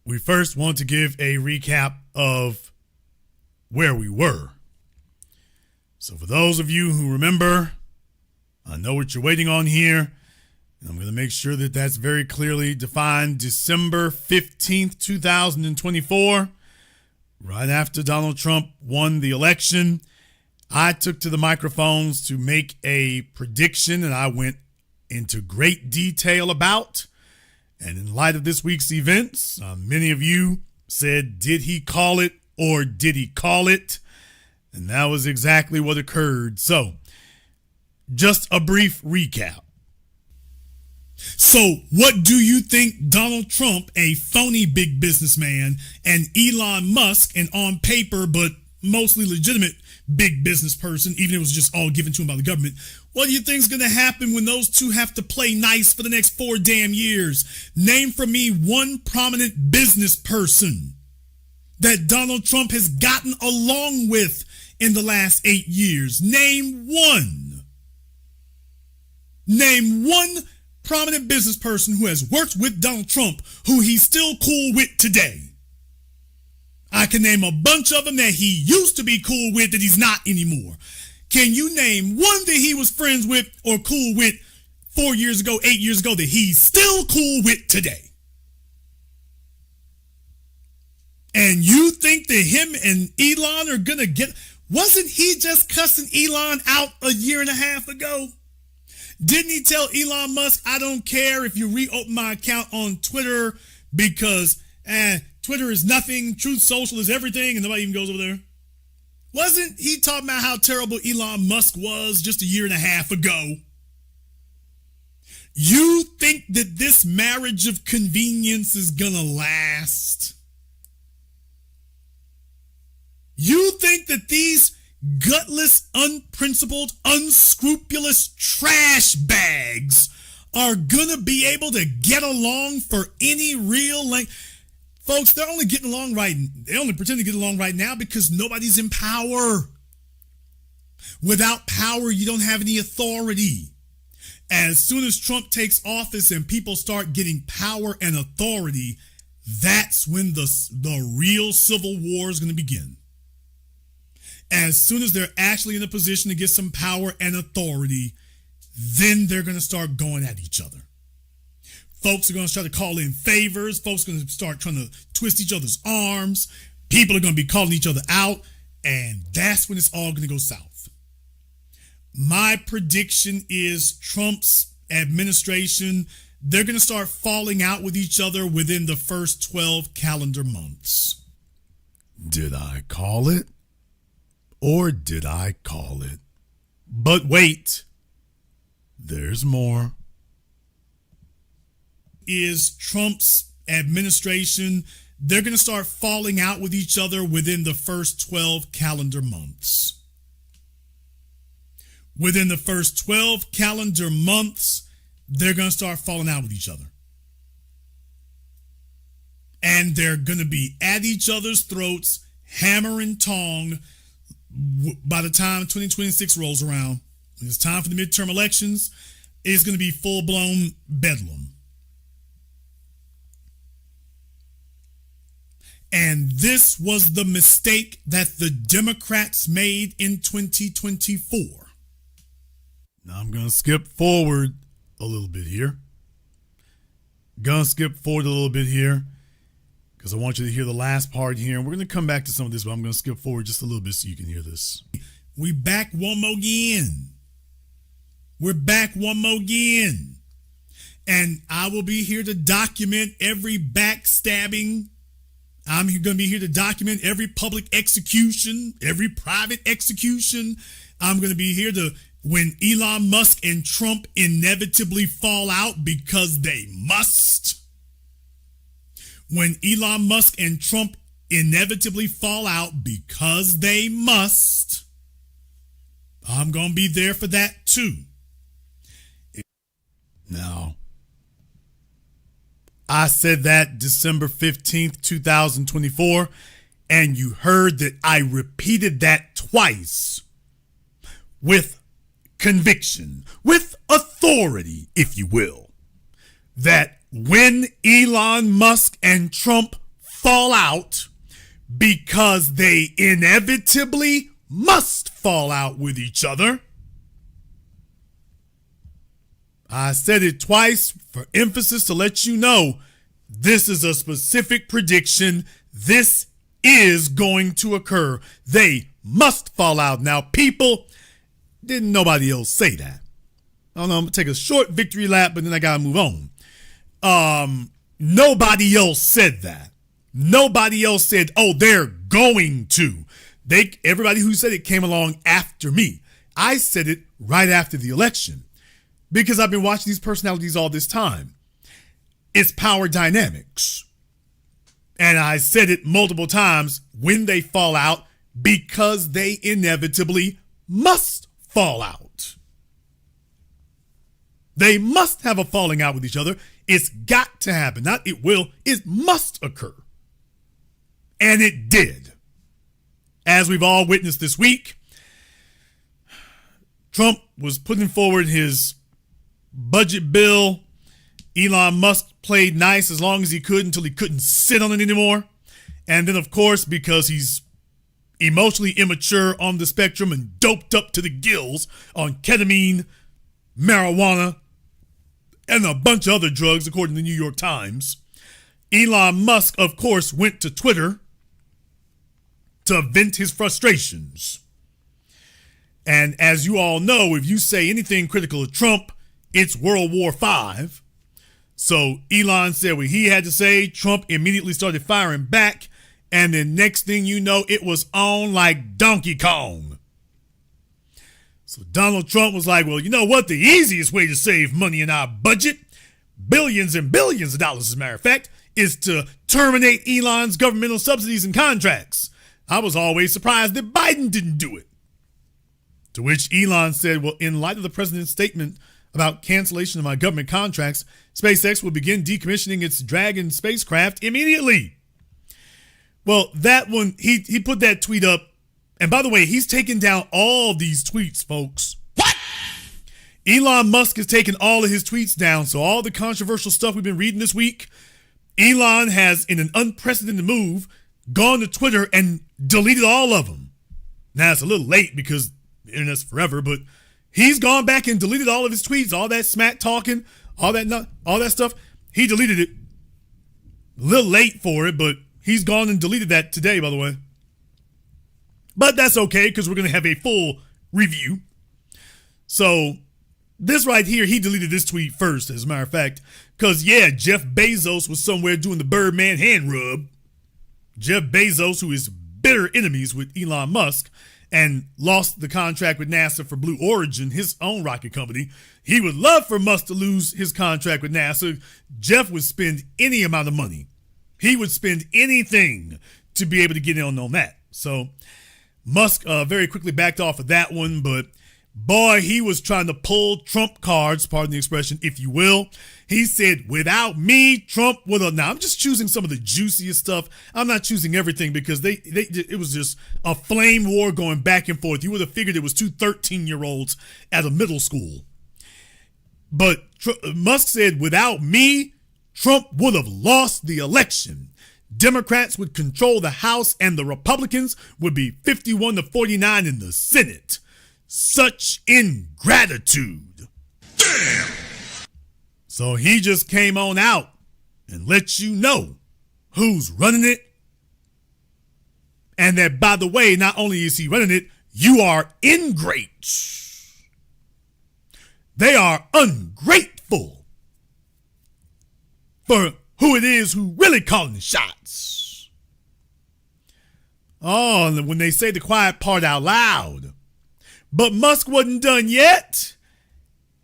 We first want to give a recap of where we were. So for those of you who remember, I know what you're waiting on here. And I'm going to make sure that that's very clearly defined. December 15th, 2024, right after Donald Trump won the election, I took to the microphones to make a prediction, and I went into great detail about. And in light of this week's events, many of you said, did he call it or did he call it? And that was exactly what occurred. So, just a brief recap. So, what do you think Donald Trump, a phony big businessman, and Elon Musk, an on paper but mostly legitimate big business person, even if it was just all given to him by the government, what do you think is going to happen when those two have to play nice for the next 4 damn years? Name for me one prominent business person that Donald Trump has gotten along with in the last 8 years. Name one. Name one prominent business person who has worked with Donald Trump who he's still cool with today. I can name a bunch of them that he used to be cool with that he's not anymore. Can you name one that he was friends with or cool with 4 years ago, 8 years ago that he's still cool with today? And you think that him and Elon are going to get... Wasn't he just cussing Elon out a year and a half ago? Didn't he tell Elon Musk, I don't care if you reopen my account on Twitter because Twitter is nothing, Truth Social is everything, and nobody even goes over there? Wasn't he talking about how terrible Elon Musk was just a year and a half ago? You think that this marriage of convenience is gonna last? You think that these gutless, unprincipled, unscrupulous trash bags are gonna be able to get along for any real length? Folks, they're only getting along they only pretend to get along right now because nobody's in power. Without power, you don't have any authority. As soon as Trump takes office and people start getting power and authority, that's when the real civil war is going to begin. As soon as they're actually in a position to get some power and authority, then they're going to start going at each other. Folks are going to start to call in favors. Folks are going to start trying to twist each other's arms. People are going to be calling each other out. And that's when it's all going to go south. My prediction is Trump's administration, they're going to start falling out with each other within the first 12 calendar months. Did I call it? Or did I call it? But wait, there's more. Is Trump's administration, they're going to start falling out with each other within the first 12 calendar months. Within the first 12 calendar months, they're going to start falling out with each other. And they're going to be at each other's throats, hammer and tong, by the time 2026 rolls around. When it's time for the midterm elections, it's going to be full-blown bedlam. And this was the mistake that the Democrats made in 2024. Now I'm going to skip forward a little bit here. Because I want you to hear the last part here. And we're going to come back to some of this, but I'm going to skip forward just a little bit so you can hear this. We back one more again. We're back one more again. And I will be here to document every backstabbing. I'm going to be here to document every public execution, every private execution. I'm going to be here to, when Elon Musk and Trump inevitably fall out because they must. When Elon Musk and Trump inevitably fall out because they must, I'm going to be there for that too. Now, I said that December 15th, 2024, and you heard that I repeated that twice with conviction, with authority, if you will, that when Elon Musk and Trump fall out because they inevitably must fall out with each other. I said it twice for emphasis to let you know this is a specific prediction. This is going to occur. They must fall out. Now, people, didn't nobody else say that. I don't know, I'm going to take a short victory lap, but then I got to move on. Nobody else said that. Nobody else said, oh, they're going to. Everybody who said it came along after me. I said it right after the election because I've been watching these personalities all this time. It's power dynamics. And I said it multiple times when they fall out because they inevitably must fall out. They must have a falling out with each other. It's got to happen. Not it will, it must occur. And it did. As we've all witnessed this week, Trump was putting forward his budget bill. Elon Musk played nice as long as he could until he couldn't sit on it anymore. And then, of course, because he's emotionally immature on the spectrum and doped up to the gills on ketamine, marijuana, and a bunch of other drugs, according to the New York Times, Elon Musk, of course, went to Twitter to vent his frustrations. And as you all know, if you say anything critical of Trump, it's World War V. So Elon said what he had to say. Trump immediately started firing back. And then next thing you know, it was on like Donkey Kong. So Donald Trump was like, well, you know what? The easiest way to save money in our budget, billions and billions of dollars, as a matter of fact, is to terminate Elon's governmental subsidies and contracts. I was always surprised that Biden didn't do it. To which Elon said, well, in light of the president's statement about cancellation of my government contracts, SpaceX will begin decommissioning its Dragon spacecraft immediately. Well, that one, he put that tweet up. And by the way, he's taken down all these tweets, folks. What? Elon Musk has taken all of his tweets down. So all the controversial stuff we've been reading this week, Elon has, in an unprecedented move, gone to Twitter and deleted all of them. Now, it's a little late because the internet's forever, but he's gone back and deleted all of his tweets, all that smack talking, all that stuff. He deleted it. A little late for it, but he's gone and deleted that today, by the way. But that's okay, because we're going to have a full review. So this right here, he deleted this tweet first, as a matter of fact, because, yeah, Jeff Bezos was somewhere doing the Birdman hand rub. Jeff Bezos, who is bitter enemies with Elon Musk and lost the contract with NASA for Blue Origin, his own rocket company. He would love for Musk to lose his contract with NASA. Jeff would spend any amount of money. He would spend anything to be able to get in on that. So Musk very quickly backed off of that one, but boy, he was trying to pull Trump cards, pardon the expression, if you will. He said, without me, Trump would have. Now, I'm just choosing some of the juiciest stuff. I'm not choosing everything because it was just a flame war going back and forth. You would have figured it was two 13-year-olds at a middle school. But Musk said, without me, Trump would have lost the election. Democrats would control the House and the Republicans would be 51-49 in the Senate. Such ingratitude. Damn. So he just came on out and let you know who's running it. And that, by the way, not only is he running it, you are ingrates. They are ungrateful for who it is who really calling the shots. Oh, and when they say the quiet part out loud. But Musk wasn't done yet.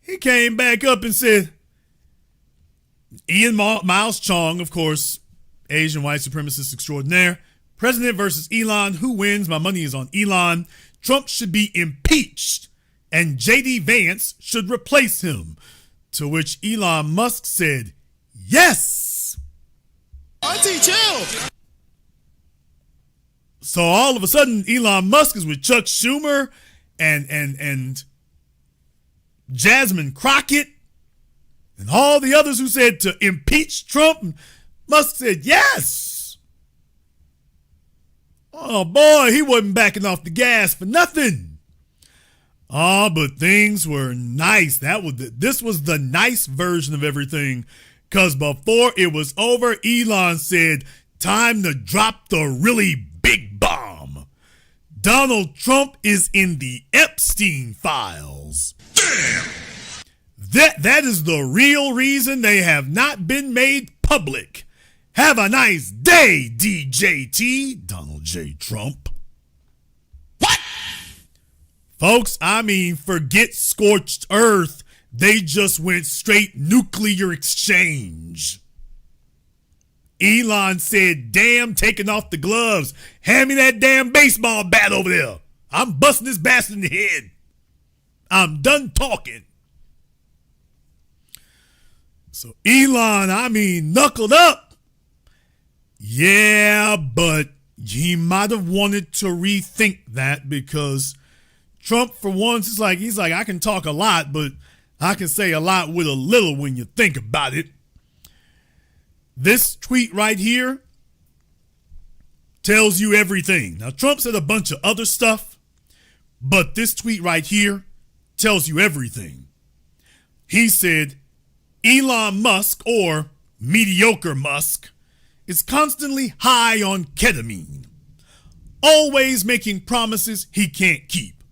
He came back up and said, Ian Miles Chong, of course, Asian white supremacist extraordinaire. President versus Elon. Who wins? My money is on Elon. Trump should be impeached and J.D. Vance should replace him. To which Elon Musk said, yes. Auntie, chill. So all of a sudden, Elon Musk is with Chuck Schumer and Jasmine Crockett and all the others who said to impeach Trump. Musk said yes. Oh boy, he wasn't backing off the gas for nothing. Oh, but things were nice. This was the nice version of everything. Because before it was over, Elon said, time to drop the really big bomb. Donald Trump is in the Epstein files. Damn! That is the real reason they have not been made public. Have a nice day, DJT, Donald J. Trump. What? Folks, I mean, forget scorched earth. They just went straight nuclear exchange. Elon said, damn, taking off the gloves. Hand me that damn baseball bat over there. I'm busting this bastard in the head. I'm done talking. So Elon, I mean, knuckled up. Yeah, but he might have wanted to rethink that because Trump, for once, he's like, I can talk a lot, but I can say a lot with a little when you think about it. This tweet right here tells you everything. Now, Trump said a bunch of other stuff, but this tweet right here tells you everything. He said, Elon Musk, or mediocre Musk, is constantly high on ketamine, always making promises he can't keep.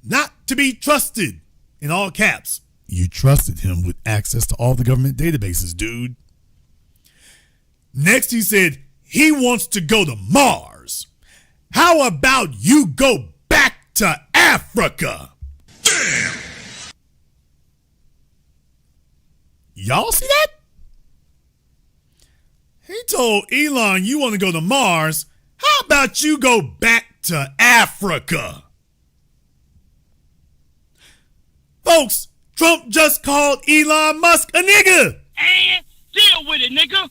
Not to be trusted, in all caps. You trusted him with access to all the government databases, dude. Next, he said he wants to go to Mars. How about you go back to Africa? Damn! Y'all see that? He told Elon, you want to go to Mars. How about you go back to Africa? Folks, Trump just called Elon Musk a nigga. And deal with it, nigga.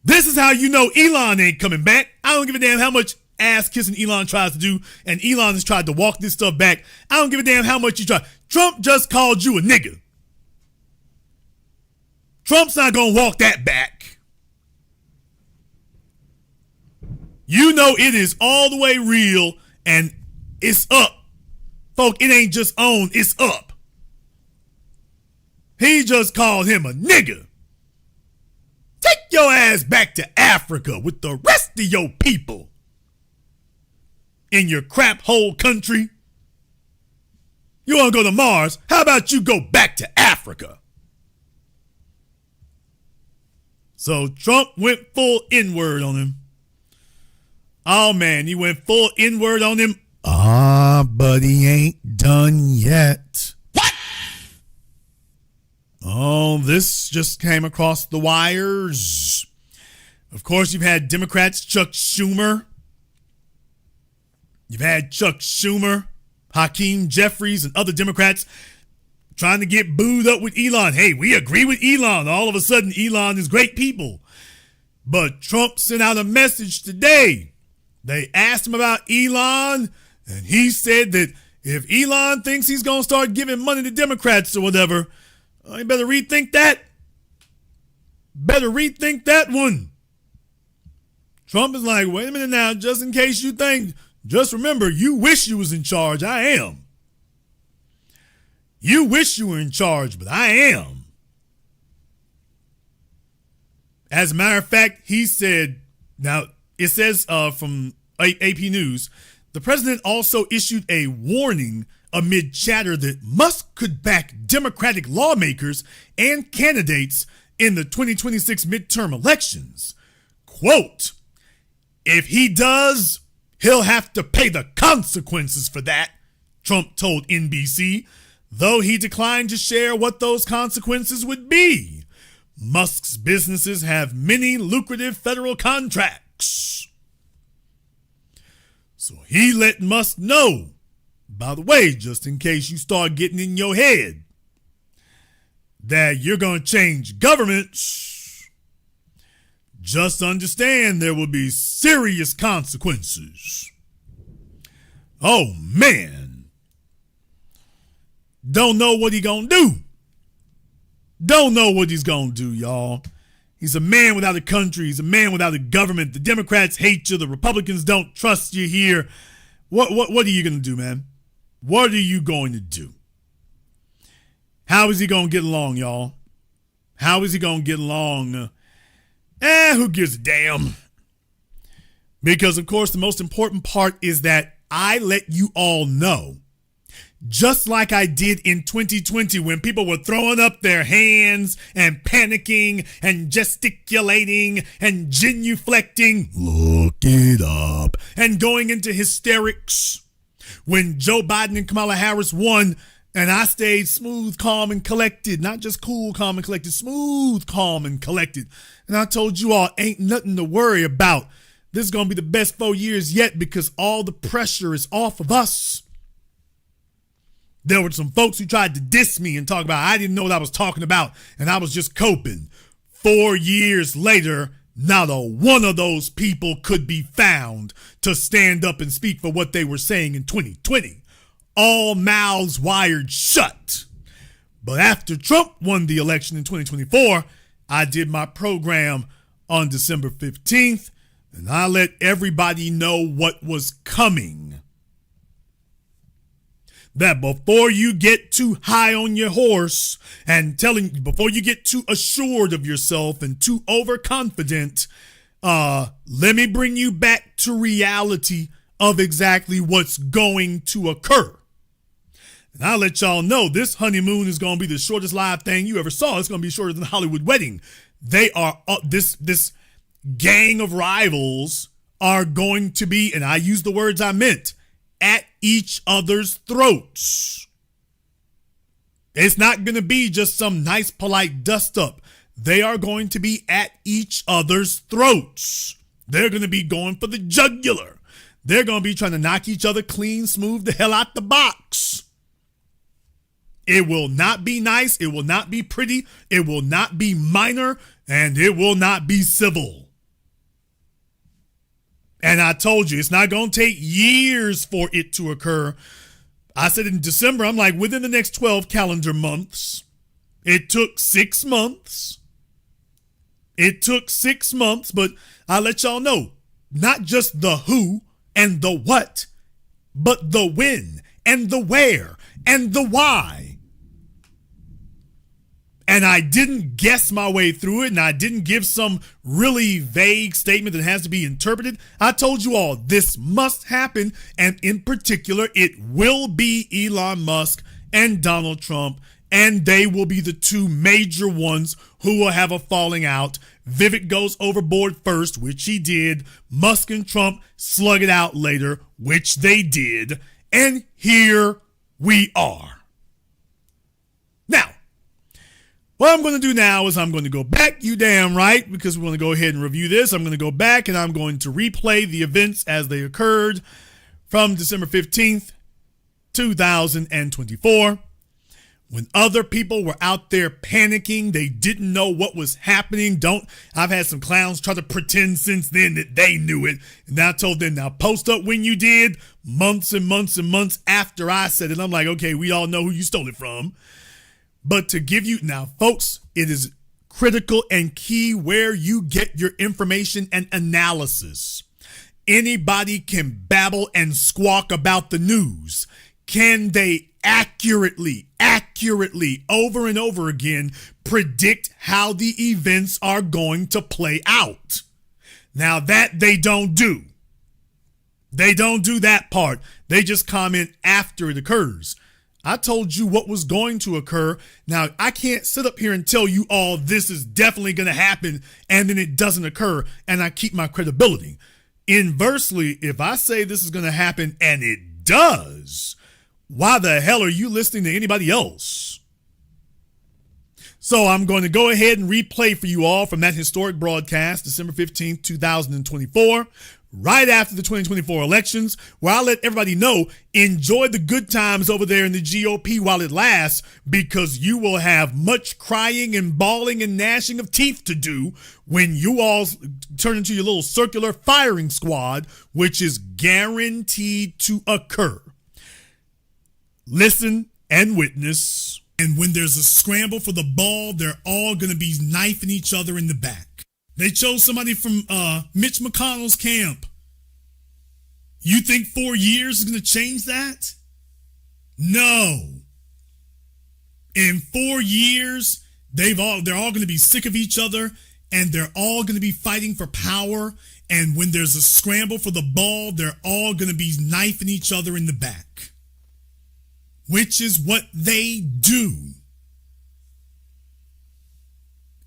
This is how you know Elon ain't coming back. I don't give a damn how much ass kissing Elon tries to do, and Elon has tried to walk this stuff back. I don't give a damn how much you try. Trump just called you a nigga. Trump's not gonna walk that back. You know it is all the way real, and it's up. Folk, it ain't just on, it's up. He just called him a nigga. Take your ass back to Africa with the rest of your people. In your crap hole country. You want to go to Mars? How about you go back to Africa? So Trump went full inward on him. Oh man, he went full inward on him. But he ain't done yet. What? Oh, this just came across the wires. Of course, you've had Democrats, Chuck Schumer. You've had Chuck Schumer, Hakeem Jeffries, and other Democrats trying to get booed up with Elon. Hey, we agree with Elon. All of a sudden, Elon is great people. But Trump sent out a message today. They asked him about Elon, and he said that if Elon thinks he's going to start giving money to Democrats or whatever, you better rethink that. Better rethink that one. Trump is like, wait a minute now, just in case you think, just remember, you wish you was in charge. I am. You wish you were in charge, but I am. As a matter of fact, he said, now it says from AP News, the president also issued a warning amid chatter that Musk could back Democratic lawmakers and candidates in the 2026 midterm elections. Quote, if he does, he'll have to pay the consequences for that, Trump told NBC, though he declined to share what those consequences would be. Musk's businesses have many lucrative federal contracts. So he let Musk know, by the way, just in case you start getting in your head that you're going to change governments, just understand there will be serious consequences. Oh, man. Don't know what he going to do. Don't know what he's going to do, y'all. He's a man without a country. He's a man without a government. The Democrats hate you. The Republicans don't trust you here. What are you going to do, man? What are you going to do? How is he going to get along, y'all? How is he going to get along? Who gives a damn? Because, of course, the most important part is that I let you all know, just like I did in 2020 when people were throwing up their hands and panicking and gesticulating and genuflecting, look it up, and going into hysterics. When Joe Biden and Kamala Harris won, and I stayed smooth, calm, and collected. Not just cool, calm, and collected. Smooth, calm, and collected. And I told you all, ain't nothing to worry about. This is going to be the best 4 years yet because all the pressure is off of us. There were some folks who tried to diss me and talk about I didn't know what I was talking about, and I was just coping. 4 years later, not a one of those people could be found to stand up and speak for what they were saying in 2020. All mouths wired shut. But after Trump won the election in 2024, I did my program on December 15th, and I let everybody know what was coming. That before you get too high on your horse and before you get too assured of yourself and too overconfident, let me bring you back to reality of exactly what's going to occur. And I'll let y'all know this honeymoon is going to be the shortest live thing you ever saw. It's going to be shorter than the Hollywood wedding. They are, this gang of rivals are going to be, and I use the words I meant, at each other's throats. It's not going to be just some nice, polite dust up. They are going to be at each other's throats. They're going to be going for the jugular. They're going to be trying to knock each other clean, smooth the hell out the box. It will not be nice. It will not be pretty. It will not be minor. And it will not be civil. And I told you, it's not going to take years for it to occur. I said in December, I'm like, within the next 12 calendar months. It took 6 months. It took 6 months, but I'll let y'all know, not just the who and the what, but the when and the where and the why. And I didn't guess my way through it, and I didn't give some really vague statement that has to be interpreted. I told you all, this must happen, and in particular, it will be Elon Musk and Donald Trump, and they will be the two major ones who will have a falling out. Vivek goes overboard first, which he did. Musk and Trump slug it out later, which they did. And here we are. Now, what I'm going to do now is I'm going to go back, you damn right, because we're going to go ahead and review this. I'm going to go back and I'm going to replay the events as they occurred from December 15th, 2024. When other people were out there panicking, they didn't know what was happening. I've had some clowns try to pretend since then that they knew it. And I told them, now post up when you did, months and months and months after I said it. I'm like, okay, we all know who you stole it from. But to give you, now folks, it is critical and key where you get your information and analysis. Anybody can babble and squawk about the news. Can they accurately, over and over again, predict how the events are going to play out? Now that they don't do. They don't do that part. They just comment after it occurs. I told you what was going to occur. Now, I can't sit up here and tell you all this is definitely going to happen and then it doesn't occur and I keep my credibility. Inversely, if I say this is going to happen and it does, why the hell are you listening to anybody else? So I'm going to go ahead and replay for you all from that historic broadcast, December 15th, 2024. Right after the 2024 elections, where I let everybody know, enjoy the good times over there in the GOP while it lasts, because you will have much crying and bawling and gnashing of teeth to do when you all turn into your little circular firing squad, which is guaranteed to occur. Listen and witness. And when there's a scramble for the ball, they're all going to be knifing each other in the back. They chose somebody from Mitch McConnell's camp. You think 4 years is going to change that? No. In 4 years, they're all going to be sick of each other, and they're all going to be fighting for power. And when there's a scramble for the ball, they're all going to be knifing each other in the back, which is what they do.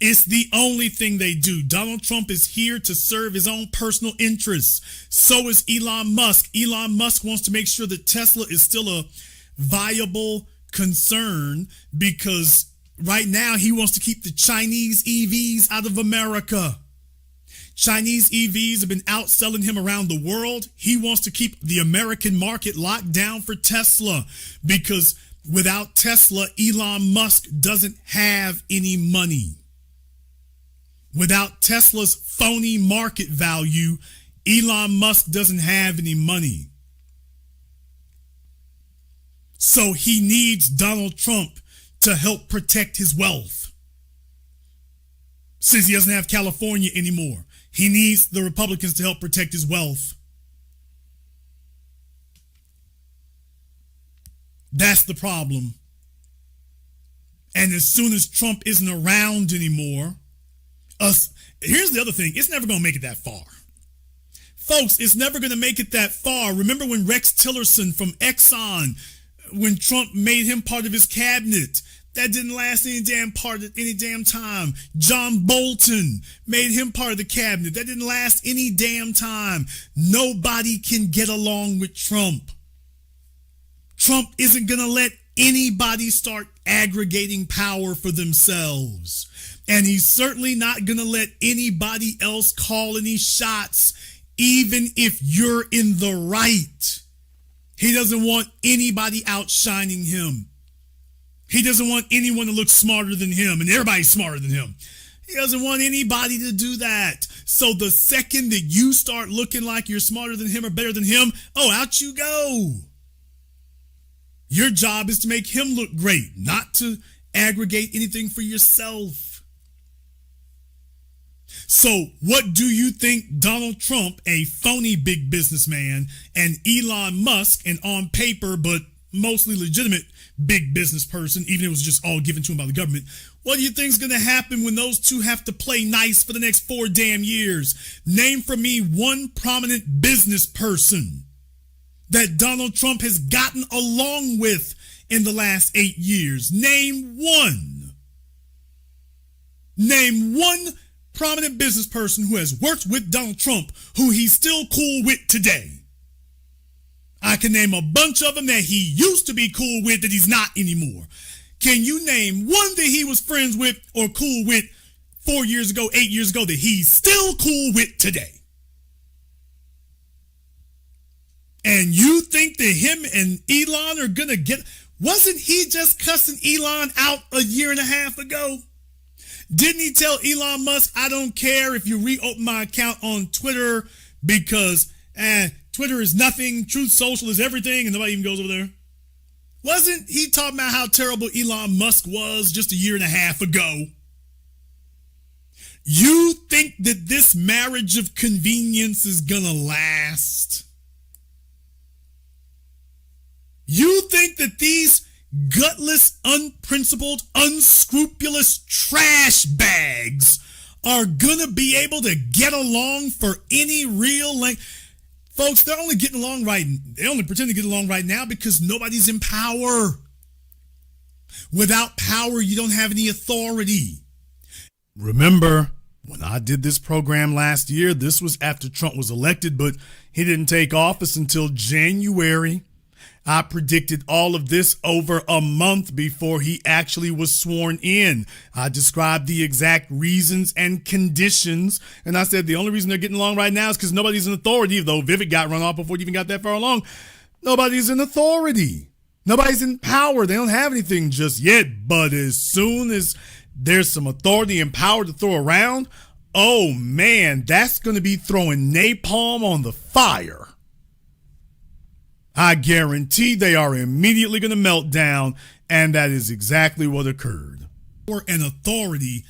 It's the only thing they do. Donald Trump is here to serve his own personal interests. So is Elon Musk. Elon Musk wants to make sure that Tesla is still a viable concern because right now he wants to keep the Chinese EVs out of America. Chinese EVs have been outselling him around the world. He wants to keep the American market locked down for Tesla because without Tesla, Elon Musk doesn't have any money. Without Tesla's phony market value, Elon Musk doesn't have any money. So he needs Donald Trump to help protect his wealth. Since he doesn't have California anymore, he needs the Republicans to help protect his wealth. That's the problem. And as soon as Trump isn't around anymore, here's the other thing. It's never going to make it that far. Folks, it's never going to make it that far. Remember when Rex Tillerson from Exxon, when Trump made him part of his cabinet, that didn't last any damn time. John Bolton made him part of the cabinet. That didn't last any damn time. Nobody can get along with Trump. Trump isn't going to let anybody start aggregating power for themselves. And he's certainly not going to let anybody else call any shots, even if you're in the right. He doesn't want anybody outshining him. He doesn't want anyone to look smarter than him, and everybody's smarter than him. He doesn't want anybody to do that. So the second that you start looking like you're smarter than him or better than him, out you go. Your job is to make him look great, not to aggregate anything for yourself. So what do you think Donald Trump, a phony big businessman, and Elon Musk, an on paper but mostly legitimate big business person, even if it was just all given to him by the government, what do you think is going to happen when those two have to play nice for the next 4 damn years? Name for me one prominent business person that Donald Trump has gotten along with in the last 8 years. Name one. Name one prominent business person who has worked with Donald Trump who he's still cool with today. I can name a bunch of them that he used to be cool with that he's not anymore. Can you name one that he was friends with or cool with 4 years ago, 8 years ago that he's still cool with today? And you think that him and Elon are going to get... Wasn't he just cussing Elon out a year and a half ago? Didn't he tell Elon Musk, I don't care if you reopen my account on Twitter because Twitter is nothing, Truth Social is everything, and nobody even goes over there? Wasn't he talking about how terrible Elon Musk was just a year and a half ago? You think that this marriage of convenience is gonna last? You think that these gutless, unprincipled, unscrupulous trash bags are gonna be able to get along for any real length? Folks, they're only getting along right. They only pretend to get along right now because nobody's in power. Without power, you don't have any authority. Remember, when I did this program last year, this was after Trump was elected, but he didn't take office until January. I predicted all of this over a month before he actually was sworn in. I described the exact reasons and conditions, and I said the only reason they're getting along right now is because nobody's in authority, though Vivek got run off before he even got that far along. Nobody's in authority. Nobody's in power. They don't have anything just yet, but as soon as there's some authority and power to throw around, oh man, that's going to be throwing napalm on the fire. I guarantee they are immediately going to melt down, and that is exactly what occurred. Power and authority,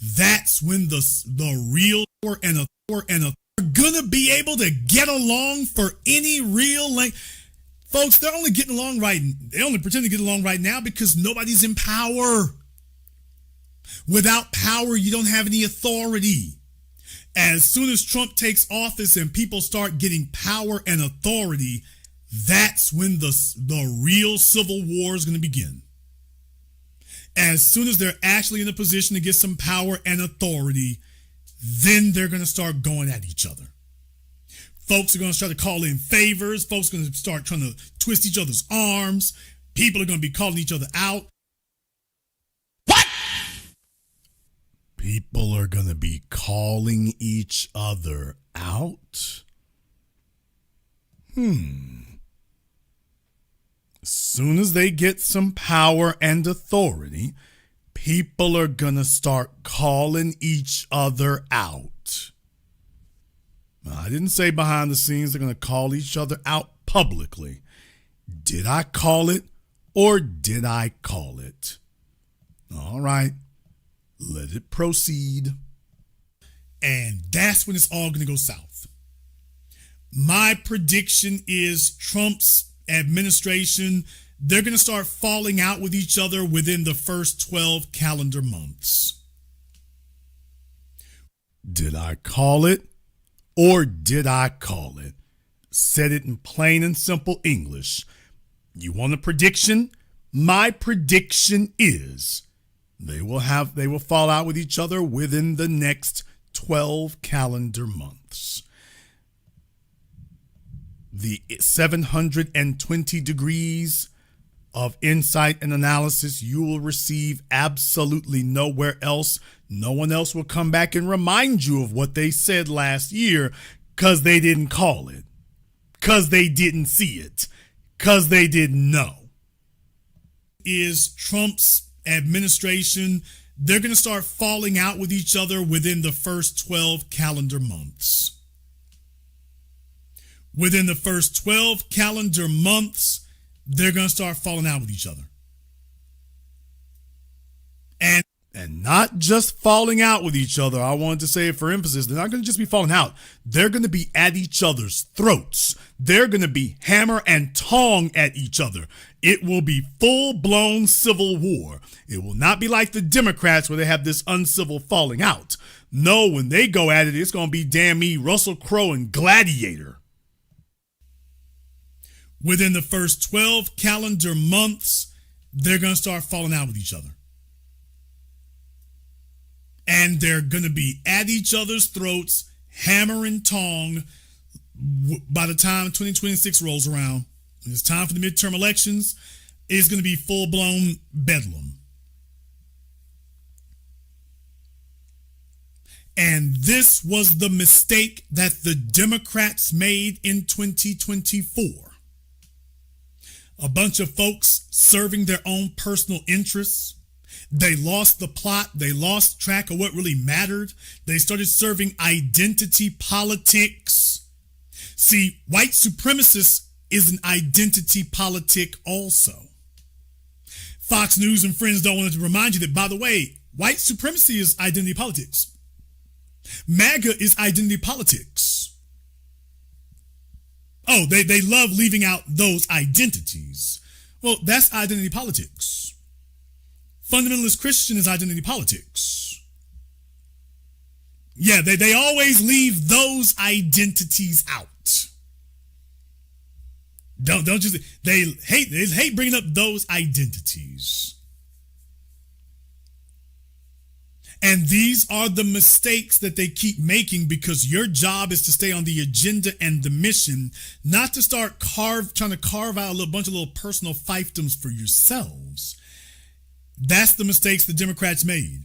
that's when the real and are gonna be able to get along for any real length. Folks, they're only getting along right. They only pretend to get along right now because nobody's in power. Without power, you don't have any authority. As soon as Trump takes office and people start getting power and authority, that's when the real civil war is going to begin. As soon as they're actually in a position to get some power and authority, then they're going to start going at each other. Folks are going to start to call in favors. Folks are going to start trying to twist each other's arms. People are going to be calling each other out. What? People are going to be calling each other out? As soon as they get some power and authority, people are going to start calling each other out. Now, I didn't say behind the scenes they're going to call each other out publicly. Did I call it or did I call it? All right, let it proceed. And that's when it's all going to go south. My prediction is Trump's administration, they're going to start falling out with each other within the first 12 calendar months. Did I call it or did I call it? Said it in plain and simple English. You want a prediction? My prediction is they will fall out with each other within the next 12 calendar months. The 720 degrees of insight and analysis you will receive absolutely nowhere else. No one else will come back and remind you of what they said last year because they didn't call it, because they didn't see it, because they didn't know. Is Trump's administration, they're going to start falling out with each other within the first 12 calendar months. Within the first 12 calendar months, they're going to start falling out with each other. And not just falling out with each other. I wanted to say it for emphasis. They're not going to just be falling out. They're going to be at each other's throats. They're going to be hammer and tong at each other. It will be full-blown civil war. It will not be like the Democrats where they have this uncivil falling out. No, when they go at it, it's going to be damn me, Russell Crowe and Gladiator. Within the first 12 calendar months, they're going to start falling out with each other. And they're going to be at each other's throats, hammer and tong, by the time 2026 rolls around. When it's time for the midterm elections, it's going to be full-blown bedlam. And this was the mistake that the Democrats made in 2024. A bunch of folks serving their own personal interests. They lost the plot. They lost track of what really mattered. They started serving identity politics. See, white supremacist is an identity politic also. Fox News and friends don't want to remind you that, by the way, white supremacy is identity politics. MAGA is identity politics. Oh, they love leaving out those identities. Well, that's identity politics. Fundamentalist Christian is identity politics. Yeah, they always leave those identities out. Don't just they hate bringing up those identities. And these are the mistakes that they keep making because your job is to stay on the agenda and the mission, not to start trying to carve out a bunch of little personal fiefdoms for yourselves. That's the mistakes the Democrats made.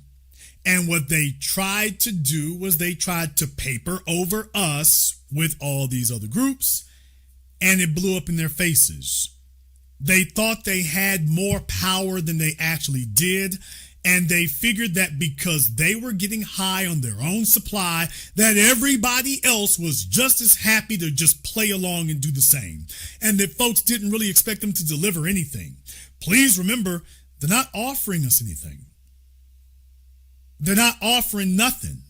And what they tried to do was they tried to paper over us with all these other groups, and it blew up in their faces. They thought they had more power than they actually did, and they figured that because they were getting high on their own supply, that everybody else was just as happy to just play along and do the same, and that folks didn't really expect them to deliver anything. Please remember, they're not offering us anything. They're not offering nothing.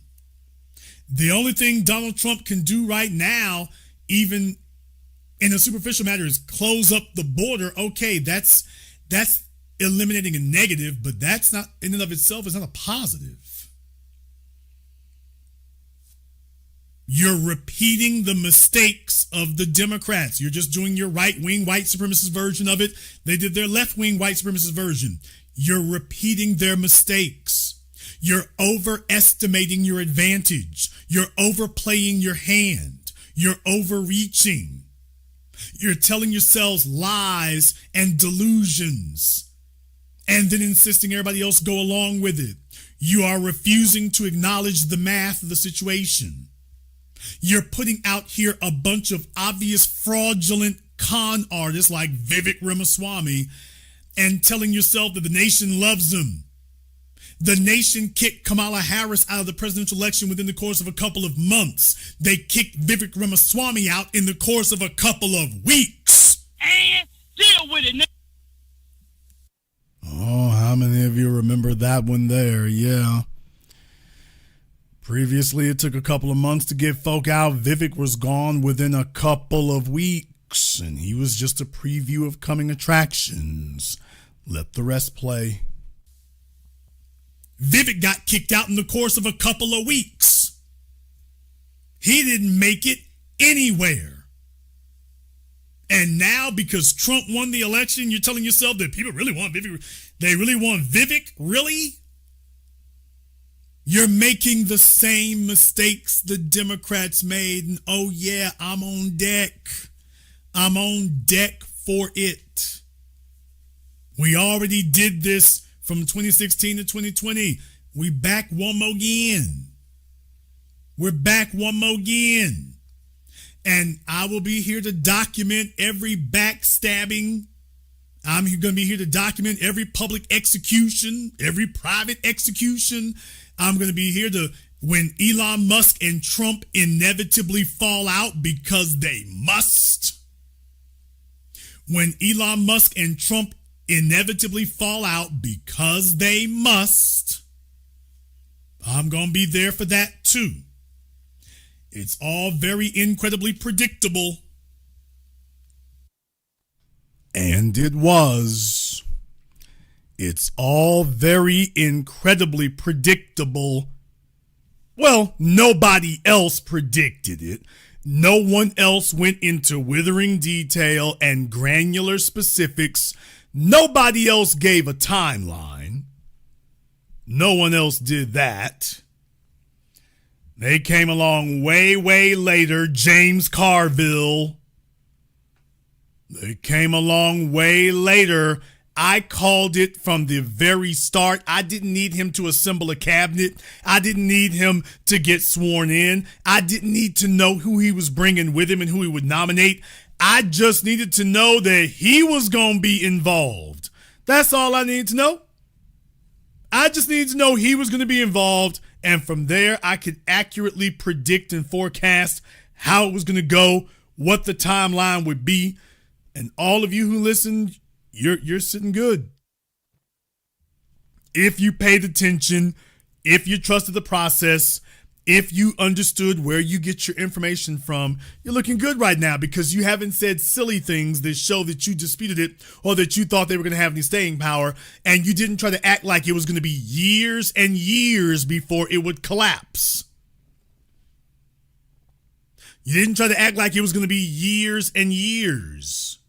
The only thing Donald Trump can do right now, even in a superficial matter, is close up the border. Okay, that's eliminating a negative, but that's not in and of itself is not a positive. You're repeating the mistakes of the Democrats. You're just doing your right-wing white supremacist version of it. They did their left-wing white supremacist version. You're repeating their mistakes. You're overestimating your advantage. You're overplaying your hand. You're overreaching. You're telling yourselves lies and delusions and then insisting everybody else go along with it. You are refusing to acknowledge the math of the situation. You're putting out here a bunch of obvious fraudulent con artists like Vivek Ramaswamy and telling yourself that the nation loves them. The nation kicked Kamala Harris out of the presidential election within the course of a couple of months. They kicked Vivek Ramaswamy out in the course of a couple of weeks. And deal with it, nigga. Oh, how many of you remember that one there? Yeah. Previously, it took a couple of months to get folk out. Vivek was gone within a couple of weeks, and he was just a preview of coming attractions. Let the rest play. Vivek got kicked out in the course of a couple of weeks. He didn't make it anywhere. And now, because Trump won the election, you're telling yourself that people really want Vivek. They really want Vivek? Really? You're making the same mistakes the Democrats made. And oh yeah, I'm on deck. I'm on deck for it. We already did this from 2016 to 2020. We back one more again. We're back one more again. And I will be here to document every backstabbing. I'm going to be here to document every public execution, every private execution. I'm going to be here to, when Elon Musk and Trump inevitably fall out because they must. When Elon Musk and Trump inevitably fall out because they must, I'm going to be there for that too. It's all very incredibly predictable. And it was. It's all very incredibly predictable. Well, nobody else predicted it. No one else went into withering detail and granular specifics. Nobody else gave a timeline. No one else did that. They came along way, way later. James Carville. They came along way later. I called it from the very start. I didn't need him to assemble a cabinet. I didn't need him to get sworn in. I didn't need to know who he was bringing with him and who he would nominate. I just needed to know that he was going to be involved. That's all I needed to know. I just needed to know he was going to be involved. And from there, I could accurately predict and forecast how it was going to go, what the timeline would be. And all of you who listened, you're sitting good. If you paid attention, if you trusted the process, if you understood where you get your information from, you're looking good right now because you haven't said silly things that show that you disputed it or that you thought they were going to have any staying power, and you didn't try to act like it was going to be years and years before it would collapse. You didn't try to act like it was going to be years and years.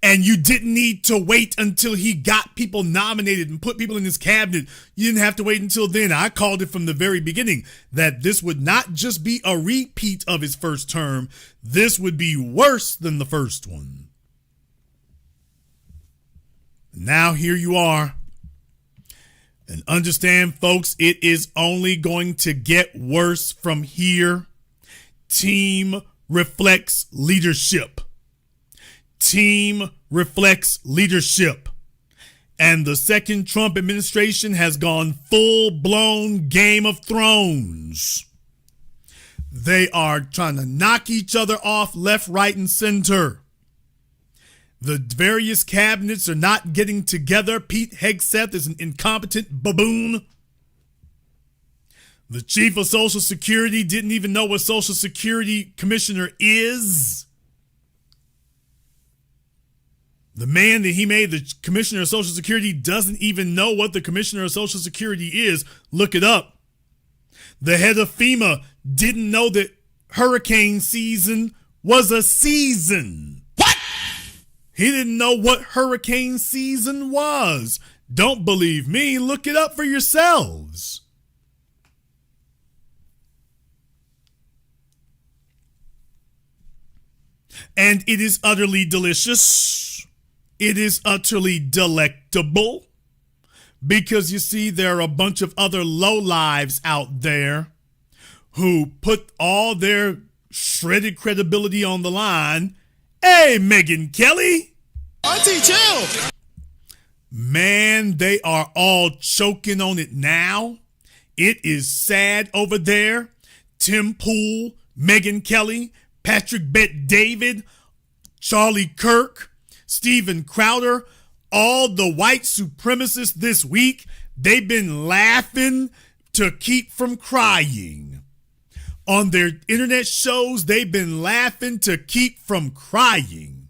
And you didn't need to wait until he got people nominated and put people in his cabinet. You didn't have to wait until then. I called it from the very beginning that this would not just be a repeat of his first term. This would be worse than the first one. Now here you are. And understand, folks, it is only going to get worse from here. Team reflects leadership. Team reflects leadership. And the second Trump administration has gone full-blown Game of Thrones. They are trying to knock each other off left, right, and center. The various cabinets are not getting together. Pete Hegseth is an incompetent baboon. The chief of Social Security didn't even know what Social Security Commissioner is. The man that he made the Commissioner of Social Security doesn't even know what the Commissioner of Social Security is. Look it up. The head of FEMA didn't know that hurricane season was a season. What? He didn't know what hurricane season was. Don't believe me? Look it up for yourselves. And it is utterly delicious. It is utterly delectable. Because you see, there are a bunch of other lowlives out there who put all their shredded credibility on the line. Hey, Megyn Kelly. Auntie, chill. Man, they are all choking on it now. It is sad over there. Tim Pool, Megyn Kelly, Patrick Bet-David, Charlie Kirk, Steven Crowder, all the white supremacists this week, they've been laughing to keep from crying. On their internet shows, they've been laughing to keep from crying.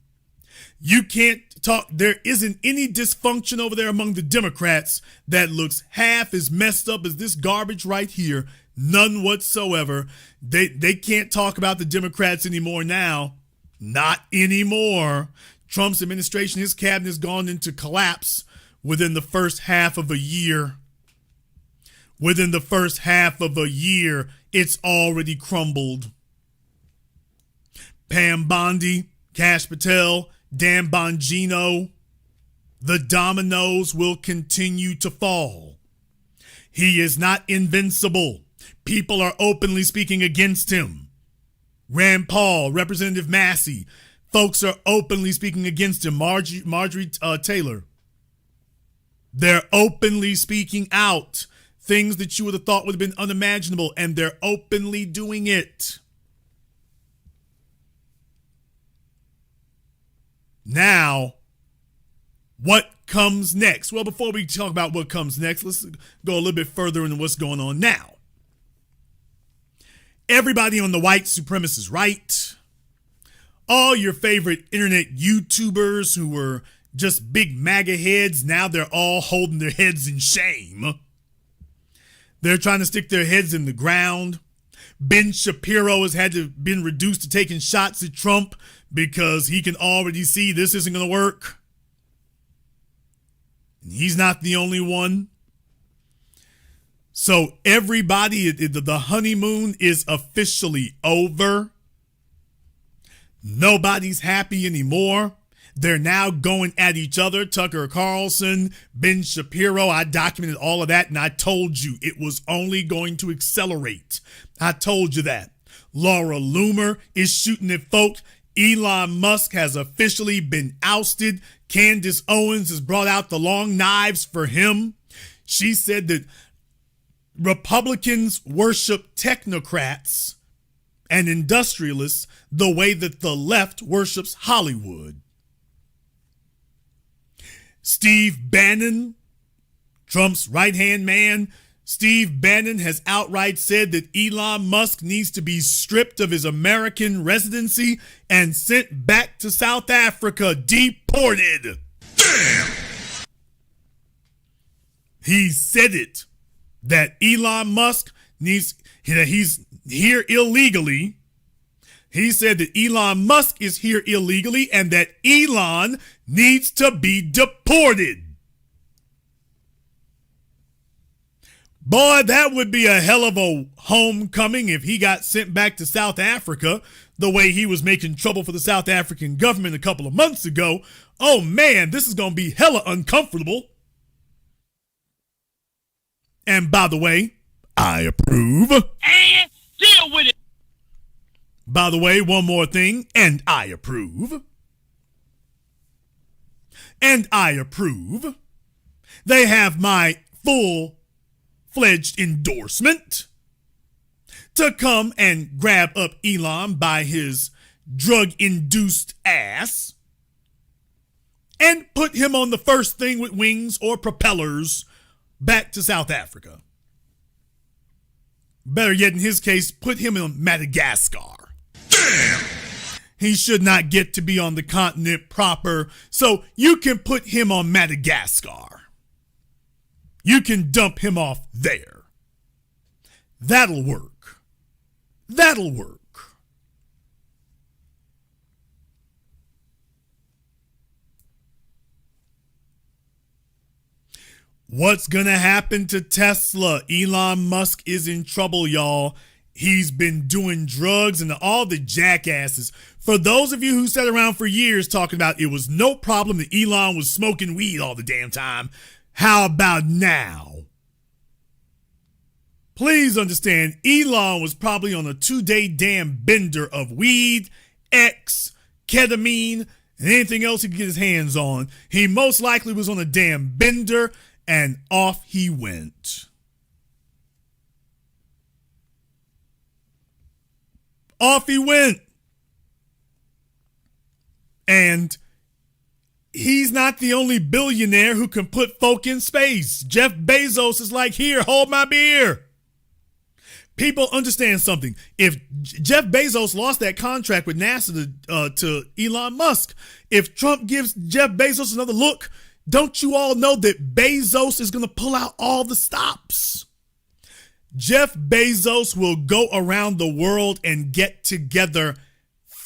You can't talk, there isn't any dysfunction over there among the Democrats that looks half as messed up as this garbage right here. None whatsoever. They can't talk about the Democrats anymore now. Not anymore. Trump's administration, his cabinet has gone into collapse within the first half of a year. Within the first half of a year, it's already crumbled. Pam Bondi, Kash Patel, Dan Bongino, the dominoes will continue to fall. He is not invincible. People are openly speaking against him. Rand Paul, Representative Massey, folks are openly speaking against him. Marjorie Taylor. They're openly speaking out. Things that you would have thought would have been unimaginable, and they're openly doing it. Now, what comes next? Well, before we talk about what comes next, let's go a little bit further into what's going on now. Everybody on the white supremacist right, all your favorite internet YouTubers who were just big MAGA heads, now they're all holding their heads in shame. They're trying to stick their heads in the ground. Ben Shapiro has been reduced to taking shots at Trump because he can already see this isn't going to work. And he's not the only one. So everybody, the honeymoon is officially over. Nobody's happy anymore. They're now going at each other. Tucker Carlson, Ben Shapiro. I documented all of that, and I told you it was only going to accelerate. I told you that. Laura Loomer is shooting at folk. Elon Musk has officially been ousted. Candace Owens has brought out the long knives for him. She said that Republicans worship technocrats and industrialists the way that the left worships Hollywood. Steve Bannon, Trump's right-hand man, Steve Bannon has outright said that Elon Musk needs to be stripped of his American residency and sent back to South Africa, deported. Damn! He said it, that Elon Musk he's here illegally. He said that Elon Musk is here illegally and that Elon needs to be deported. Boy, that would be a hell of a homecoming if he got sent back to South Africa the way he was making trouble for the South African government a couple of months ago. Oh man, this is going to be hella uncomfortable. And by the way, I approve. And deal with it. By the way, one more thing, and I approve. And I approve. They have my full-fledged endorsement to come and grab up Elon by his drug-induced ass and put him on the first thing with wings or propellers back to South Africa. Better yet, in his case, put him in Madagascar. Damn! He should not get to be on the continent proper, so you can put him on Madagascar. You can dump him off there. That'll work. That'll work. What's gonna happen to Tesla? Elon Musk is in trouble, y'all. He's been doing drugs and all the jackasses. For those of you who sat around for years talking about it was no problem that Elon was smoking weed all the damn time, how about now? Please understand, Elon was probably on a 2-day damn bender of weed, X, ketamine, and anything else he could get his hands on. He most likely was on a damn bender, and off he went. Off he went. And he's not the only billionaire who can put folk in space. Jeff Bezos is like, here, hold my beer. People understand something. If Jeff Bezos lost that contract with NASA to Elon Musk, if Trump gives Jeff Bezos another look, don't you all know that Bezos is going to pull out all the stops? Jeff Bezos will go around the world and get together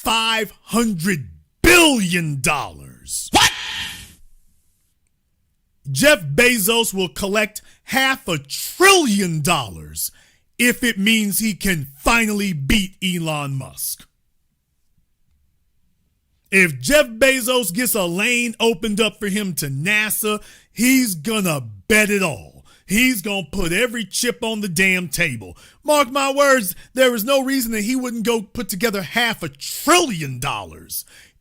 $500 billion. What? Jeff Bezos will collect $500 billion if it means he can finally beat Elon Musk. If Jeff Bezos gets a lane opened up for him to NASA, he's gonna bet it all. He's gonna put every chip on the damn table. Mark my words, there is no reason that he wouldn't go put together $500 billion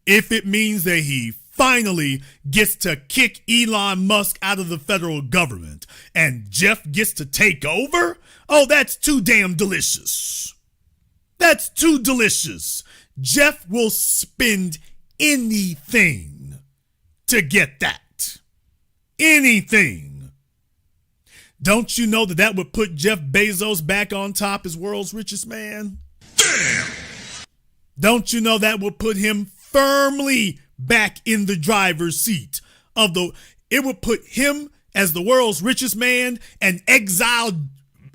if it means that he finally gets to kick Elon Musk out of the federal government and Jeff gets to take over. Oh, that's too damn delicious. That's too delicious. Jeff will spend anything to get that. Anything. Don't you know that would put Jeff Bezos back on top as world's richest man? Damn! Don't you know that would put him firmly back in the driver's seat of it would put him as the world's richest man and exile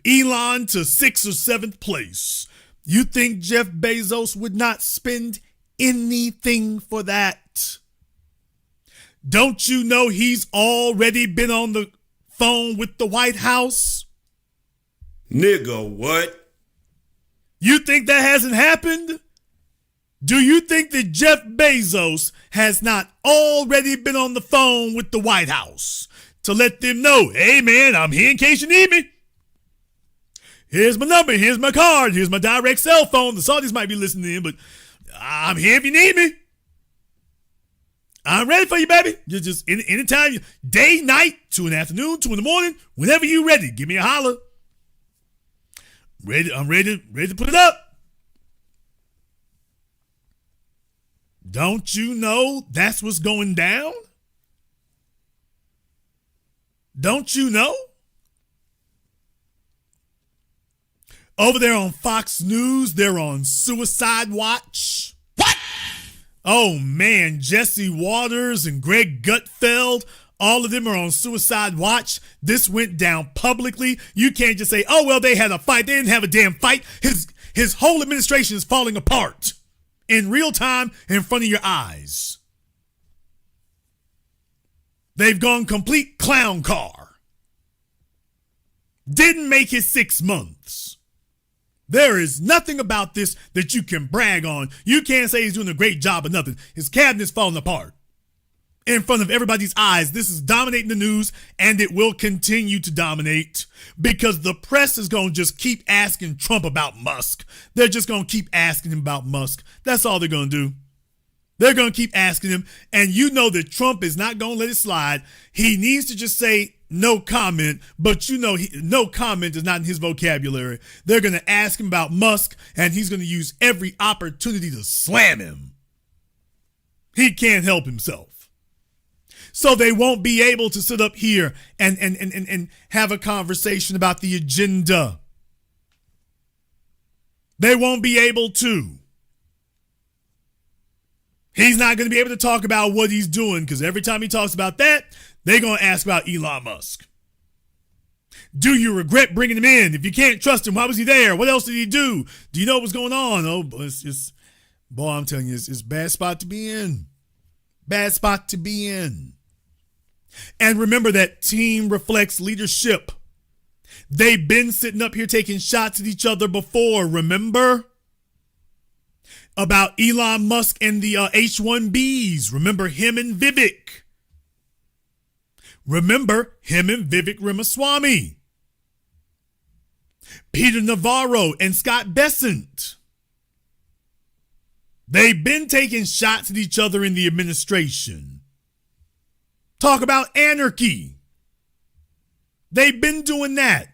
Elon to 6th or 7th place. You think Jeff Bezos would not spend anything for that? Don't you know he's already been on the phone with the White House? Nigga, what? You think that hasn't happened? Do you think that Jeff Bezos has not already been on the phone with the White House to let them know, hey man, I'm here in case you need me. Here's my number, here's my card, here's my direct cell phone. The Saudis might be listening in, but I'm here if you need me. I'm ready for you, baby. Just anytime, day, night, 2 in the afternoon, 2 in the morning, whenever you're ready, give me a holler. I'm ready to put it up. Don't you know that's what's going down? Don't you know? Over there on Fox News, they're on suicide watch. What? Oh man, Jesse Waters and Greg Gutfeld, all of them are on suicide watch. This went down publicly. You can't just say, oh well, they had a fight. They didn't have a damn fight. His whole administration is falling apart in real time in front of your eyes. They've gone complete clown car. Didn't make it 6 months. There is nothing about this that you can brag on. You can't say he's doing a great job or nothing. His cabinet's falling apart in front of everybody's eyes. This is dominating the news, and it will continue to dominate because the press is going to just keep asking Trump about Musk. They're just going to keep asking him about Musk. That's all they're going to do. They're going to keep asking him, and you know that Trump is not going to let it slide. He needs to just say no comment, but you know no comment is not in his vocabulary. They're going to ask him about Musk, and he's going to use every opportunity to slam him. He can't help himself. So they won't be able to sit up here and have a conversation about the agenda. They won't be able to. He's not going to be able to talk about what he's doing because every time he talks about that, they're going to ask about Elon Musk. Do you regret bringing him in? If you can't trust him, why was he there? What else did he do? Do you know what's going on? Oh, boy, I'm telling you, it's a bad spot to be in. Bad spot to be in. And remember that team reflects leadership. They've been sitting up here taking shots at each other before, remember? About Elon Musk and the H-1Bs. Remember him and Vivek. Remember him and Vivek Ramaswamy. Peter Navarro and Scott Bessent. They've been taking shots at each other in the administration. Talk about anarchy. They've been doing that.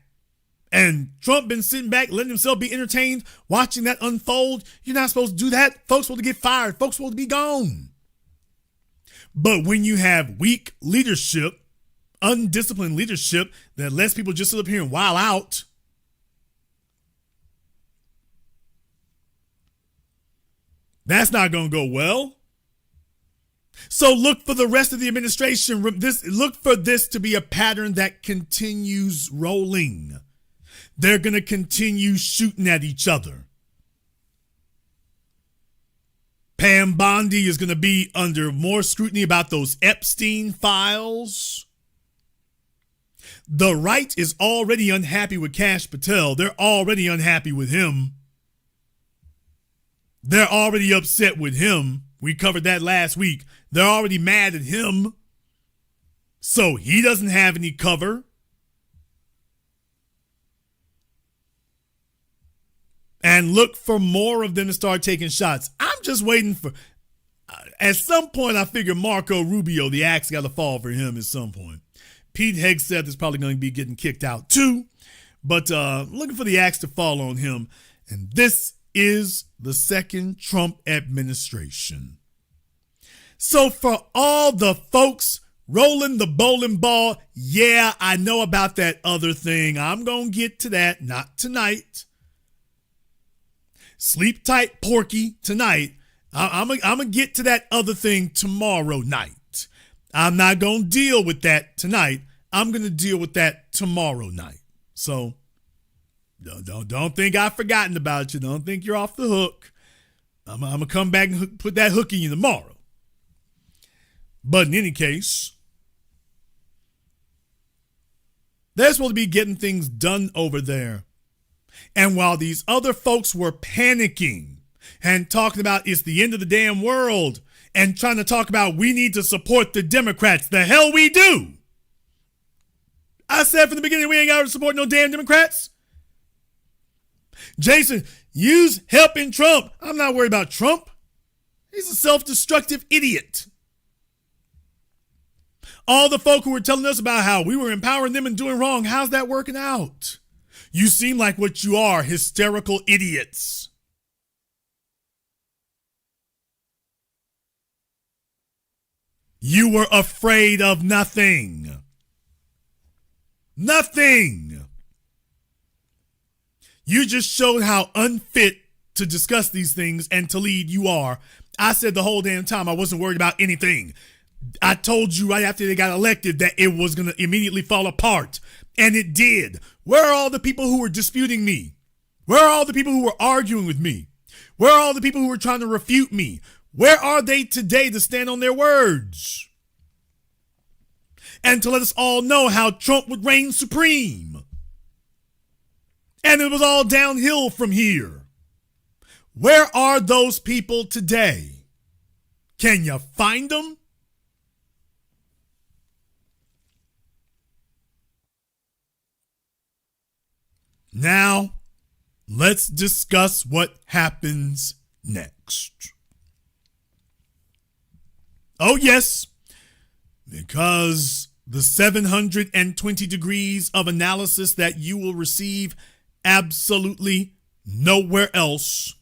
And Trump been sitting back, letting himself be entertained, watching that unfold. You're not supposed to do that. Folks supposed to get fired. Folks supposed to be gone. But when you have weak leadership, undisciplined leadership that lets people just sit up here and wild out, that's not going to go well. So look for the rest of the administration. Look for this to be a pattern that continues rolling. They're going to continue shooting at each other. Pam Bondi is going to be under more scrutiny about those Epstein files. The right is already unhappy with Kash Patel. They're already unhappy with him. They're already upset with him. We covered that last week. They're already mad at him. So he doesn't have any cover. And look for more of them to start taking shots. I'm just waiting for, at some point, I figure Marco Rubio, the axe got to fall for him at some point. Pete Hegseth is probably going to be getting kicked out too. But looking for the axe to fall on him. And this is the second Trump administration. So for all the folks rolling the bowling ball, yeah, I know about that other thing. I'm going to get to that, not tonight. Sleep tight, Porky, tonight. I'm going to get to that other thing tomorrow night. I'm not going to deal with that tonight. I'm going to deal with that tomorrow night. So don't think I've forgotten about you. Don't think you're off the hook. I'm going to come back and put that hook in you tomorrow. But in any case, they're supposed to be getting things done over there. And while these other folks were panicking and talking about it's the end of the damn world and trying to talk about we need to support the Democrats, the hell we do. I said from the beginning we ain't got to support no damn Democrats. Jason, use helping Trump. I'm not worried about Trump. He's a self-destructive idiot. All the folk who were telling us about how we were empowering them and doing wrong, how's that working out? You seem like what you are, hysterical idiots. You were afraid of nothing. Nothing. You just showed how unfit to discuss these things and to lead you are. I said the whole damn time I wasn't worried about anything. I told you right after they got elected that it was going to immediately fall apart. And it did. Where are all the people who were disputing me? Where are all the people who were arguing with me? Where are all the people who were trying to refute me? Where are they today to stand on their words? And to let us all know how Trump would reign supreme. And it was all downhill from here. Where are those people today? Can you find them? Now, let's discuss what happens next. Oh, yes, because the 720 degrees of analysis that you will receive absolutely nowhere else.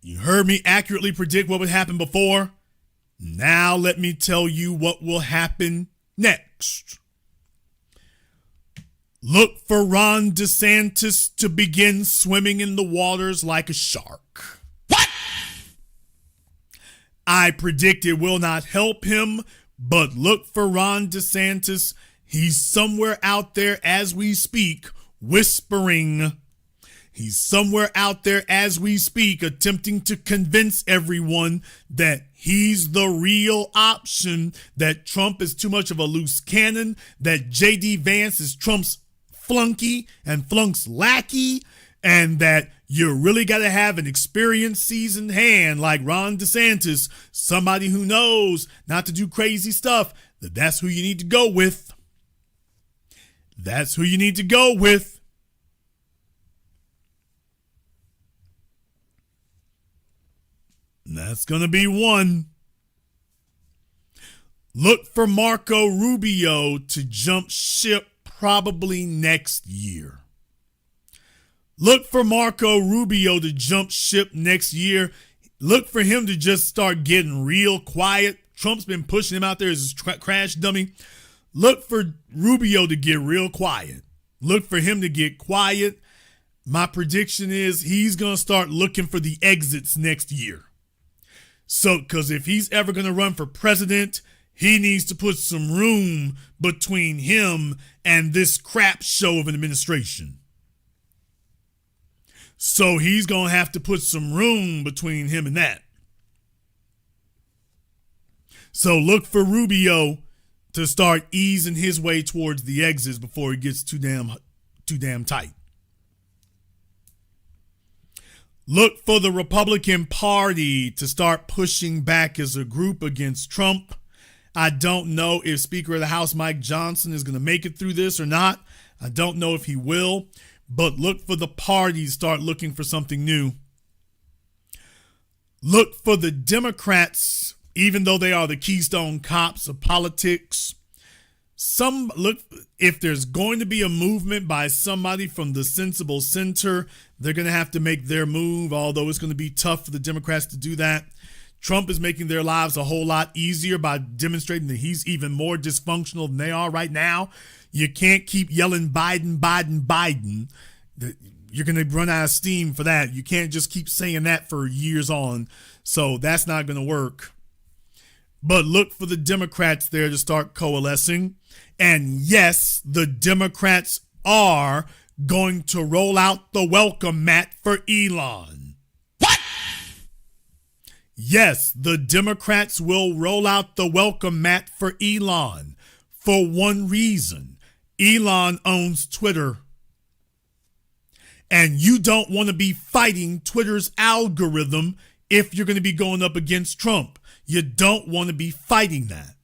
You heard me accurately predict what would happen before. Now let me tell you what will happen next. Look for Ron DeSantis to begin swimming in the waters like a shark. What? I predict it will not help him, but look for Ron DeSantis. He's somewhere out there as we speak, whispering. He's somewhere out there as we speak, attempting to convince everyone that he's the real option, that Trump is too much of a loose cannon, that J.D. Vance is Trump's flunky and Flunk's lackey, and that you really got to have an experienced, seasoned hand like Ron DeSantis, somebody who knows not to do crazy stuff, that's who you need to go with. That's who you need to go with. That's going to be one. Look for Marco Rubio to jump ship probably next year. Look for Marco Rubio to jump ship next year. Look for him to just start getting real quiet. Trump's been pushing him out there as a crash dummy. Look for Rubio to get real quiet. Look for him to get quiet. My prediction is he's going to start looking for the exits next year. So, because if he's ever going to run for president, he needs to put some room between him and this crap show of an administration. So he's going to have to put some room between him and that. So look for Rubio to start easing his way towards the exits before it gets too damn tight. Look for the Republican Party to start pushing back as a group against Trump. I don't know if Speaker of the House Mike Johnson is going to make it through this or not. I don't know if he will, but look for the party to start looking for something new. Look for the Democrats, even though they are the Keystone Cops of politics. If there's going to be a movement by somebody from the sensible center, they're going to have to make their move, although it's going to be tough for the Democrats to do that. Trump is making their lives a whole lot easier by demonstrating that he's even more dysfunctional than they are right now. You can't keep yelling Biden, Biden, Biden. You're going to run out of steam for that. You can't just keep saying that for years on. So that's not going to work. But look for the Democrats there to start coalescing. And yes, the Democrats are going to roll out the welcome mat for Elon. What? Yes, the Democrats will roll out the welcome mat for Elon for one reason. Elon owns Twitter. And you don't want to be fighting Twitter's algorithm if you're going to be going up against Trump. You don't want to be fighting that.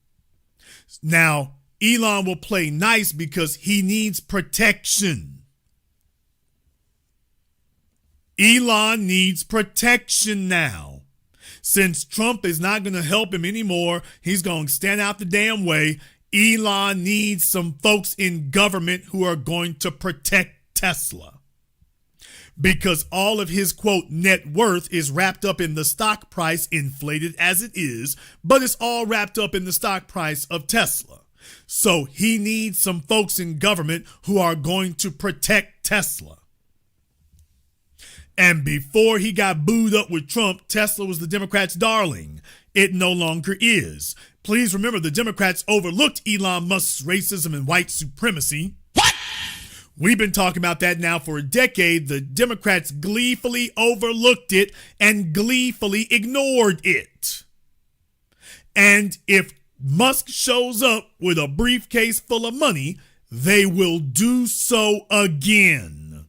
Now, Elon will play nice because he needs protection. Elon needs protection now. Since Trump is not going to help him anymore, he's going to stand out the damn way. Elon needs some folks in government who are going to protect Tesla. Because all of his, quote, net worth is wrapped up in the stock price, inflated as it is, but it's all wrapped up in the stock price of Tesla. So he needs some folks in government who are going to protect Tesla. And before he got booed up with Trump, Tesla was the Democrats' darling. It no longer is. Please remember, the Democrats overlooked Elon Musk's racism and white supremacy. We've been talking about that now for a decade. The Democrats gleefully overlooked it and gleefully ignored it. And if Musk shows up with a briefcase full of money, they will do so again.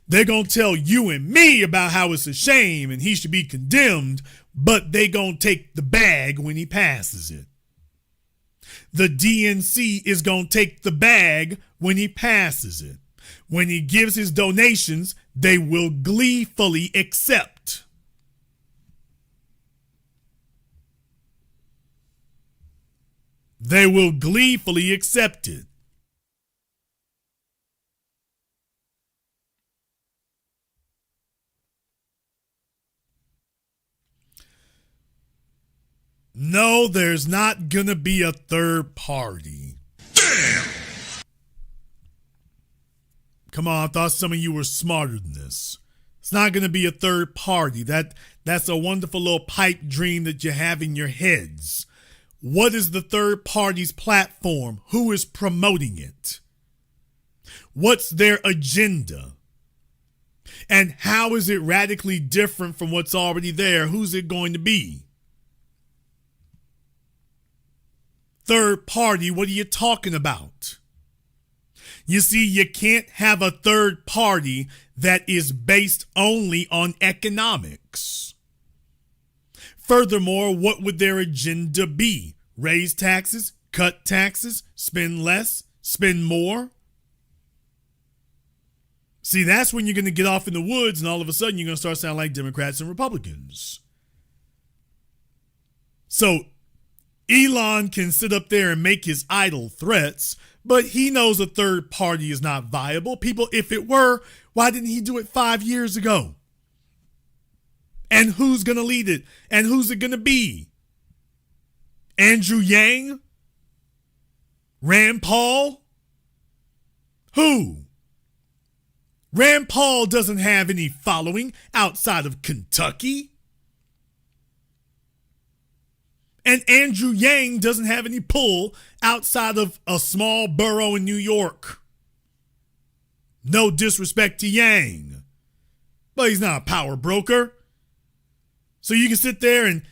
They're going to tell you and me about how it's a shame and he should be condemned, but they going to take the bag when he passes it. The DNC is going to take the bag when he passes it. When he gives his donations, they will gleefully accept. They will gleefully accept it. No, there's not going to be a third party. Damn! Come on, I thought some of you were smarter than this. It's not going to be a third party. That's a wonderful little pipe dream that you have in your heads. What is the third party's platform? Who is promoting it? What's their agenda? And how is it radically different from what's already there? Who's it going to be? Third party, what are you talking about? You see, you can't have a third party that is based only on economics. Furthermore, what would their agenda be? Raise taxes, cut taxes, spend less, spend more? See, that's when you're going to get off in the woods and all of a sudden you're going to start sounding like Democrats and Republicans. So Elon can sit up there and make his idle threats, but he knows a third party is not viable. People, if it were, why didn't he do it 5 years ago? And who's going to lead it? And who's it going to be? Andrew Yang? Rand Paul? Who? Rand Paul doesn't have any following outside of Kentucky. And Andrew Yang doesn't have any pull outside of a small borough in New York. No disrespect to Yang, but he's not a power broker. So you can sit there and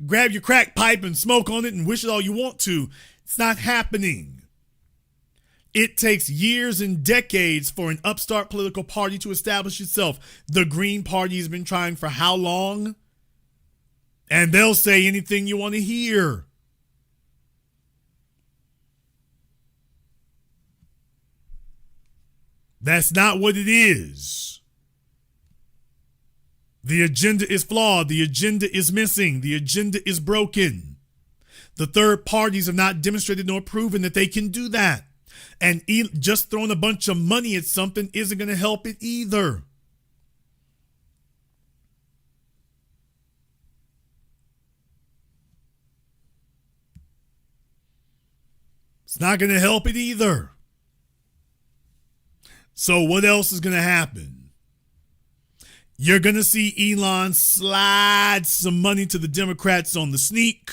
grab your crack pipe and smoke on it and wish it all you want to. It's not happening. It takes years and decades for an upstart political party to establish itself. The Green Party has been trying for how long? And they'll say anything you want to hear. That's not what it is. The agenda is flawed. The agenda is missing. The agenda is broken. The third parties have not demonstrated nor proven that they can do that. And just throwing a bunch of money at something isn't going to help it either. It's not going to help it either. So what else is going to happen? You're going to see Elon slide some money to the Democrats on the sneak.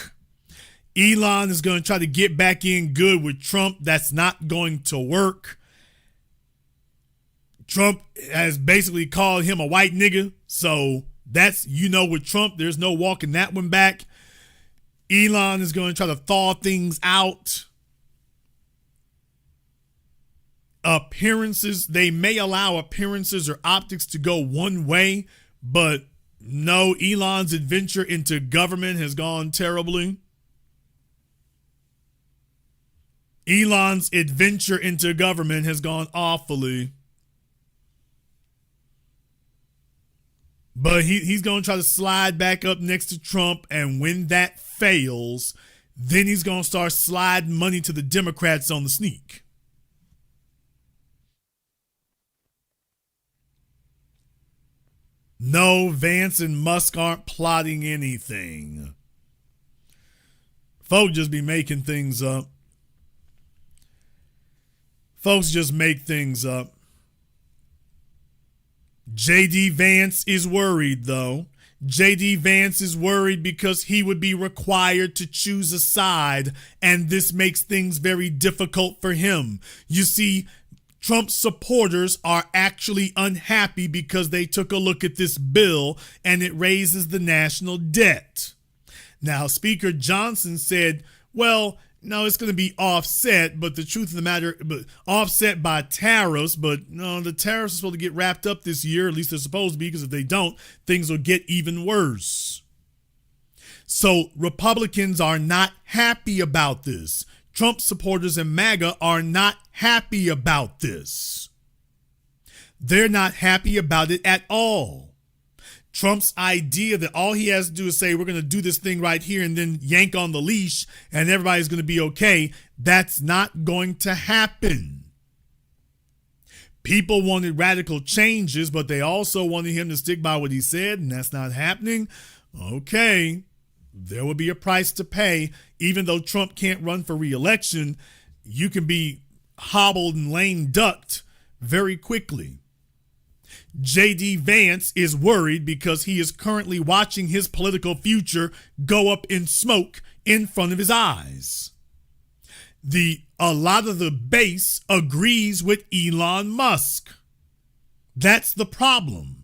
Elon is going to try to get back in good with Trump. That's not going to work. Trump has basically called him a white nigga. So that's, with Trump, there's no walking that one back. Elon is going to try to thaw things out. Appearances, they may allow appearances or optics to go one way, but no, Elon's adventure into government has gone terribly. Elon's adventure into government has gone awfully. But he's going to try to slide back up next to Trump, and when that fails, then he's going to start sliding money to the Democrats on the sneak. No, Vance and Musk aren't plotting anything. Folks just be making things up. Folks just make things up. J.D. Vance is worried, though. J.D. Vance is worried because he would be required to choose a side, and this makes things very difficult for him. You see, Trump's supporters are actually unhappy because they took a look at this bill and it raises the national debt. Now, Speaker Johnson said, well, no, it's going to be offset, but the truth of the matter, offset by tariffs, but no, the tariffs are supposed to get wrapped up this year, at least they're supposed to be, because if they don't, things will get even worse. So Republicans are not happy about this. Trump supporters and MAGA are not happy about this. They're not happy about it at all. Trump's idea that all he has to do is say, we're going to do this thing right here and then yank on the leash and everybody's going to be okay, that's not going to happen. People wanted radical changes, but they also wanted him to stick by what he said, and that's not happening. Okay, there will be a price to pay. Even though Trump can't run for re-election, you can be hobbled and lame ducked very quickly. J.D. Vance is worried because he is currently watching his political future go up in smoke in front of his eyes. A lot of the base agrees with Elon Musk. That's the problem.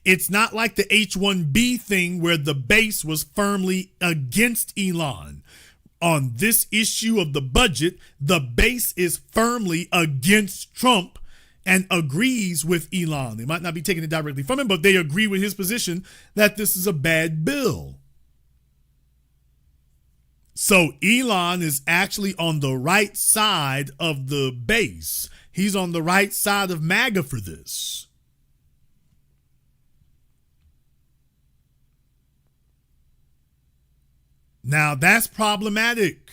It's not like the H-1B thing where the base was firmly against Elon. On this issue of the budget, the base is firmly against Trump and agrees with Elon. They might not be taking it directly from him, but they agree with his position that this is a bad bill. So Elon is actually on the right side of the base. He's on the right side of MAGA for this. Now that's problematic.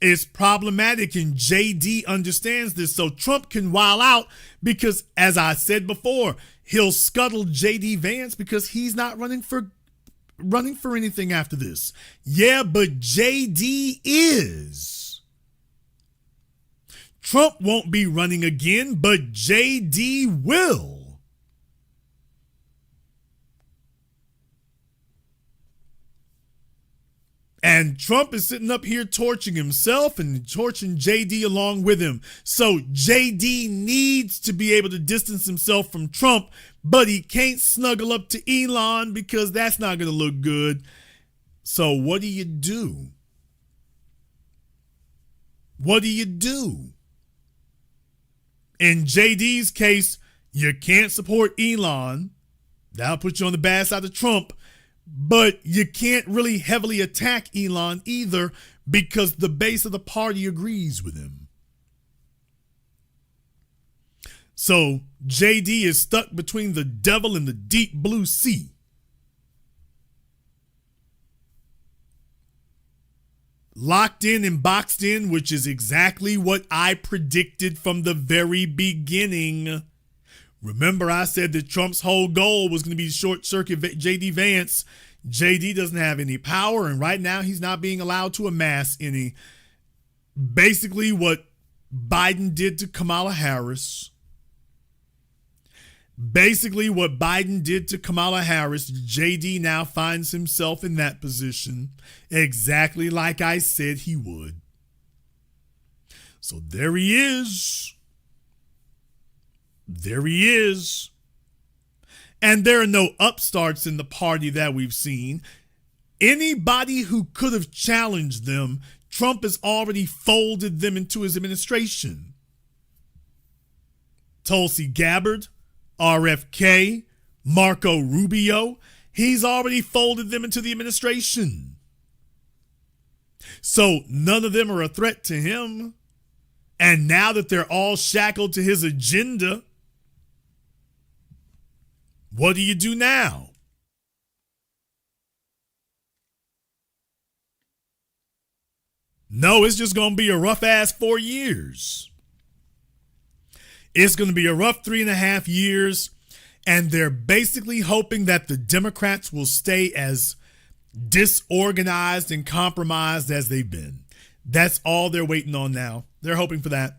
It's problematic, and JD understands this. So Trump can wild out because, as I said before, he'll scuttle JD Vance because he's not running for anything after this. Yeah, but JD is. Trump won't be running again, but JD will. And Trump is sitting up here torching himself and torching JD along with him. So JD needs to be able to distance himself from Trump, but he can't snuggle up to Elon because that's not going to look good. So what do you do? What do you do? In JD's case, you can't support Elon. That'll put you on the bad side of Trump. But you can't really heavily attack Elon either because the base of the party agrees with him. So JD is stuck between the devil and the deep blue sea. Locked in and boxed in, which is exactly what I predicted from the very beginning. Remember, I said that Trump's whole goal was going to be short circuit J.D. Vance. J.D. doesn't have any power, and right now he's not being allowed to amass any. Basically, what Biden did to Kamala Harris. J.D. now finds himself in that position, exactly like I said he would. So there he is. There he is. And there are no upstarts in the party that we've seen. Anybody who could have challenged them, Trump has already folded them into his administration. Tulsi Gabbard, RFK, Marco Rubio, he's already folded them into the administration. So none of them are a threat to him. And now that they're all shackled to his agenda, what do you do now? No, it's just going to be a rough ass 4 years. It's going to be a rough 3.5 years. And they're basically hoping that the Democrats will stay as disorganized and compromised as they've been. That's all they're waiting on now. They're hoping for that.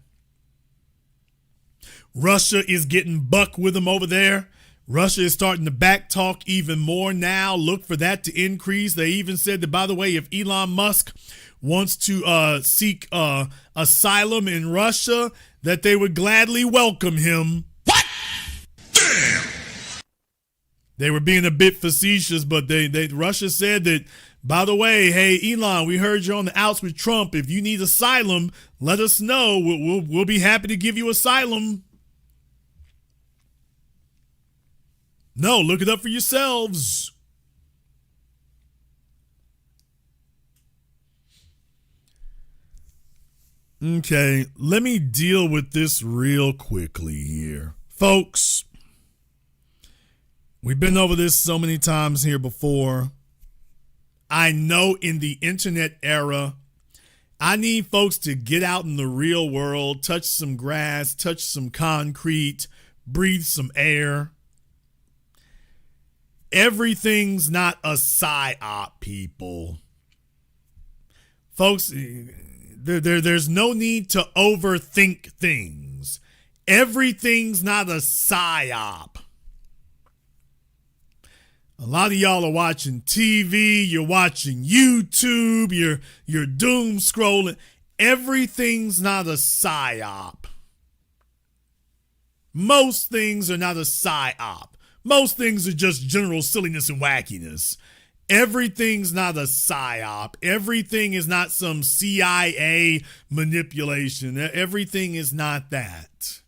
Russia is getting buck with them over there. Russia is starting to backtalk even more now. Look for that to increase. They even said that, by the way, if Elon Musk wants to seek asylum in Russia, that they would gladly welcome him. What? Damn! They were being a bit facetious, but Russia said that, by the way, hey, Elon, we heard you're on the outs with Trump. If you need asylum, let us know. We'll be happy to give you asylum. No, look it up for yourselves. Okay, let me deal with this real quickly here. Folks, we've been over this so many times here before. I know in the internet era, I need folks to get out in the real world, touch some grass, touch some concrete, breathe some air. Everything's not a psyop, people. Folks, there's no need to overthink things. Everything's not a psyop. A lot of y'all are watching TV, you're watching YouTube, you're doom scrolling. Everything's not a psyop. Most things are not a psyop. Most things are just general silliness and wackiness. Everything's not a psyop. Everything is not some CIA manipulation. Everything is not that.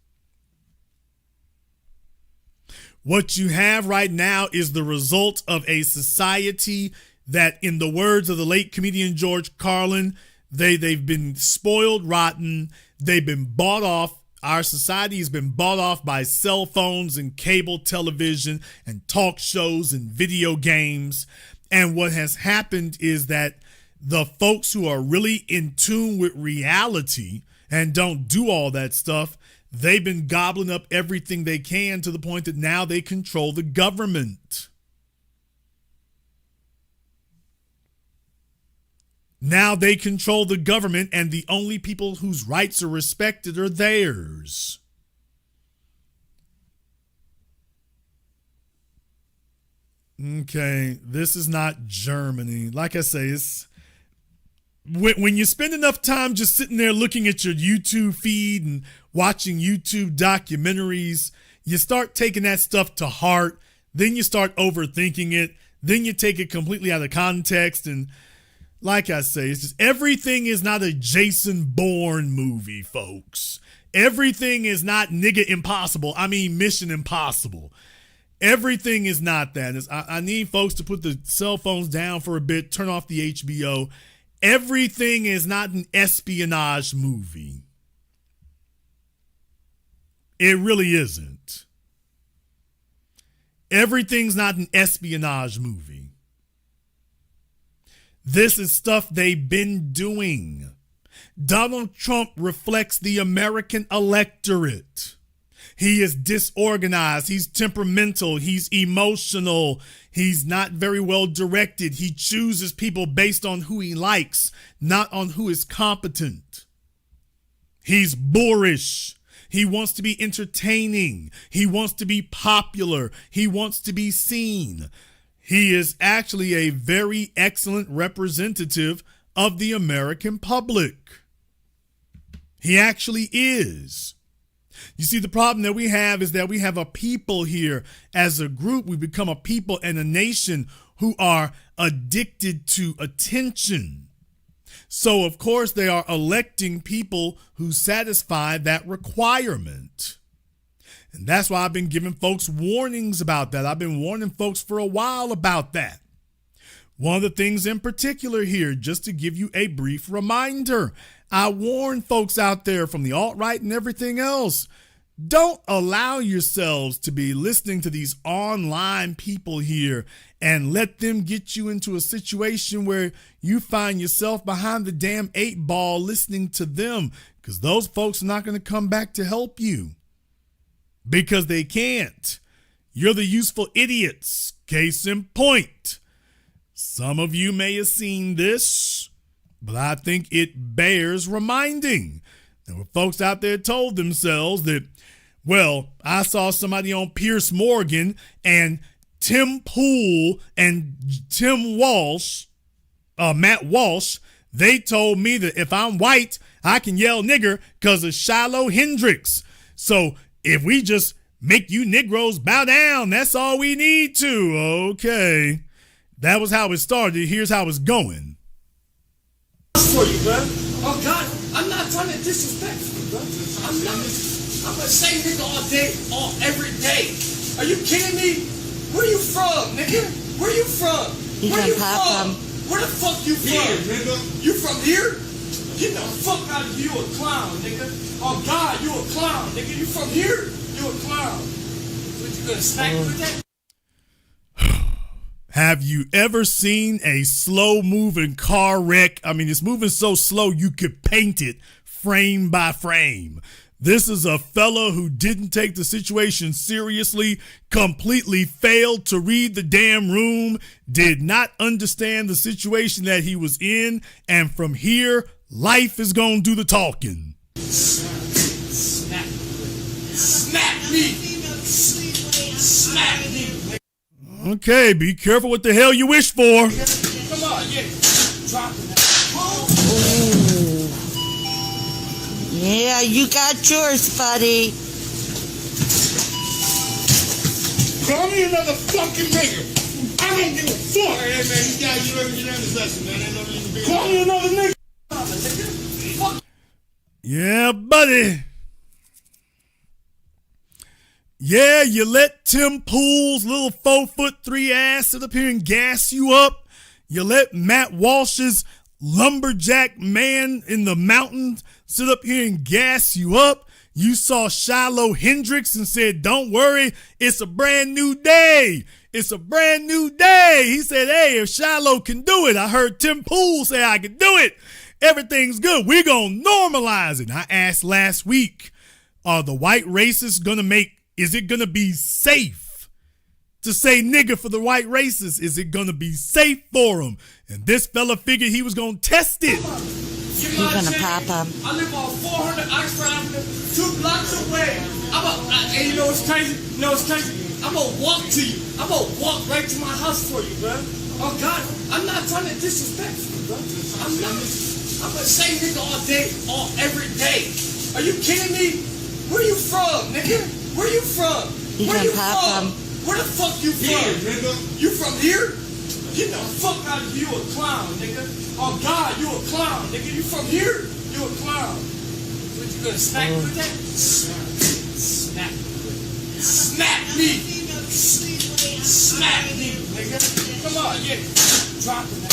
What you have right now is the result of a society that, in the words of the late comedian George Carlin, they've been spoiled rotten. They've been bought off. Our society has been bought off by cell phones and cable television and talk shows and video games. And what has happened is that the folks who are really in tune with reality and don't do all that stuff, they've been gobbling up everything they can to the point that now they control the government. Now they control the government, and the only people whose rights are respected are theirs. Okay, this is not Germany. Like I say, it's when you spend enough time just sitting there looking at your YouTube feed and watching YouTube documentaries, you start taking that stuff to heart. Then you start overthinking it. Then you take it completely out of context. And like I say, it's just everything is not a Jason Bourne movie, folks. Everything is not nigga impossible. I mean, Mission Impossible. Everything is not that. I need folks to put the cell phones down for a bit, turn off the HBO. Everything is not an espionage movie. It really isn't. Everything's not an espionage movie. This is stuff they've been doing. Donald Trump reflects the American electorate. He is disorganized. He's temperamental. He's emotional. He's not very well directed. He chooses people based on who he likes, not on who is competent. He's boorish. He wants to be entertaining. He wants to be popular. He wants to be seen. He is actually a very excellent representative of the American public. He actually is. You see, the problem that we have is that we have a people here as a group. We become a people and a nation who are addicted to attention. So, of course, they are electing people who satisfy that requirement. And that's why I've been giving folks warnings about that. I've been warning folks for a while about that. One of the things in particular here, just to give you a brief reminder, I warn folks out there from the alt-right and everything else, don't allow yourselves to be listening to these online people here and let them get you into a situation where you find yourself behind the damn 8-ball listening to them, because those folks are not going to come back to help you because they can't. You're the useful idiots. Case in point. Some of you may have seen this, but I think it bears reminding. There were folks out there told themselves that, well, I saw somebody on Piers Morgan and Tim Pool and Tim Walsh, Matt Walsh, they told me that if I'm white, I can yell nigger because of Shiloh Hendrix. So if we just make you Negroes bow down, that's all we need to. Okay. That was how it started. Here's how it's going. For you, bro. Oh, God. I'm not trying to disrespect you, bro. I'm not. I'm the same nigga all day, every day. Are you kidding me? Where you from, nigga? Where you from? Where you from? Where the fuck you from? Here, nigga. You from here? Get the fuck out of here. You a clown, nigga. Oh, God, you a clown, nigga. You from here? You a clown. What, you gonna smack me with that? Have you ever seen a slow-moving car wreck? I mean, it's moving so slow you could paint it frame by frame. This is a fella who didn't take the situation seriously, completely failed to read the damn room, did not understand the situation that he was in, and from here Life is gonna do the talking. Smack me. Smack me. Smack me. Okay, be careful what the hell you wish for. Come on, yeah. Drop it. Yeah, you got yours, buddy. Call me another fucking nigga. I don't give a fuck. Hey, man, this guy, you ever get on this lesson, man. Ain't no reason to be. Call me another nigga. Yeah, buddy. Yeah, you let Tim Pool's little 4'3" ass sit up here and gas you up. You let Matt Walsh's lumberjack man in the mountains sit up here and gas you up. You saw Shiloh Hendricks and said, don't worry, it's a brand new day. It's a brand new day. He said, hey, if Shiloh can do it, I heard Tim Pool say I can do it. Everything's good. We're going to normalize it. I asked last week, are the white racists going to is it going to be safe to say nigga for the white racists? Is it going to be safe for them? And this fella figured he was going to test it. You're gonna pop him. I live on 400 Oxford Avenue, 2 blocks away. And you know what's crazy? You know what's crazy? I'm gonna walk to you. I'm gonna walk right to my house for you, bro. Oh God, I'm not trying to disrespect you, bro. I'm not. I'm the same nigga all day, every day. Are you kidding me? Where you from, nigga? Where you from? Where you from? Where the fuck you from? Here, nigga. You from here? Get the fuck out of here, you a clown, nigga. Oh God, you a clown, nigga. You from here? You a clown. What, you gonna smack me with that? Smack me with it. Smack me! Smack me, nigga. Come on, yeah. Drop it.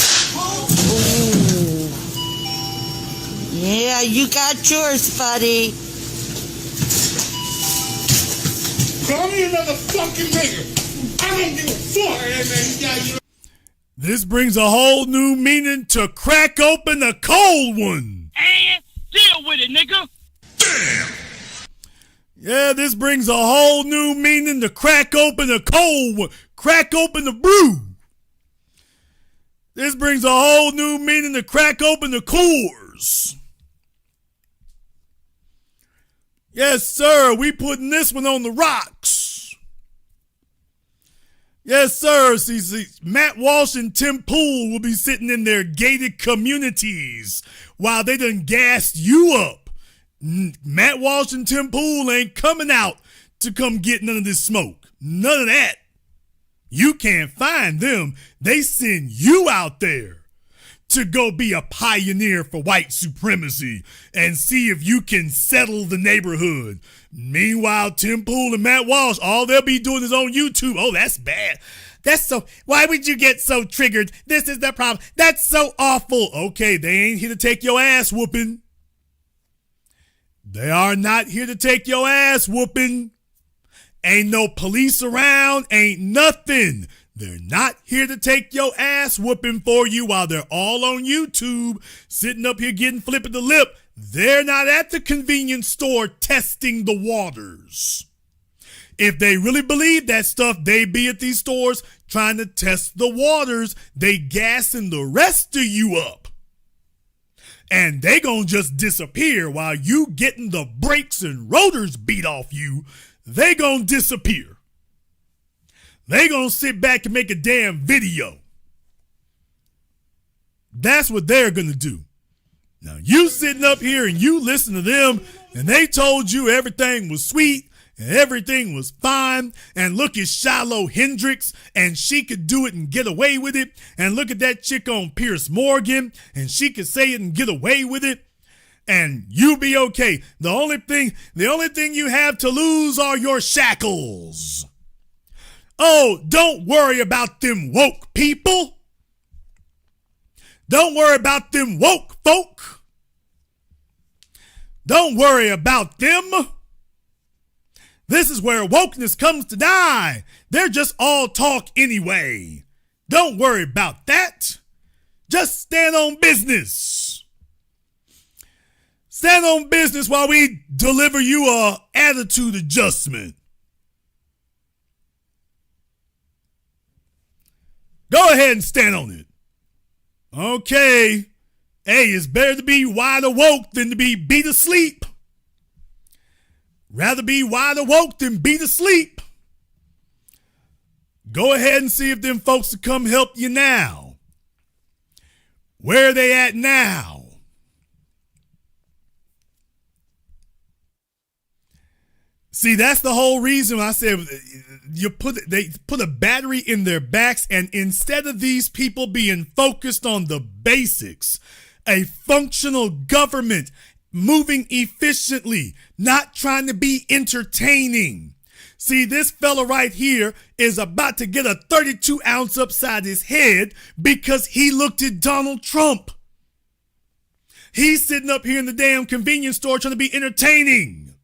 Yeah, you got yours, buddy. Call me another fucking nigga. I don't give a fuck. Hey, man, this guy, you. This brings a whole new meaning to crack open a cold one. And deal with it, nigga. Damn. Yeah, this brings a whole new meaning to crack open a cold one. Crack open the brew. This brings a whole new meaning to crack open the cores. Yes, sir, we putting this one on the rocks. Yes, sir. See, Matt Walsh and Tim Pool will be sitting in their gated communities while they done gassed you up. Matt Walsh and Tim Pool ain't coming out to come get none of this smoke. None of that. You can't find them. They send you out there to go be a pioneer for white supremacy and see if you can settle the neighborhood. Meanwhile, Tim Pool and Matt Walsh, all they'll be doing is on YouTube. Oh, that's bad. Why would you get so triggered? This is the problem. That's so awful. Okay, they ain't here to take your ass whooping. They are not here to take your ass whooping. Ain't no police around, ain't nothing. They're not here to take your ass whooping for you while they're all on YouTube, sitting up here getting flip at the lip. They're not at the convenience store testing the waters. If they really believe that stuff, they be at these stores trying to test the waters. They gassing the rest of you up. And they gonna just disappear while you getting the brakes and rotors beat off you. They gonna disappear. They gonna sit back and make a damn video. That's what they're gonna do. Now you sitting up here and you listen to them and they told you everything was sweet and everything was fine, and look at Shiloh Hendricks and she could do it and get away with it, and look at that chick on Pierce Morgan and she could say it and get away with it, and you be okay. The only thing you have to lose are your shackles. Oh, don't worry about them woke people. Don't worry about them woke folk. Don't worry about them. This is where wokeness comes to die. They're just all talk anyway. Don't worry about that. Just stand on business. Stand on business while we deliver you a attitude adjustment. Go ahead and stand on it. Okay. Hey, it's better to be wide awoke than to be beat asleep. Rather be wide awoke than beat asleep. Go ahead and see if them folks will come help you now. Where are they at now? See, that's the whole reason I said they put a battery in their backs, and instead of these people being focused on the basics, a functional government moving efficiently, not trying to be entertaining. See, this fella right here is about to get a 32 ounce upside his head because he looked at Donald Trump. He's sitting up here in the damn convenience store trying to be entertaining.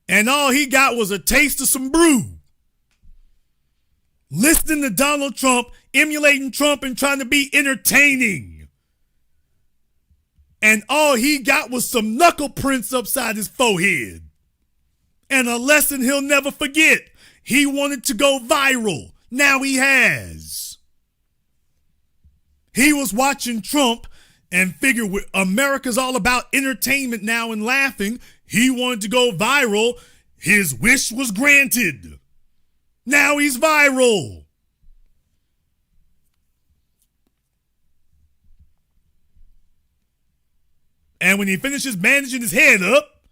And all he got was a taste of some brew. Listening to Donald Trump, emulating Trump, and trying to be entertaining. And all he got was some knuckle prints upside his forehead. And a lesson he'll never forget. He wanted to go viral. Now he has. He was watching Trump and figured America's all about entertainment now and laughing. He wanted to go viral. His wish was granted. Now he's viral. And when he finishes bandaging his head up,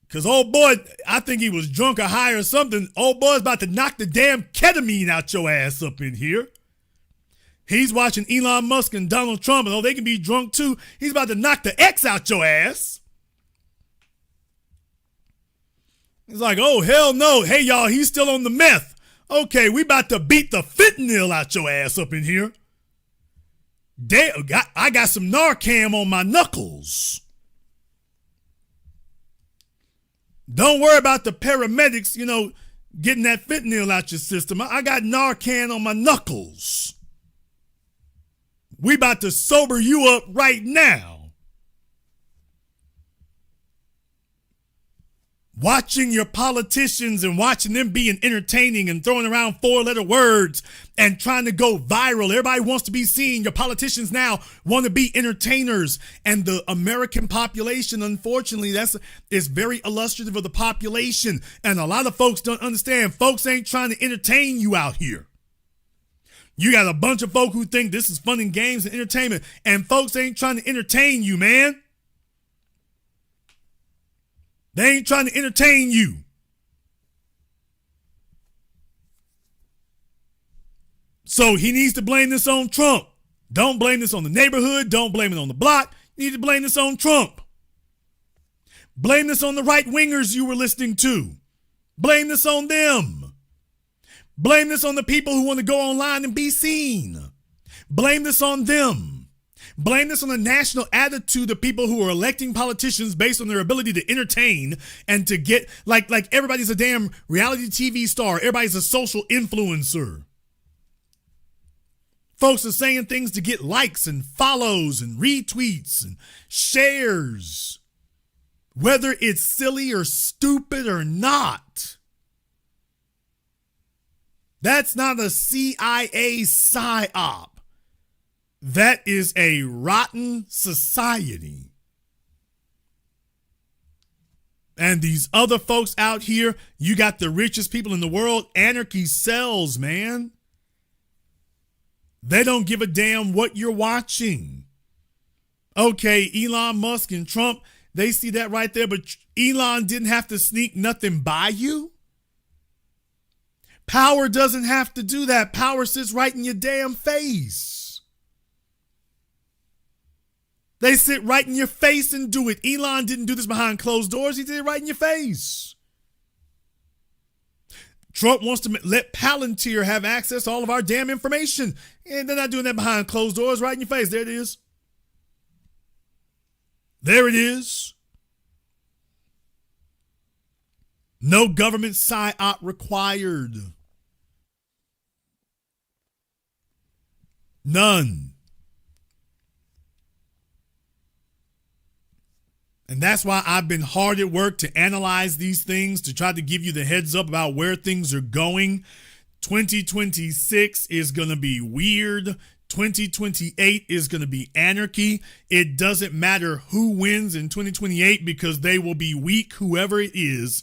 because old boy, I think he was drunk or high or something, old boy's about to knock the damn ketamine out your ass up in here. He's watching Elon Musk and Donald Trump, and they can be drunk too. He's about to knock the X out your ass. He's like, oh, hell no. Hey, y'all, he's still on the meth. Okay, we about to beat the fentanyl out your ass up in here. Damn, I got some Narcan on my knuckles. Don't worry about the paramedics, getting that fentanyl out your system. I got Narcan on my knuckles. We about to sober you up right now. Watching your politicians and watching them being entertaining and throwing around 4-letter words and trying to go viral. Everybody wants to be seen. Your politicians now want to be entertainers. And the American population, unfortunately, is very illustrative of the population. And a lot of folks don't understand. Folks ain't trying to entertain you out here. You got a bunch of folk who think this is fun and games and entertainment. And folks ain't trying to entertain you, man. They ain't trying to entertain you. So he needs to blame this on Trump. Don't blame this on the neighborhood. Don't blame it on the block. You need to blame this on Trump. Blame this on the right wingers you were listening to. Blame this on them. Blame this on the people who want to go online and be seen. Blame this on them. Blame this on the national attitude of people who are electing politicians based on their ability to entertain and to get, like everybody's a damn reality TV star. Everybody's a social influencer. Folks are saying things to get likes and follows and retweets and shares, whether it's silly or stupid or not. That's not a CIA psyop. That is a rotten society. And these other folks out here, you got the richest people in the world. Anarchy sells, man. They don't give a damn what you're watching. Okay, Elon Musk and Trump, they see that right there, but Elon didn't have to sneak nothing by you. Power doesn't have to do that. Power sits right in your damn face. They sit right in your face and do it. Elon didn't do this behind closed doors. He did it right in your face. Trump wants to let Palantir have access to all of our damn information. And they're not doing that behind closed doors, right in your face. There it is. There it is. No government psyop required. None. And that's why I've been hard at work to analyze these things, to try to give you the heads up about where things are going, 2026 is going to be weird. 2028 is going to be anarchy. It doesn't matter who wins in 2028 because they will be weak, whoever it is.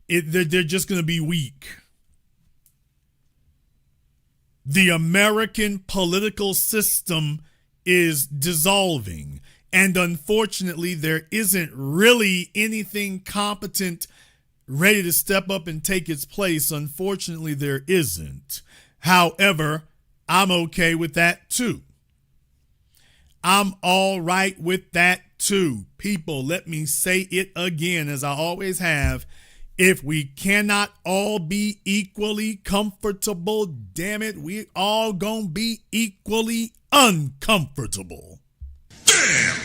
They're just going to be weak. The American political system is dissolving. And unfortunately, there isn't really anything competent ready to step up and take its place. Unfortunately, there isn't. However, I'm okay with that too. I'm all right with that too. People, let me say it again, as I always have. If we cannot all be equally comfortable, damn it, we all gonna be equally uncomfortable. Damn!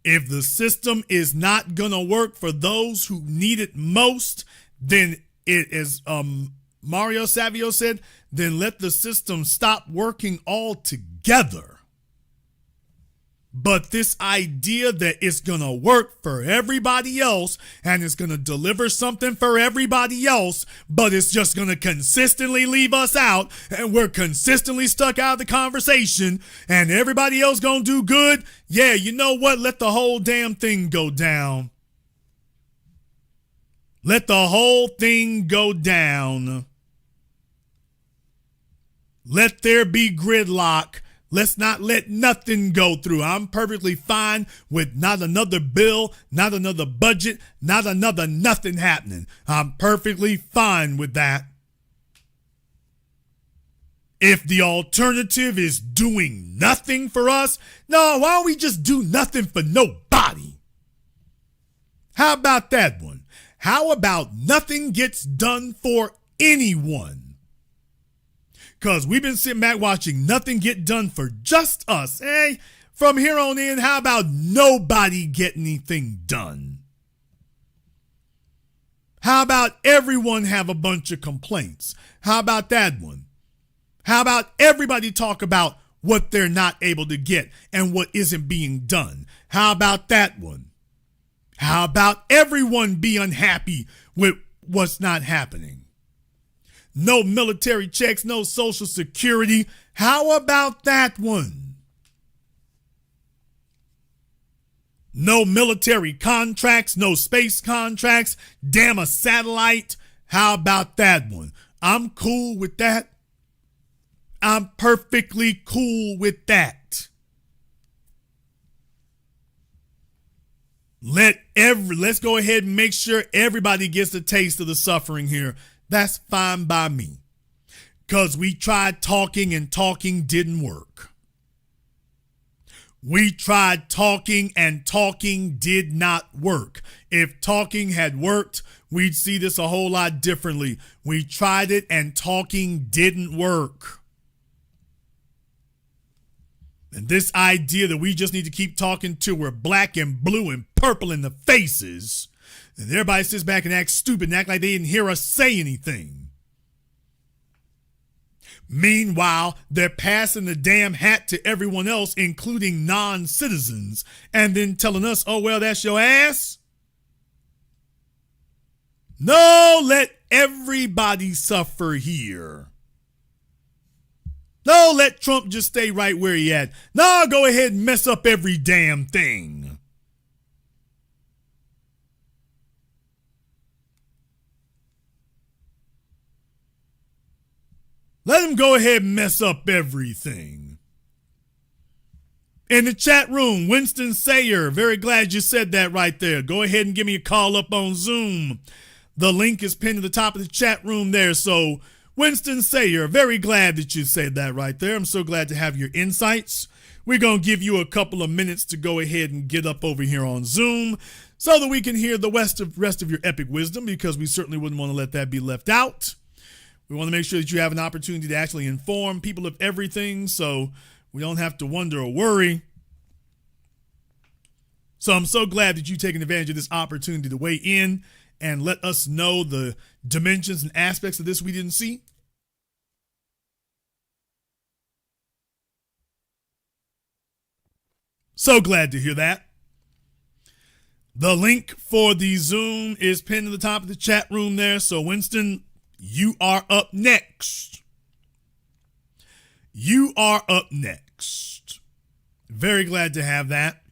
If the system is not gonna work for those who need it most, then it is, Mario Savio said, then let the system stop working altogether. But this idea that it's going to work for everybody else and it's going to deliver something for everybody else, but it's just going to consistently leave us out and we're consistently stuck out of the conversation and everybody else going to do good, yeah, you know what? Let the whole damn thing go down. Let the whole thing go down. Let there be gridlock. Let's not let nothing go through. I'm perfectly fine with not another bill, not another budget, not another nothing happening. I'm perfectly fine with that. If the alternative is doing nothing for us, no, why don't we just do nothing for nobody? How about that one? How about nothing gets done for anyone? Because we've been sitting back watching nothing get done for just us. Hey, from here on in, how about nobody get anything done? How about everyone have a bunch of complaints? How about that one? How about everybody talk about what they're not able to get and what isn't being done? How about that one? How about everyone be unhappy with what's not happening? No military checks, no social security. How about that one? No military contracts, no space contracts, damn a satellite. How about that one? I'm cool with that. I'm perfectly cool with that. Let's go ahead and make sure everybody gets a taste of the suffering here. That's fine by me. Because we tried talking and talking didn't work. We tried talking and talking did not work. If talking had worked, we'd see this a whole lot differently. We tried it and talking didn't work. And this idea that we just need to keep talking till we're black and blue and purple in the faces, and everybody sits back and acts stupid and act like they didn't hear us say anything. Meanwhile, they're passing the damn hat to everyone else, including non-citizens, and then telling us, oh, well, that's your ass. No, let everybody suffer here. No, let Trump just stay right where he at. No, go ahead and mess up every damn thing. Let him go ahead and mess up everything. In the chat room, Winston Sayer, very glad you said that right there. Go ahead and give me a call up on Zoom. The link is pinned to the top of the chat room there. So, Winston Sayer, very glad that you said that right there. I'm so glad to have your insights. We're going to give you a couple of minutes to go ahead and get up over here on Zoom so that we can hear the rest of your epic wisdom, because we certainly wouldn't want to let that be left out. We want to make sure that you have an opportunity to actually inform people of everything so we don't have to wonder or worry. So I'm so glad that you've taken advantage of this opportunity to weigh in and let us know the dimensions and aspects of this we didn't see. So glad to hear that. The link for the Zoom is pinned to the top of the chat room there. So Winston, you are up next. You are up next. Very glad to have that.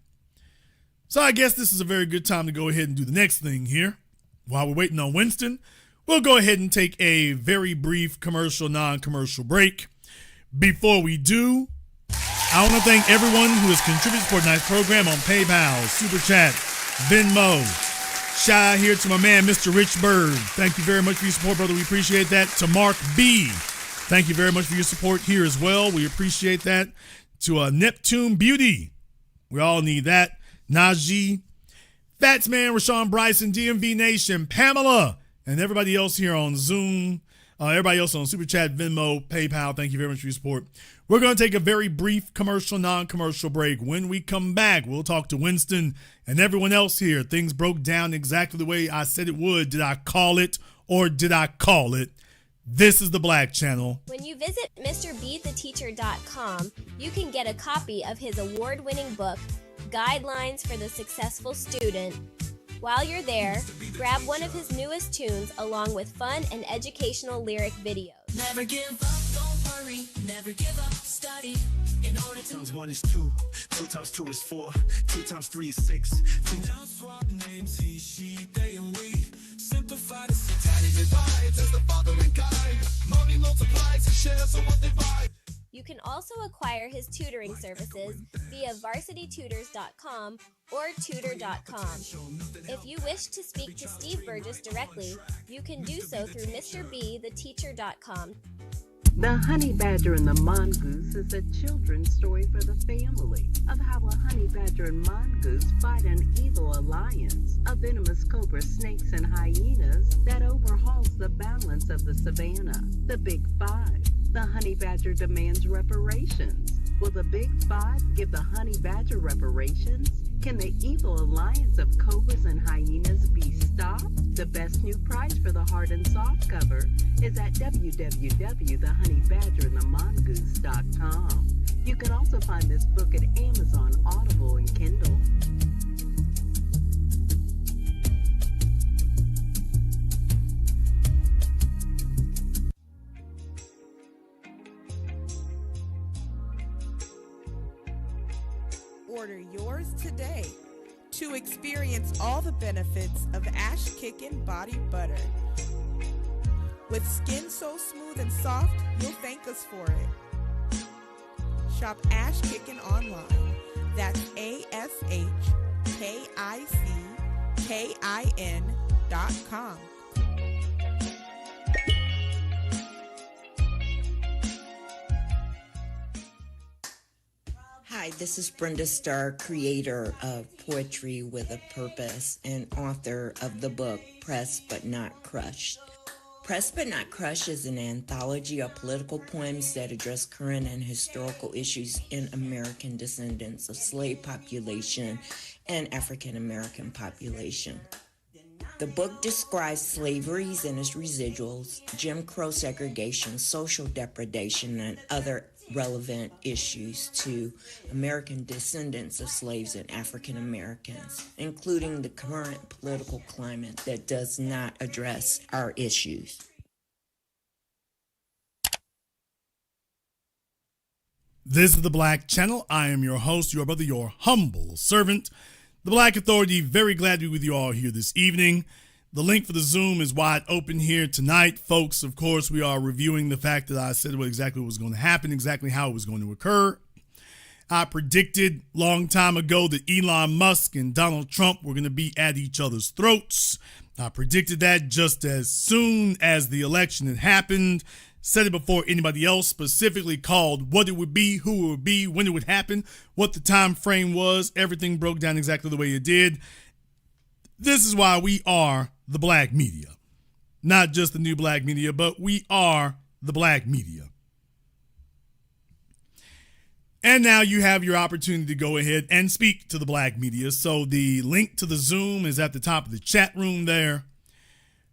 So I guess this is a very good time to go ahead and do the next thing here. While we're waiting on Winston, we'll go ahead and take a very brief commercial, non-commercial break. Before we do, I want to thank everyone who has contributed to tonight's program on PayPal, Super Chat, Venmo. Shout out here to my man, Mr. Rich Bird. Thank you very much for your support, brother. We appreciate that. To Mark B. Thank you very much for your support here as well. We appreciate that. To Neptune Beauty. We all need that. Najee, Fats Man, Rashawn Bryson, DMV Nation, Pamela, and everybody else here on Zoom. Everybody else on Super Chat, Venmo, PayPal. Thank you very much for your support. We're going to take a very brief commercial, non-commercial break. When we come back, we'll talk to Winston and everyone else here. Things broke down exactly the way I said it would. Did I call it or did I call it? This is the Black Channel. When you visit MrBeTheTeacher.com, you can get a copy of his award-winning book, Guidelines for the Successful Student. While you're there, grab one of his newest tunes along with fun and educational lyric videos. Never give up, don't worry, never give up, study. In order to times 1 is 2, 2 times 2 is 4, 2 times 3 is 6. now swap names, he, she, they, and we. Simplify the satanic divide as the following guide. Money multiplies and shares of what they buy. You can also acquire his tutoring services via varsitytutors.com or tutor.com. If you wish to speak to Steve Burgess directly, you can do so through MrBeTheTeacher.com. The Honey Badger and the Mongoose is a children's story for the family of how a honey badger and mongoose fight an evil alliance of venomous cobra snakes and hyenas that overhauls the balance of the savannah. The Big Five. The honey badger demands reparations. Will the Big Five give the honey badger reparations? Can the evil alliance of cobras and hyenas be stopped? The best new price for the hard and soft cover is at www.thehoneyBadgerandthemongoose.com. You can also find this book at Amazon, Audible, and Kindle. Order yours today to experience all the benefits of Ash Kickin' Body Butter. With skin so smooth and soft, you'll thank us for it. Shop Ash Kickin' online. That's ASHKICKIN.com. Hi, this is Brenda Starr, creator of Poetry with a Purpose and author of the book Pressed But Not Crushed. Pressed But Not Crushed is an anthology of political poems that address current and historical issues in American descendants of slave population and African American population. The book describes slavery and its residuals, Jim Crow segregation, social depredation, and other relevant issues to American descendants of slaves and African Americans, including the current political climate that does not address our issues. This is the Black Channel. I am your host, your brother, your humble servant, the Black Authority. Very glad to be with you all here this evening. The link for the Zoom is wide open here tonight. Folks, of course, we are reviewing the fact that I said what exactly was going to happen, exactly how it was going to occur. I predicted a long time ago that Elon Musk and Donald Trump were going to be at each other's throats. I predicted that just as soon as the election had happened. Said it before anybody else, specifically called what it would be, who it would be, when it would happen, what the time frame was. Everything broke down exactly the way it did. This is why we are the Black media. Not just the new Black media, but we are the Black media. And now you have your opportunity to go ahead and speak to the Black media. So the link to the Zoom is at the top of the chat room there.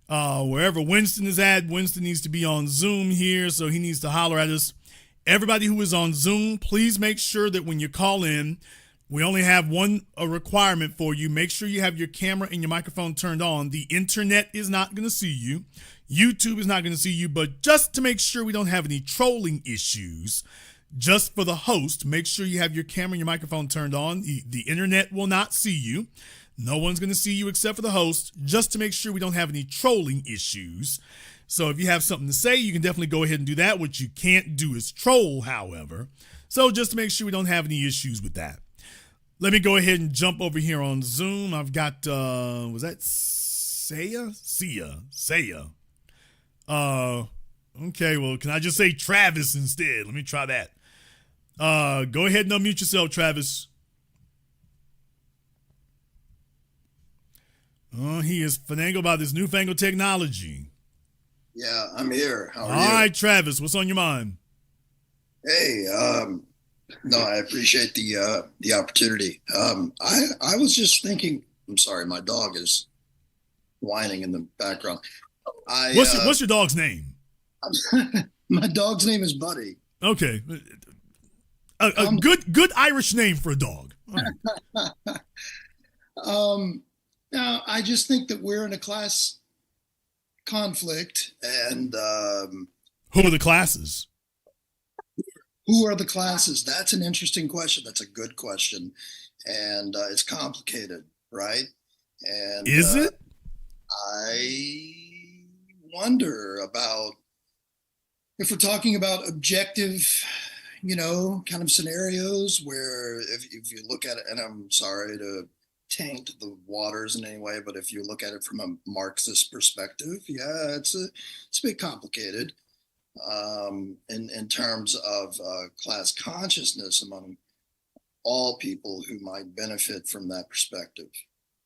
Wherever Winston is at, Winston needs to be on Zoom here, so he needs to holler at us. Everybody who is on Zoom, please make sure that when you call in, We only have a requirement for you. Make sure you have your camera and your microphone turned on. The internet is not going to see you. YouTube is not going to see you. But just to make sure we don't have any trolling issues, just for the host, make sure you have your camera and your microphone turned on. The internet will not see you. No one's going to see you except for the host, just to make sure we don't have any trolling issues. So if you have something to say, you can definitely go ahead and do that. What you can't do is troll, however. So just to make sure we don't have any issues with that. Let me go ahead and jump over here on Zoom. I've got, was that Saya? Okay, well, can I just say Travis instead? Let me try that. Go ahead and unmute yourself, Travis. He is finagled by this newfangled technology. Yeah, I'm here. How are you? All right, Travis, what's on your mind? Hey, no, I appreciate the opportunity. I was just thinking. I'm sorry, my dog is whining in the background. What's your dog's name? My dog's name is Buddy. Okay, a good Irish name for a dog. Right. Now, I just think that we're in a class conflict, and who are the classes? Who are the classes? That's an interesting question. That's a good question, and it's complicated, right? And is it? I wonder about if we're talking about objective, kind of scenarios where if you look at it, and I'm sorry to taint the waters in any way, but if you look at it from a Marxist perspective, yeah, it's a bit complicated in terms of class consciousness among all people who might benefit from that perspective.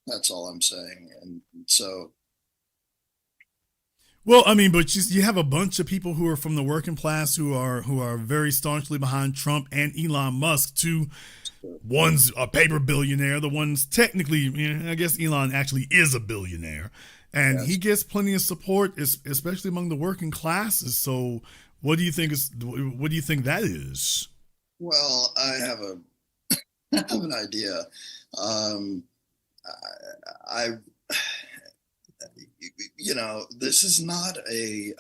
That's all I'm saying. And so, well, I mean, but you have a bunch of people who are from the working class who are very staunchly behind Trump and Elon Musk. One's a paper billionaire. The one's technically, I guess Elon actually is a billionaire, and yes, he gets plenty of support, especially among the working classes. So, what do you think that is? Well, I have an idea. This is not a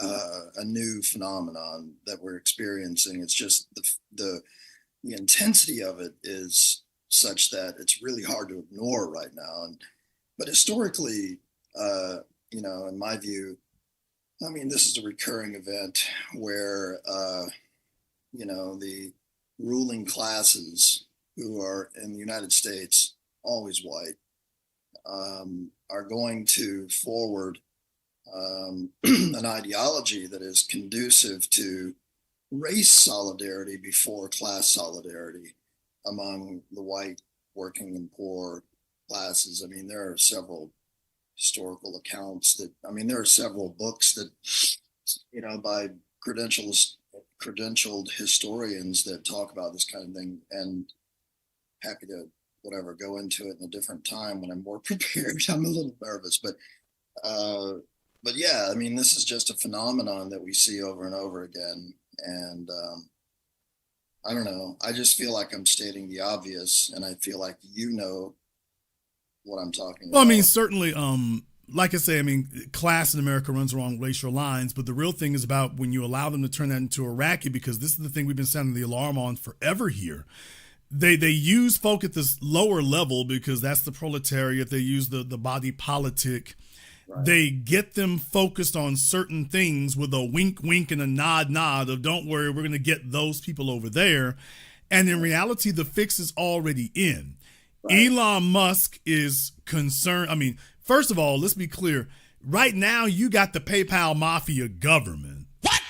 new phenomenon that we're experiencing. It's just the intensity of it is such that it's really hard to ignore right now. But historically, in my view, I mean, this is a recurring event where, the ruling classes who are in the United States, always white, are going to forward an ideology that is conducive to race solidarity before class solidarity among the white working and poor classes. I mean, there are several historical accounts there are several books that, by credentialed historians that talk about this kind of thing, and happy to go into it in a different time when I'm more prepared. I'm a little nervous, but yeah, I mean, this is just a phenomenon that we see over and over again. And I don't know. I just feel like I'm stating the obvious, and I feel like what I'm talking about. Well, I mean, certainly, like I say, I mean, class in America runs along racial lines, but the real thing is about when you allow them to turn that into a racket, because this is the thing we've been sounding the alarm on forever here. They use folk at this lower level because that's the proletariat. They use the body politic. Right. They get them focused on certain things with a wink, wink, and a nod, nod of don't worry, we're going to get those people over there. And in reality, the fix is already in. Right. Elon Musk is concerned. I mean, first of all, let's be clear. Right now, you got the PayPal mafia government. What?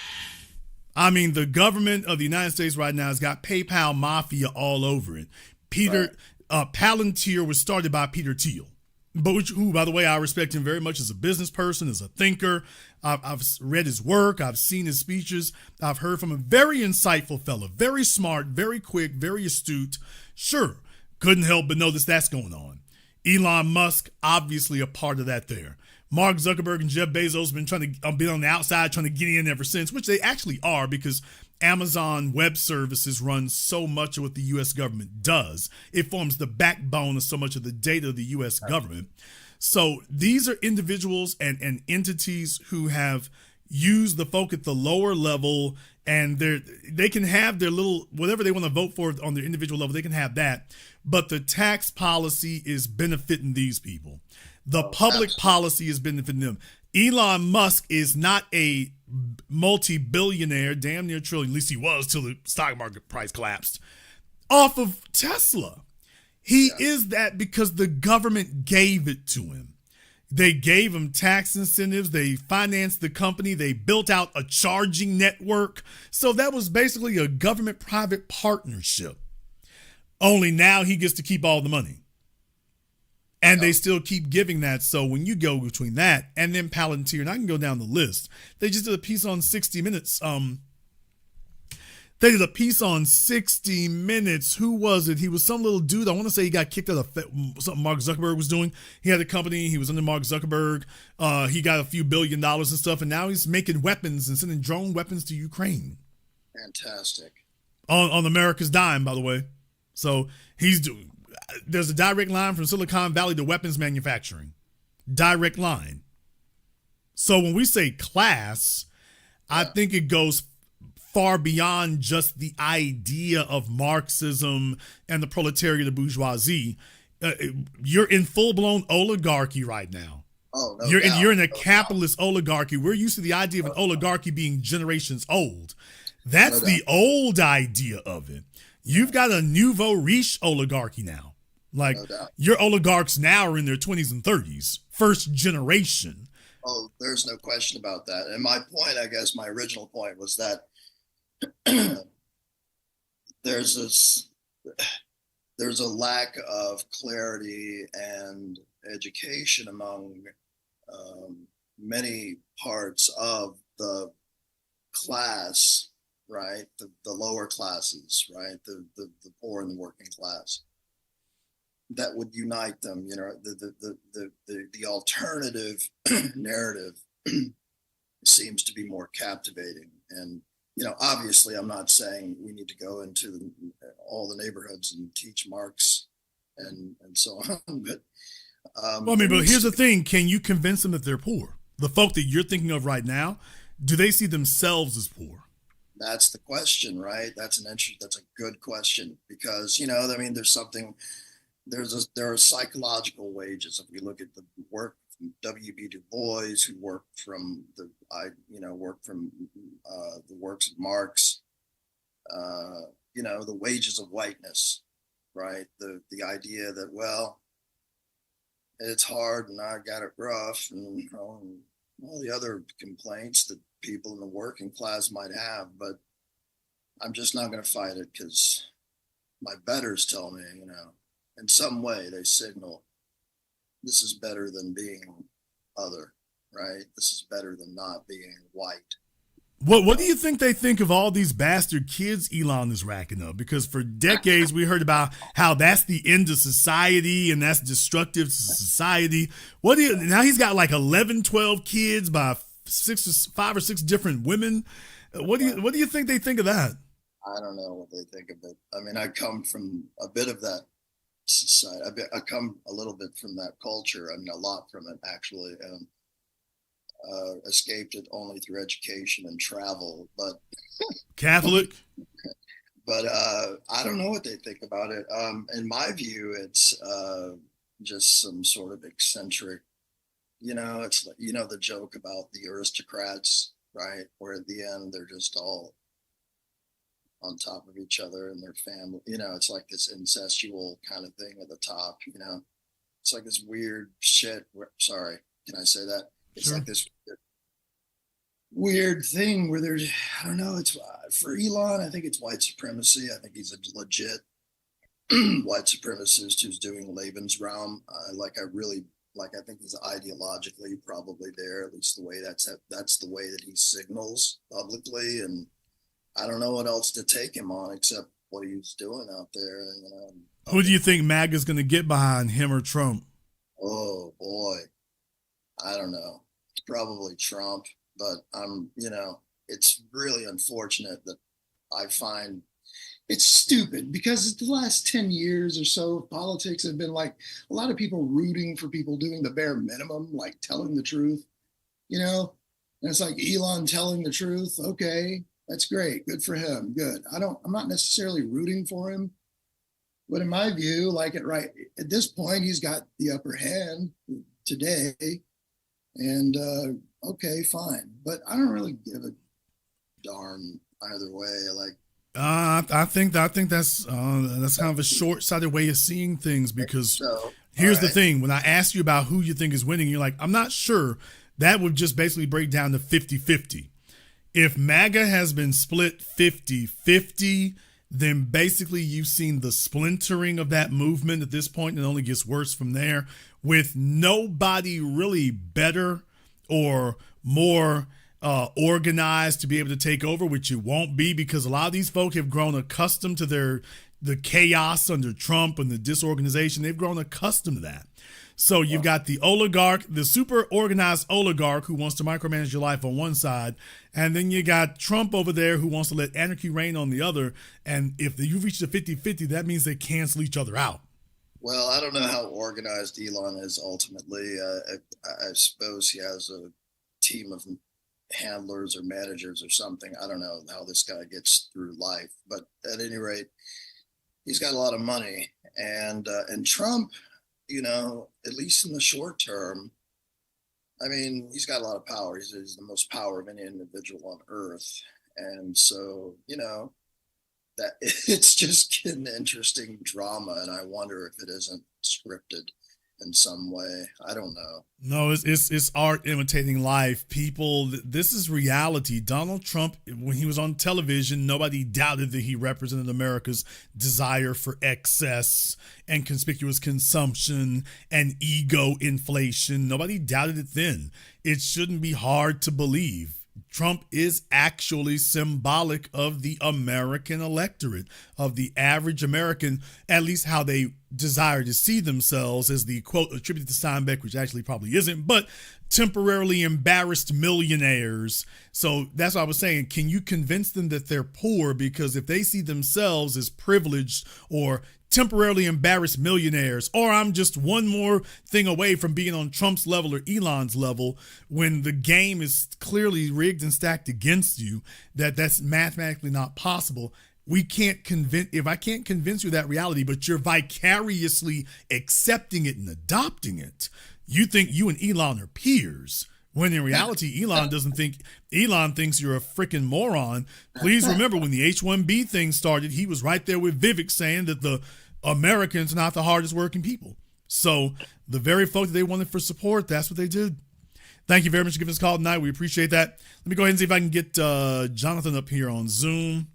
I mean, the government of the United States right now has got PayPal mafia all over it. Palantir was started by Peter Thiel, who, by the way, I respect him very much as a business person, as a thinker. I've read his work. I've seen his speeches. I've heard from a very insightful fellow, very smart, very quick, very astute. Sure, couldn't help but notice that's going on. Elon Musk, obviously a part of that there. Mark Zuckerberg and Jeff Bezos have been been on the outside trying to get in ever since, which they actually are, because Amazon Web Services runs so much of what the U.S. government does. It forms the backbone of so much of the data of the U.S. government. So these are individuals and entities who have used the folk at the lower level, and they can have their little, whatever they want to vote for on their individual level, they can have that. But the tax policy is benefiting these people. The public policy is benefiting them. Elon Musk is not a multi-billionaire, damn near trillion, at least he was till the stock market price collapsed, off of Tesla. He is that because the government gave it to him. They gave him tax incentives. They financed the company. They built out a charging network. So that was basically a government-private partnership. Only now he gets to keep all the money. And they still keep giving that. So when you go between that and then Palantir, and I can go down the list, they just did a piece on 60 Minutes. They did a piece on 60 Minutes. Who was it? He was some little dude. I want to say he got kicked out of something Mark Zuckerberg was doing. He had a company. He was under Mark Zuckerberg. He got a few $1 billion and stuff. And now he's making weapons and sending drone weapons to Ukraine. Fantastic. On America's dime, by the way. So there's a direct line from Silicon Valley to weapons manufacturing. Direct line. So when we say class, I think it goes far beyond just the idea of Marxism and the proletariat of bourgeoisie. You're in full-blown oligarchy right now. Oh, no you're doubt. in a capitalist oligarchy. We're used to the idea of an oligarchy being generations old. That's the old idea of it. You've got a nouveau riche oligarchy now. Like, your oligarchs now are in their 20s and 30s, first generation. Oh, there's no question about that. And my point, I guess, my original point was that there's a lack of clarity and education among many parts of the class, right? The lower classes, right? The poor and the working class. That would unite them, you know. The alternative narrative seems to be more captivating. And, you know, obviously I'm not saying we need to go into all the neighborhoods and teach Marx and so on, but but here's the thing: can you convince them that they're poor? The folk that you're thinking of right now, do they see themselves as poor? That's the question, right? That's a good question, because, you know, I mean, there are psychological wages. If we look at the work from W.B. Du Bois, who worked from the works of Marx, you know, the wages of whiteness, right? The idea that, well, it's hard and I got it rough, and, you know, and all the other complaints that people in the working class might have, but I'm just not going to fight it because my betters tell me, you know, in some way they signal this is better than being other, right? This is better than not being white. What do you think they think of all these bastard kids Elon is racking up? Because for decades we heard about how that's the end of society and that's destructive to society. Now he's got like 11, 12 kids by 5 or 6 different women. What do you think they think of that? I don't know what they think of it. I mean, I come from a bit of that society. I come a little bit from that culture. I mean, a lot from it, actually. Escaped it only through education and travel, but Catholic. But I don't know what they think about it. In my view, it's just some sort of eccentric, you know, it's, you know, the joke about the aristocrats, right? Where at the end, they're just all on top of each other and their family, you know, it's like this incestual kind of thing at the top, you know, it's like this weird shit. Sorry, can I say that? It's sure. Like this weird thing where there's, I don't know, it's for Elon, I think it's white supremacy. I think he's a legit white supremacist who's doing Lebensraum. I think he's ideologically probably there, at least the way that's the way that he signals publicly. And I don't know what else to take him on except what he's doing out there. You know. Who do you think MAGA is going to get behind, him or Trump? Oh boy, I don't know. It's probably Trump, but it's really unfortunate that I find it's stupid because the last 10 years or so of politics have been like a lot of people rooting for people doing the bare minimum, like telling the truth, and it's like Elon telling the truth. Okay, that's great. Good for him. Good. I'm not necessarily rooting for him, but in my view, at this point, he's got the upper hand today. And okay, fine. But I don't really give a darn either way. I think that's kind of a short-sighted way of seeing things, because here's the thing. When I ask you about who you think is winning, you're like, I'm not sure. That would just basically break down to 50-50. If MAGA has been split 50-50, then basically you've seen the splintering of that movement at this point, and it only gets worse from there, with nobody really better or more organized to be able to take over, which it won't be, because a lot of these folk have grown accustomed to the chaos under Trump and the disorganization. They've grown accustomed to that. So you've got the oligarch, the super organized oligarch who wants to micromanage your life on one side, and then you got Trump over there who wants to let anarchy reign on the other. And if you reach the 50-50, that means they cancel each other out. Well, I don't know how organized Elon is ultimately. I suppose he has a team of handlers or managers or something. I don't know how this guy gets through life, but at any rate, he's got a lot of money, and Trump, at least in the short term, I mean, he's got a lot of power. He's the most power of any individual on earth. And so, that it's just an interesting drama. And I wonder if it isn't scripted in some way. I don't know. No, it's art imitating life. People, this is reality. Donald Trump, when he was on television, nobody doubted that he represented America's desire for excess and conspicuous consumption and ego inflation. Nobody doubted it then. It shouldn't be hard to believe. Trump is actually symbolic of the American electorate, of the average American, at least how they desire to see themselves, as the quote attributed to Steinbeck, which actually probably isn't, but temporarily embarrassed millionaires. So that's what I was saying. Can you convince them that they're poor? Because if they see themselves as privileged or temporarily embarrassed millionaires, or I'm just one more thing away from being on Trump's level or Elon's level, when the game is clearly rigged and stacked against you, that's mathematically not possible. We can't convince, if I can't convince you of that reality, but you're vicariously accepting it and adopting it, you think you and Elon are peers. When in reality, Elon thinks you're a freaking moron. Please remember, when the H-1B thing started, he was right there with Vivek saying that the Americans are not the hardest working people. So the very folks that they wanted for support, that's what they did. Thank you very much for giving us a call tonight. We appreciate that. Let me go ahead and see if I can get Jonathan up here on Zoom.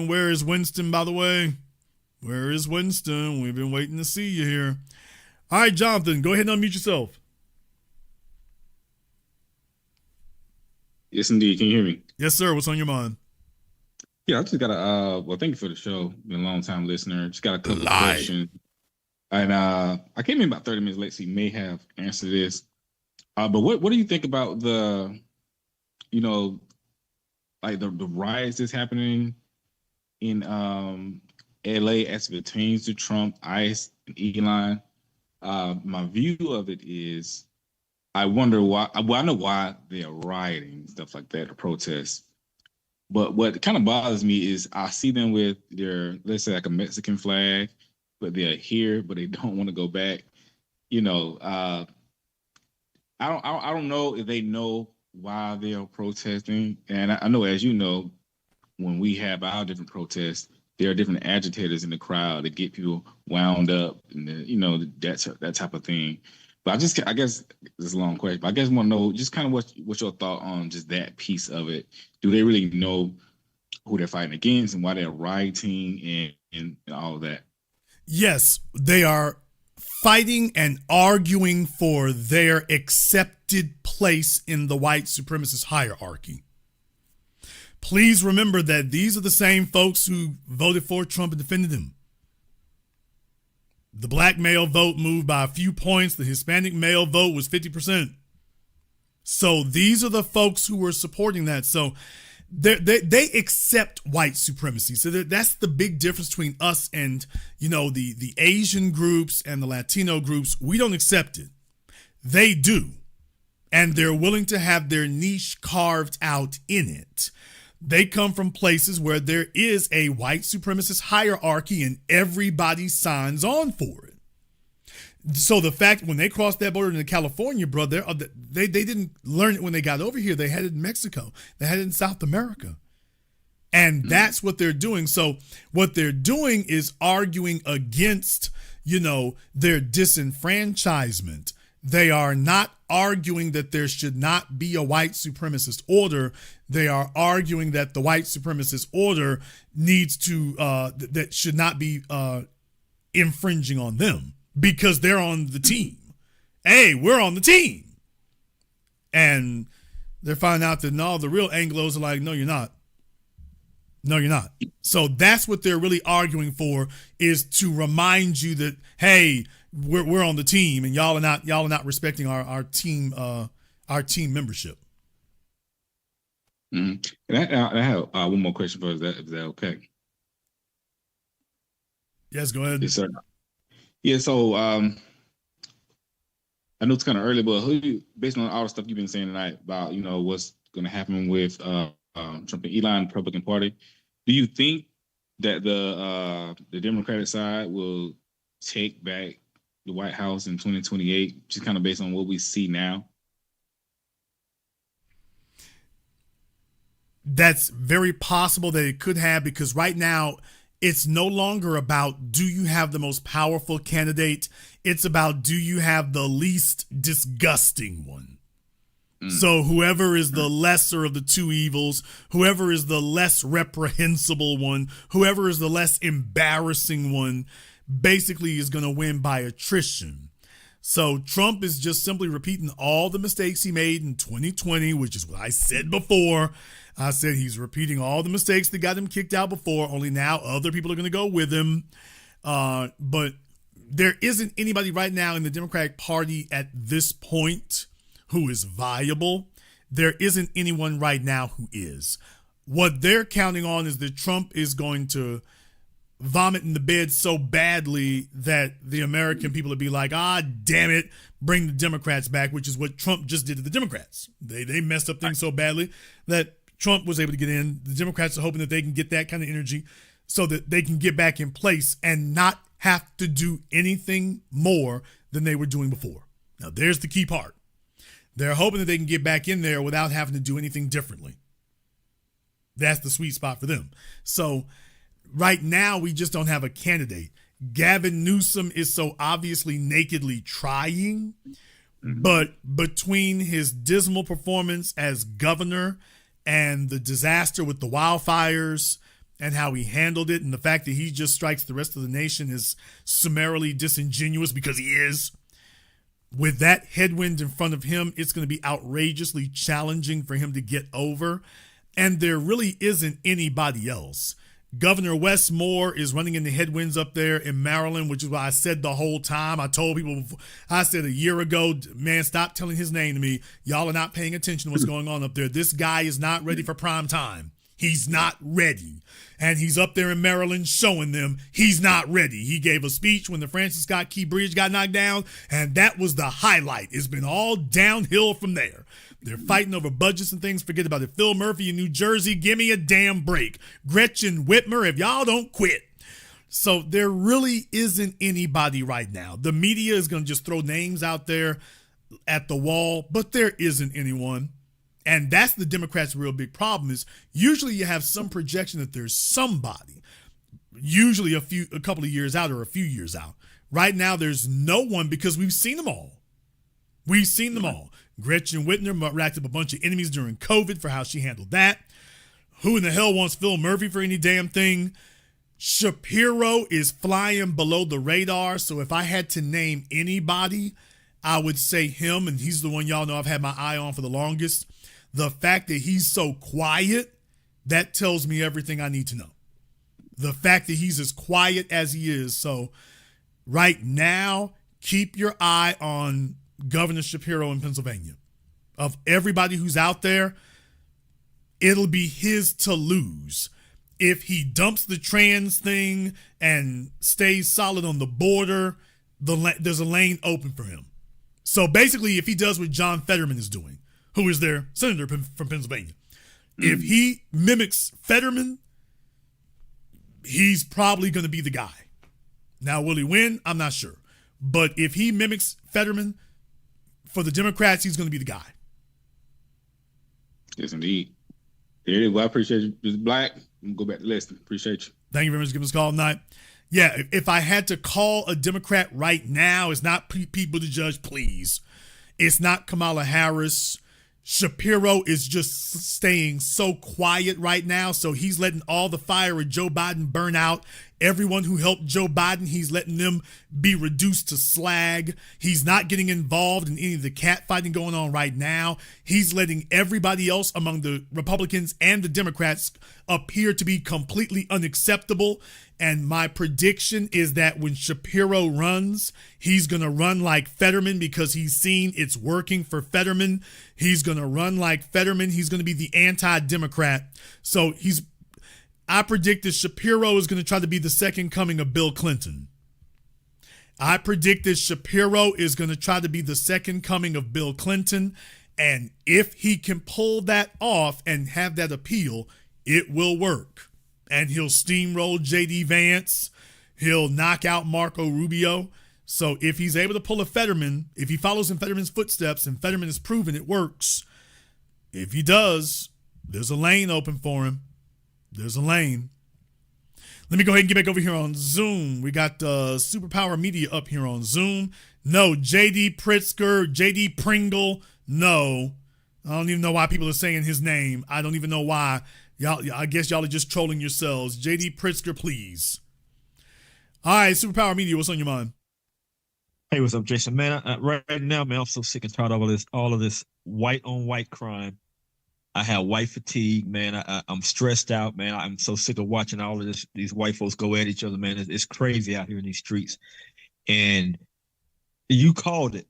Where is Winston, by the way? Where is Winston? We've been waiting to see you here. All right, Jonathan, go ahead and unmute yourself. Yes, indeed. Can you hear me? Yes, sir. What's on your mind? Yeah, I just got thank you for the show. Been a long time listener. Just got a couple of questions. And I came in about 30 minutes late, so you may have answered this. But what do you think about the riots that's happening in LA as it pertains to Trump, ICE, and Elon? My view of it is, I wonder why. Well, I know why they are rioting, stuff like that, or protests. But what kind of bothers me is I see them with their, let's say, like a Mexican flag, but they're here, but they don't want to go back. I don't know if they know why they are protesting. And I know, as you know, when we have our different protests, there are different agitators in the crowd that get people wound up, and that type of thing. But I guess this is a long question, but I guess I want to know just kind of what's your thought on just that piece of it. Do they really know who they're fighting against and why they're rioting and all of that? Yes, they are fighting and arguing for their accepted place in the white supremacist hierarchy. Please remember that these are the same folks who voted for Trump and defended him. The black male vote moved by a few points. The Hispanic male vote was 50%. So these are the folks who were supporting that. So they accept white supremacy. So that's the big difference between us and, the Asian groups and the Latino groups. We don't accept it. They do. And they're willing to have their niche carved out in it. They come from places where there is a white supremacist hierarchy and everybody signs on for it. So the fact when they crossed that border into California, bro, they didn't learn it when they got over here. They had it in Mexico. They had it in South America. And that's what they're doing. So what they're doing is arguing against, their disenfranchisement. They are not arguing that there should not be a white supremacist order. They are arguing that the white supremacist order needs to, that should not be infringing on them because they're on the team. Hey, we're on the team. And they're finding out that no, the real Anglos are like, no, you're not. No, you're not. So that's what they're really arguing for, is to remind you that, hey, we're on the team, and y'all are not respecting our team membership. Mm-hmm. And I have one more question for us. Is that okay? Yes, go ahead. Yes, sir. Yeah. So I know it's kind of early, but based on all the stuff you've been saying tonight about what's going to happen with Trump and Elon, Republican Party, do you think that the Democratic side will take back the White House in 2028, just kind of based on what we see now? That's very possible that it could have, because right now it's no longer about do you have the most powerful candidate. It's about do you have the least disgusting one. So whoever is the lesser of the two evils, whoever is the less reprehensible one, whoever is the less embarrassing one, basically is going to win by attrition. So Trump is just simply repeating all the mistakes he made in 2020, which is what I said before. I said he's repeating all the mistakes that got him kicked out before, only now other people are going to go with him. But there isn't anybody right now in the Democratic Party at this point who is viable. There isn't anyone right now who is. What they're counting on is that Trump is going to vomit in the bed so badly that the American people would be like, damn it, bring the Democrats back, which is what Trump just did to the Democrats. They messed up things so badly that Trump was able to get in. The Democrats are hoping that they can get that kind of energy so that they can get back in place and not have to do anything more than they were doing before. Now, there's the key part. They're hoping that they can get back in there without having to do anything differently. That's the sweet spot for them. So right now, we just don't have a candidate. Gavin Newsom is so obviously nakedly trying, but between his dismal performance as governor and the disaster with the wildfires and how he handled it, and the fact that he just strikes the rest of the nation as summarily disingenuous, because he is, with that headwind in front of him, it's going to be outrageously challenging for him to get over. And there really isn't anybody else. Governor Wes Moore is running into headwinds up there in Maryland, which is what I said the whole time. I told people, I said a year ago, man, stop telling his name to me. Y'all are not paying attention to what's going on up there. This guy is not ready for prime time. He's not ready. And he's up there in Maryland showing them he's not ready. He gave a speech when the Francis Scott Key Bridge got knocked down, and that was the highlight. It's been all downhill from there. They're fighting over budgets and things. Forget about it. Phil Murphy in New Jersey, give me a damn break. Gretchen Whitmer, if y'all don't quit. So there really isn't anybody right now. The media is going to just throw names out there at the wall, but there isn't anyone. And that's the Democrats' real big problem, is usually you have some projection that there's somebody, usually a couple of years out or a few years out. Right now, there's no one, because we've seen them all. We've seen them all. Gretchen Whitmer racked up a bunch of enemies during COVID for how she handled that. Who in the hell wants Phil Murphy for any damn thing? Shapiro is flying below the radar. So if I had to name anybody, I would say him. And he's the one y'all know I've had my eye on for the longest. The fact that he's so quiet, that tells me everything I need to know. The fact that he's as quiet as he is. So Right now, keep your eye on Governor Shapiro in Pennsylvania. Of everybody who's out there, it'll be his to lose. If he dumps the trans thing and stays solid on the border, there's a lane open for him. So basically, if he does what John Fetterman is doing, who is their senator from Pennsylvania, if he mimics Fetterman, he's probably going to be the guy. Now, will he win? I'm not sure. But if he mimics Fetterman, for the Democrats, he's going to be the guy. Yes, indeed. There it is. Well, I appreciate you, Mr. Black. I'm going to go back to listening. Appreciate you. Thank you very much for giving us a call tonight. Yeah, if I had to call a Democrat right now, it's not Pete Buttigieg, please. It's not Kamala Harris. Shapiro is just staying so quiet right now, so he's letting all the fire of Joe Biden burn out. Everyone who helped Joe Biden, he's letting them be reduced to slag. He's not getting involved in any of the catfighting going on right now. He's letting everybody else among the Republicans and the Democrats appear to be completely unacceptable. And my prediction is that when Shapiro runs, he's going to run like Fetterman because he's seen it's working for Fetterman. He's going to run like Fetterman. He's going to be the anti-Democrat. So I predict that Shapiro is going to try to be the second coming of Bill Clinton. I predict that Shapiro is going to try to be the second coming of Bill Clinton. And if he can pull that off and have that appeal, it will work. And he'll steamroll J.D. Vance. He'll knock out Marco Rubio. So if he's able to pull a Fetterman, if he follows in Fetterman's footsteps and Fetterman has proven it works, if he does, there's a lane open for him. There's a lane. Let me go ahead and get back over here on Zoom. We got Superpower Media up here on Zoom. No, J.D. Pritzker, J.D. Pringle, no. I don't even know why people are saying his name. I don't even know why. Y'all, I guess y'all are just trolling yourselves. J.D. Pritzker, please. All right, Superpower Media, what's on your mind? Hey, what's up, Jason? Man, right now, man, I'm so sick and tired of all of this white on white crime. I have white fatigue, man. I'm stressed out, man. I'm so sick of watching all of these white folks go at each other, man. It's crazy out here in these streets. And you called it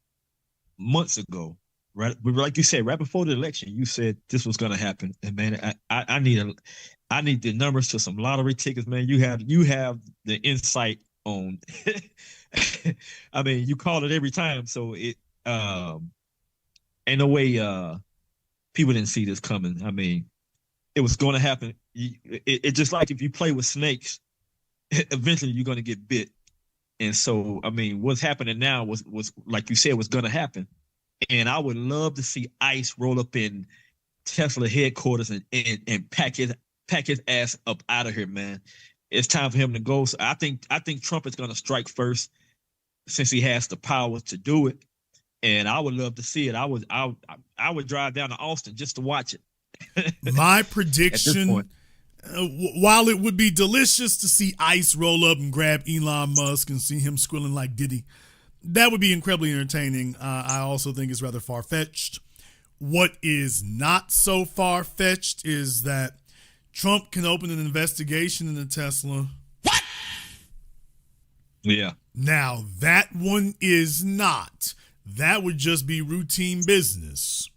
months ago, right? Like you said, right before the election, you said this was going to happen. And man, I need the numbers to some lottery tickets, man. You have the insight on. I mean, you call it every time, so it ain't no way people didn't see this coming. I mean, it was going to happen. It just like if you play with snakes, eventually you're going to get bit. And so, I mean, what's happening now was like you said, was going to happen. And I would love to see ICE roll up in Tesla headquarters and pack his ass up out of here, man. It's time for him to go. So I think Trump is going to strike first, since he has the power to do it. And I would love to see it. I would drive down to Austin just to watch it. My prediction, while it would be delicious to see ICE roll up and grab Elon Musk and see him squilling like Diddy, that would be incredibly entertaining. I also think it's rather far-fetched. What is not so far-fetched is that Trump can open an investigation into Tesla. What? Yeah. Now, that one is not. That would just be routine business.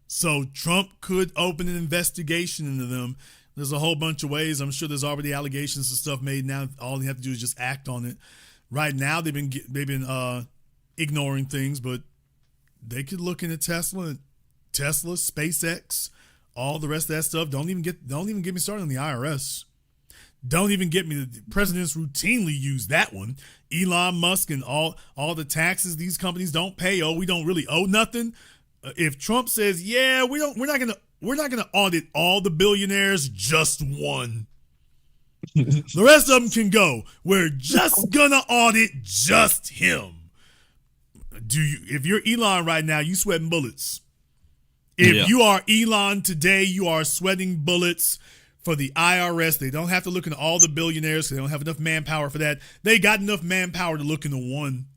So Trump could open an investigation into them. There's a whole bunch of ways. I'm sure there's already allegations and stuff made now. All you have to do is just act on it. Right now, they've been ignoring things, but they could look into Tesla, SpaceX, all the rest of that stuff. Don't even get me started on the IRS. Don't even get me. The presidents routinely use that one. Elon Musk and all the taxes these companies don't pay. Oh, we don't really owe nothing. If Trump says, yeah, we're not gonna audit all the billionaires, just one. The rest of them can go. We're just gonna audit just him. If you're Elon right now, you sweating bullets. If you are Elon today, you are sweating bullets for the IRS. They don't have to look into all the billionaires. They don't have enough manpower for that. They got enough manpower to look into one.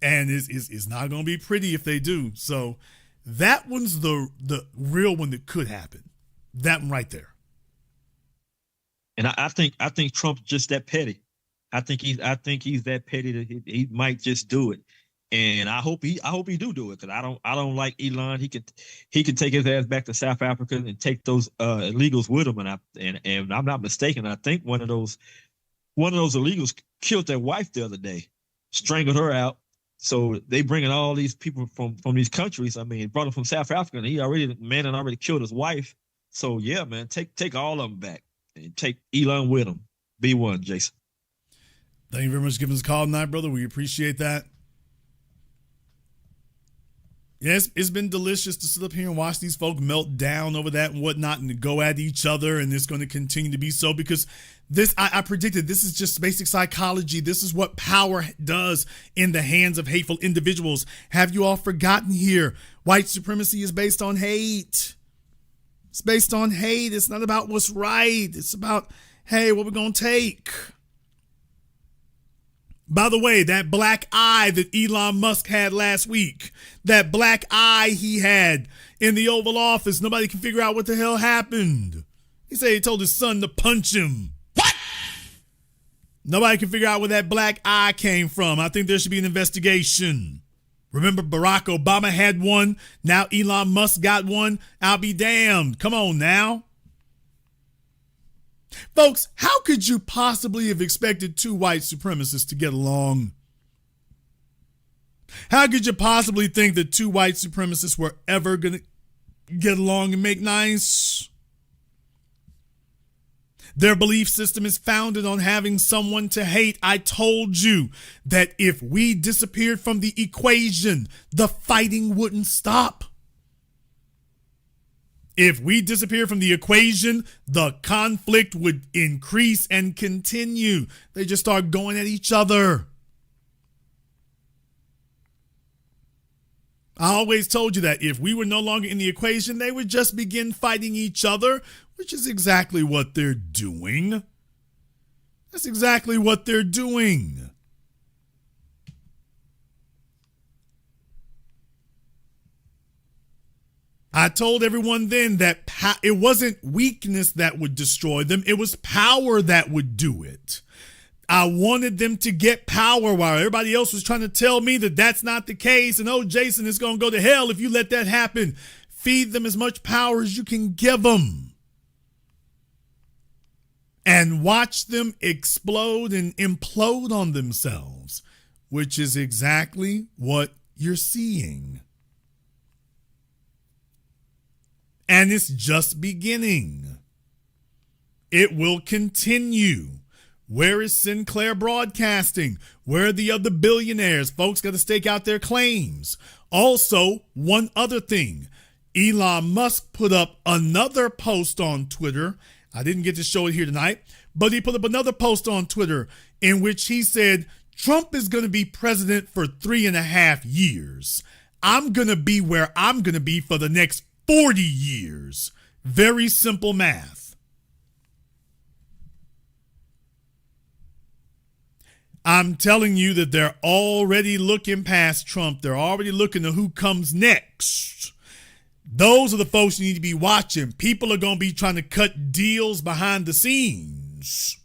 And it's not going to be pretty if they do. So that one's the real one that could happen. That one right there. And I think Trump's just that petty. I think he's that petty that he might just do it. And I hope he do it, because I don't like Elon. He could take his ass back to South Africa and take those illegals with him. And I'm not mistaken, I think one of those illegals killed their wife the other day, strangled her out. So they bringing all these people from these countries. I mean, brought them from South Africa, and Bannon already killed his wife. So yeah, man, take all of them back and take Elon with him. Be one, Jason. Thank you very much for giving us a call tonight, brother. We appreciate that. Yes, it's been delicious to sit up here and watch these folk melt down over that and whatnot and to go at each other, and it's going to continue to be so, because this, I predicted, this is just basic psychology. This is what power does in the hands of hateful individuals. Have you all forgotten here? White supremacy is based on hate. It's based on hate. It's not about what's right. It's about, hey, what we're going to take. By the way, that black eye that Elon Musk had last week, that black eye he had in the Oval Office, nobody can figure out what the hell happened. He said he told his son to punch him. What? Nobody can figure out where that black eye came from. I think there should be an investigation. Remember, Barack Obama had one. Now Elon Musk got one. I'll be damned. Come on now. Folks, how could you possibly have expected two white supremacists to get along? How could you possibly think that two white supremacists were ever going to get along and make nice? Their belief system is founded on having someone to hate. I told you that if we disappeared from the equation, the fighting wouldn't stop. If we disappear from the equation, the conflict would increase and continue. They just start going at each other. I always told you that if we were no longer in the equation, they would just begin fighting each other, which is exactly what they're doing. That's exactly what they're doing. I told everyone then that it wasn't weakness that would destroy them. It was power that would do it. I wanted them to get power while everybody else was trying to tell me that that's not the case. And, oh, Jason, it's going to go to hell if you let that happen. Feed them as much power as you can give them. And watch them explode and implode on themselves, which is exactly what you're seeing. And it's just beginning. It will continue. Where is Sinclair Broadcasting? Where are the other billionaires? Folks got to stake out their claims. Also, one other thing. Elon Musk put up another post on Twitter. I didn't get to show it here tonight, but he put up another post on Twitter in which he said, Trump is going to be president for 3.5 years. I'm going to be where I'm going to be for the next 40 years. Very simple math. I'm telling you that they're already looking past Trump. They're already looking to who comes next. Those are the folks you need to be watching. People are going to be trying to cut deals behind the scenes.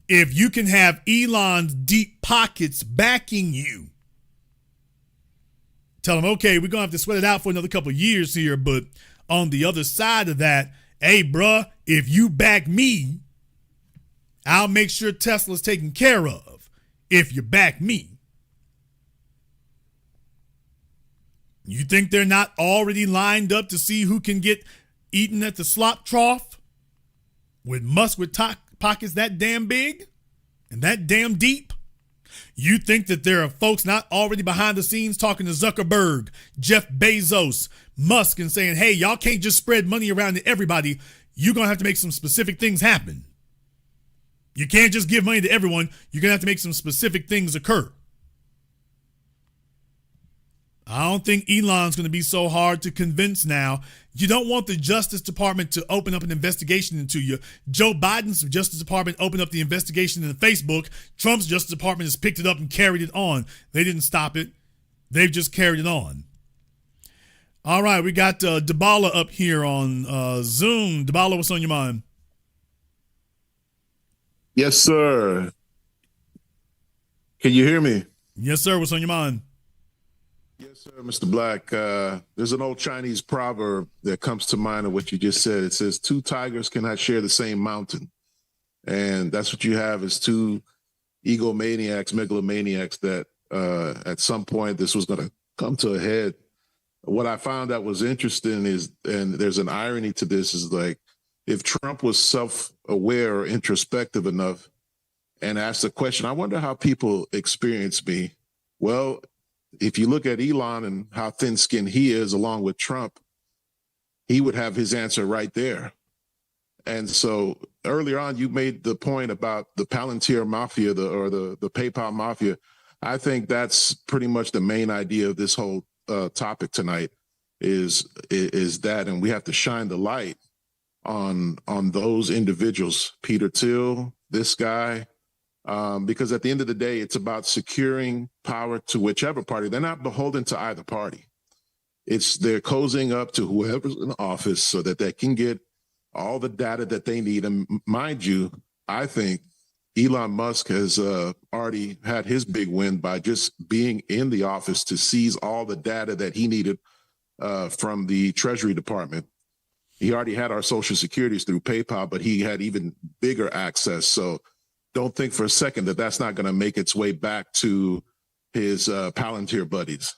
If you can have Elon's deep pockets backing you, tell them, okay, we're going to have to sweat it out for another couple of years here, but on the other side of that, hey, bruh, if you back me, I'll make sure Tesla's taken care of if you back me. You think they're not already lined up to see who can get eaten at the slop trough? With Musk with pockets that damn big and that damn deep? You think that there are folks not already behind the scenes talking to Zuckerberg, Jeff Bezos, Musk, and saying, hey, y'all can't just spread money around to everybody. You're going to have to make some specific things happen. You can't just give money to everyone. You're going to have to make some specific things occur. I don't think Elon's going to be so hard to convince now. You don't want the Justice Department to open up an investigation into you. Joe Biden's Justice Department opened up the investigation into Facebook. Trump's Justice Department has picked it up and carried it on. They didn't stop it. They've just carried it on. All right, we got Dabala up here on Zoom. Dabala, what's on your mind? Yes, sir. Can you hear me? Yes, sir. What's on your mind? Yes, sir, Mr. Black. There's an old Chinese proverb that comes to mind of what you just said. It says, two tigers cannot share the same mountain. And that's what you have is two egomaniacs, megalomaniacs that at some point this was going to come to a head. What I found that was interesting is, and there's an irony to this, is like if Trump was self-aware or introspective enough and asked the question, I wonder how people experience me. Well, if you look at Elon and how thin-skinned he is along with Trump, he would have his answer right there. And so earlier on, you made the point about the Palantir Mafia or the PayPal Mafia. I think that's pretty much the main idea of this whole topic tonight is that, and we have to shine the light on those individuals, Peter Thiel, this guy, because at the end of the day, it's about securing power to whichever party. They're not beholden to either party. They're cozying up to whoever's in office so that they can get all the data that they need. And mind you, I think Elon Musk has already had his big win by just being in the office to seize all the data that he needed from the Treasury Department. He already had our social securities through PayPal, but he had even bigger access. So don't think for a second that that's not going to make its way back to his Palantir buddies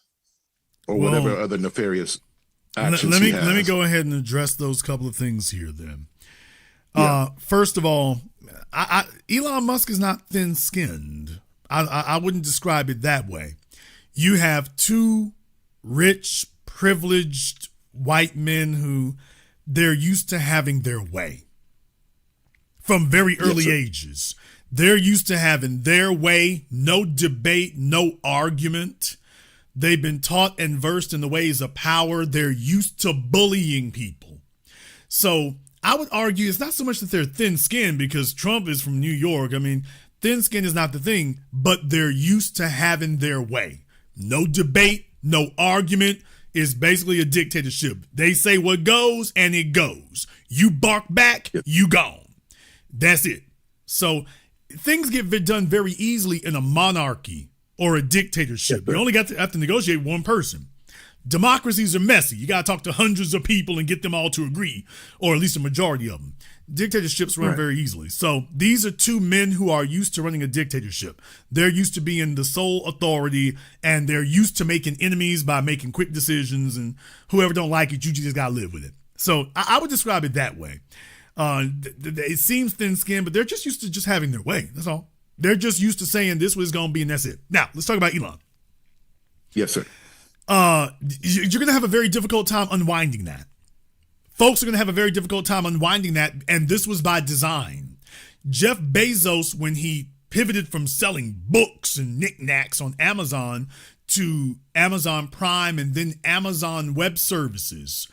or whatever other nefarious actions he has. Let me go ahead and address those couple of things here then. First of all, Elon Musk is not thin-skinned. I wouldn't describe it that way. You have two rich, privileged white men who they're used to having their way from very early ages. They're used to having their way, no debate, no argument. They've been taught and versed in the ways of power. They're used to bullying people. So I would argue it's not so much that they're thin-skinned because Trump is from New York. I mean, thin-skinned is not the thing, but they're used to having their way. No debate, no argument. It's basically a dictatorship. They say what goes and it goes. You bark back, you gone. That's it. So things get done very easily in a monarchy or a dictatorship. You only have to negotiate one person. Democracies are messy. You got to talk to hundreds of people and get them all to agree, or at least a majority of them. Dictatorships run very easily. So these are two men who are used to running a dictatorship. They're used to being the sole authority, and they're used to making enemies by making quick decisions, and whoever don't like it, you just got to live with it. So I would describe it that way. It seems thin-skinned, but they're just used to just having their way. That's all. They're just used to saying this was going to be, and that's it. Now, let's talk about Elon. Yes, sir. You're going to have a very difficult time unwinding that. Folks are going to have a very difficult time unwinding that, and this was by design. Jeff Bezos, when he pivoted from selling books and knickknacks on Amazon to Amazon Prime and then Amazon Web Services,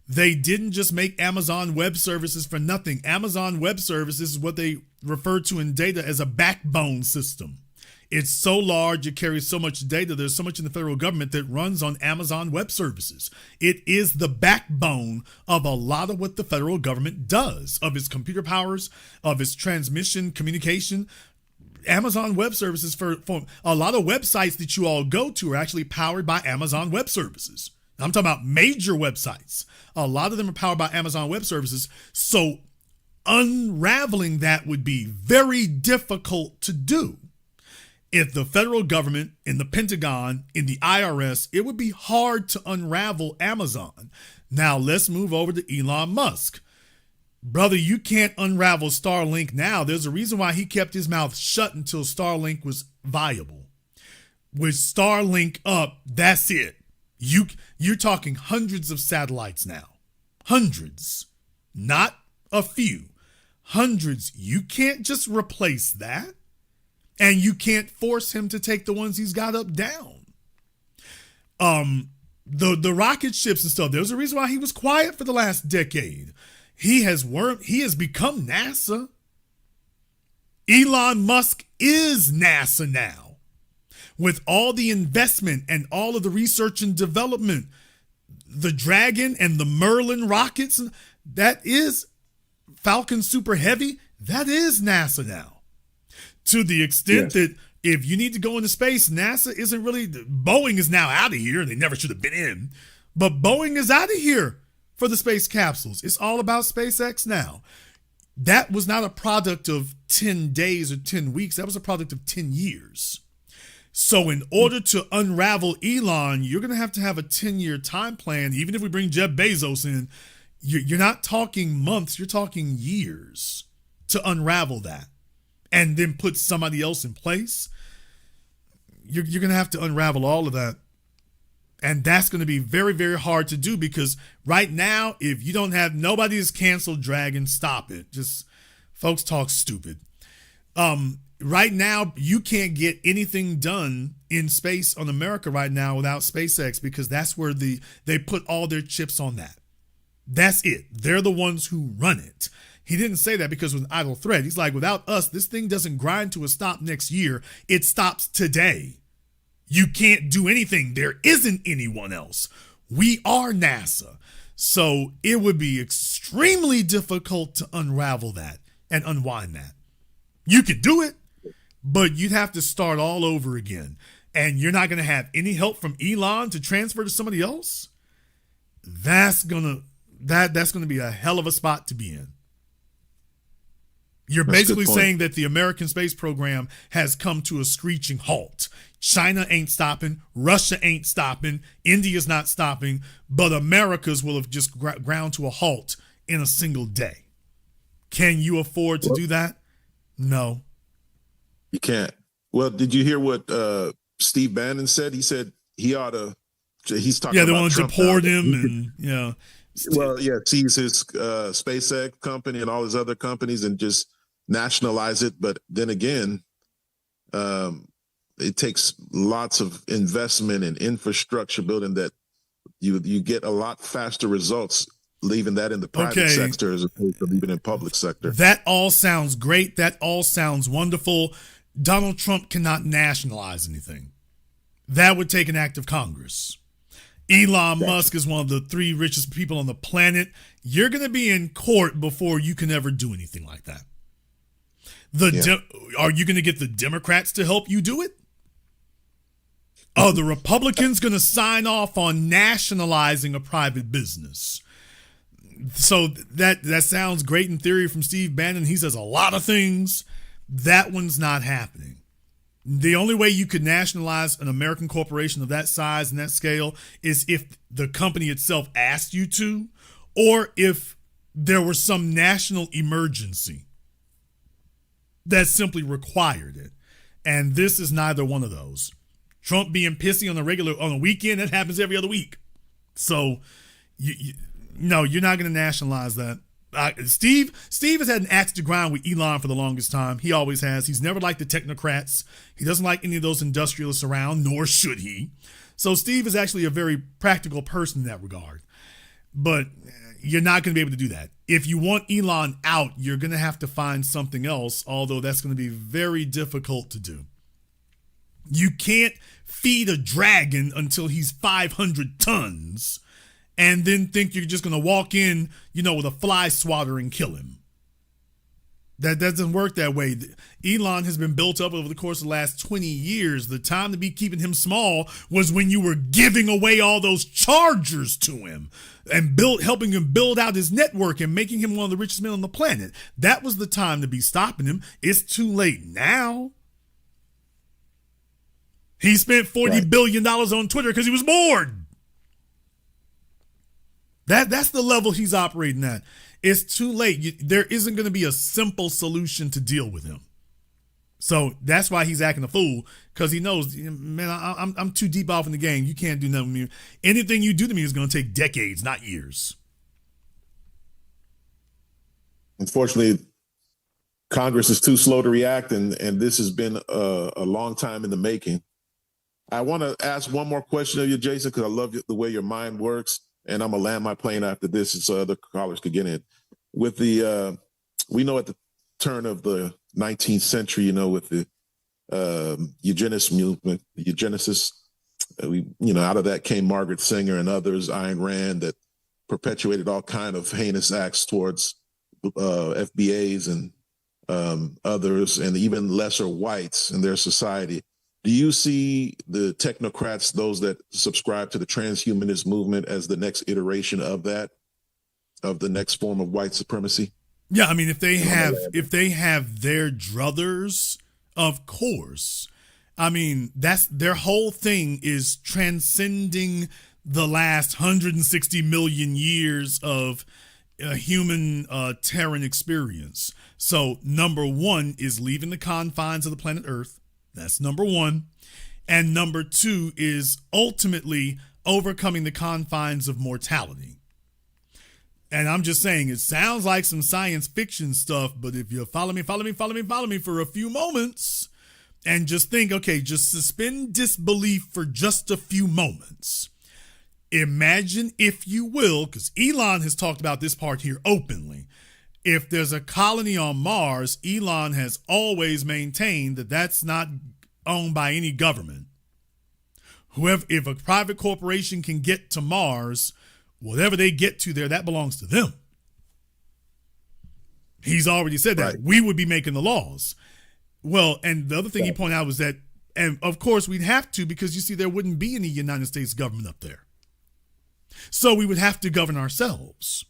they didn't just make Amazon Web Services for nothing. Amazon Web Services is what they refer to in data as a backbone system. It's so large, it carries so much data. There's so much in the federal government that runs on Amazon Web Services. It is the backbone of a lot of what the federal government does, of its computer powers, of its transmission, communication. Amazon Web Services, for a lot of websites that you all go to are actually powered by Amazon Web Services. I'm talking about major websites. A lot of them are powered by Amazon Web Services. So unraveling that would be very difficult to do. If the federal government, in the Pentagon, in the IRS, it would be hard to unravel Amazon. Now let's move over to Elon Musk. Brother, you can't unravel Starlink now. There's a reason why he kept his mouth shut until Starlink was viable. With Starlink up, that's it. You're talking hundreds of satellites now. Hundreds. Not a few. Hundreds. You can't just replace that. And you can't force him to take the ones he's got up down. The rocket ships and stuff, there's a reason why he was quiet for the last decade. He has become NASA. Elon Musk is NASA now. With all the investment and all of the research and development, the Dragon and the Merlin rockets, that is Falcon Super Heavy, that is NASA now. To the extent that If you need to go into space, NASA isn't really, Boeing is now out of here. They never should have been in, but Boeing is out of here for the space capsules. It's all about SpaceX now. That was not a product of 10 days or 10 weeks. That was a product of 10 years. So in order to unravel Elon, you're going to have a 10-year time plan. Even if we bring Jeff Bezos in, you're not talking months, you're talking years to unravel that and then put somebody else in place. You're going to have to unravel all of that. And that's going to be very, very hard to do because right now, if you don't have, nobody has canceled Dragon, stop it. Just folks talk stupid. Right now, you can't get anything done in space on America right now without SpaceX because that's where they put all their chips on that. That's it. They're the ones who run it. He didn't say that because it was an idle threat. He's like, without us, this thing doesn't grind to a stop next year. It stops today. You can't do anything. There isn't anyone else. We are NASA. So it would be extremely difficult to unravel that and unwind that. You could do it, but you'd have to start all over again. And you're not going to have any help from Elon to transfer to somebody else. That's going to be a hell of a spot to be in. You're basically saying that the American space program has come to a screeching halt. China ain't stopping. Russia ain't stopping. India's not stopping. But America's will have just ground to a halt in a single day. Can you afford to do that? No. You can't. Well, did you hear what Steve Bannon said? He said he ought to. He's talking about they want to Trump deport now. him and, yeah. Well, yeah, seize his SpaceX company and all his other companies and just nationalize it. But then again, it takes lots of investment in infrastructure building that you get a lot faster results leaving that in the private sector as opposed to leaving in public sector. That all sounds great. That all sounds wonderful. Donald Trump cannot nationalize anything. That would take an act of Congress. Elon Musk is one of the 3 richest people on the planet. You're going to be in court before you can ever do anything like that. Are you going to get the Democrats to help you do it? Are the Republicans going to sign off on nationalizing a private business? So that sounds great in theory from Steve Bannon. He says a lot of things. That one's not happening. The only way you could nationalize an American corporation of that size and that scale is if the company itself asked you to, or if there were some national emergency that simply required it. And this is neither one of those. Trump being pissy on a weekend, that happens every other week. So, no, you're not going to nationalize that. Steve has had an axe to grind with Elon for the longest time. He always has. He's never liked the technocrats. He doesn't like any of those industrialists around, nor should he. So Steve is actually a very practical person in that regard. But you're not going to be able to do that. If you want Elon out, you're going to have to find something else, although that's going to be very difficult to do. You can't feed a dragon until he's 500 tons and then think you're just going to walk in, with a fly swatter and kill him. That doesn't work that way. Elon has been built up over the course of the last 20 years. The time to be keeping him small was when you were giving away all those chargers to him and helping him build out his network and making him one of the richest men on the planet. That was the time to be stopping him. It's too late now. He spent $40 billion on Twitter because he was bored. That's the level he's operating at. It's too late. There isn't going to be a simple solution to deal with him. So that's why he's acting a fool, because he knows, man, I'm too deep off in the game. You can't do nothing with me. Anything you do to me is going to take decades, not years. Unfortunately, Congress is too slow to react, and this has been a long time in the making. I want to ask one more question of you, Jason, because I love the way your mind works. And I'm gonna land my plane after this, so other callers could get in. With the, we know at the turn of the 19th century, with the eugenist movement, the eugenicists, out of that came Margaret Sanger and others, Ayn Rand, that perpetuated all kind of heinous acts towards FBAs and others and even lesser whites in their society. Do you see the technocrats, those that subscribe to the transhumanist movement, as the next iteration of that, of the next form of white supremacy? Yeah, I mean, if they have their druthers, of course. I mean, that's their whole thing, is transcending the last 160 million years of human Terran experience. So number one is leaving the confines of the planet Earth. That's number one. And number two is ultimately overcoming the confines of mortality. And I'm just saying, it sounds like some science fiction stuff, but if you follow me for a few moments and just think, okay, just suspend disbelief for just a few moments. Imagine, if you will, because Elon has talked about this part here openly. If there's a colony on Mars, Elon has always maintained that that's not owned by any government. If a private corporation can get to Mars, whatever they get to there, that belongs to them. He's already said that. Right. We would be making the laws. Well, and the other thing he pointed out was that, and of course we'd have to, because you see, there wouldn't be any United States government up there. So we would have to govern ourselves.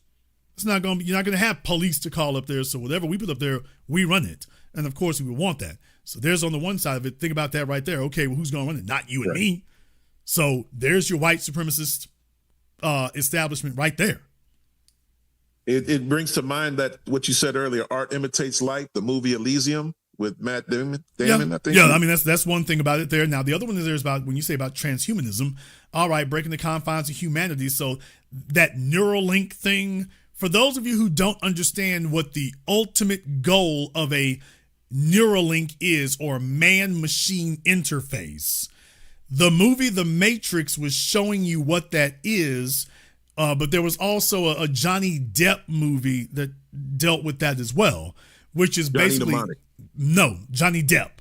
It's not going to be, you're not going to have police to call up there. So whatever we put up there, we run it. And of course we would want that. So there's on the one side of it, think about that right there. Okay, well, who's going to run it? Not you and me. So there's your white supremacist establishment right there. It brings to mind that what you said earlier, art imitates life, the movie Elysium with Matt Damon, I think. Yeah, I mean, that's one thing about it there. Now, the other one is there's about, when you say about transhumanism, all right, breaking the confines of humanity. So that Neuralink thing, for those of you who don't understand what the ultimate goal of a Neuralink is, or man-machine interface, the movie The Matrix was showing you what that is, but there was also a Johnny Depp movie that dealt with that as well, which is basically Johnny Depp.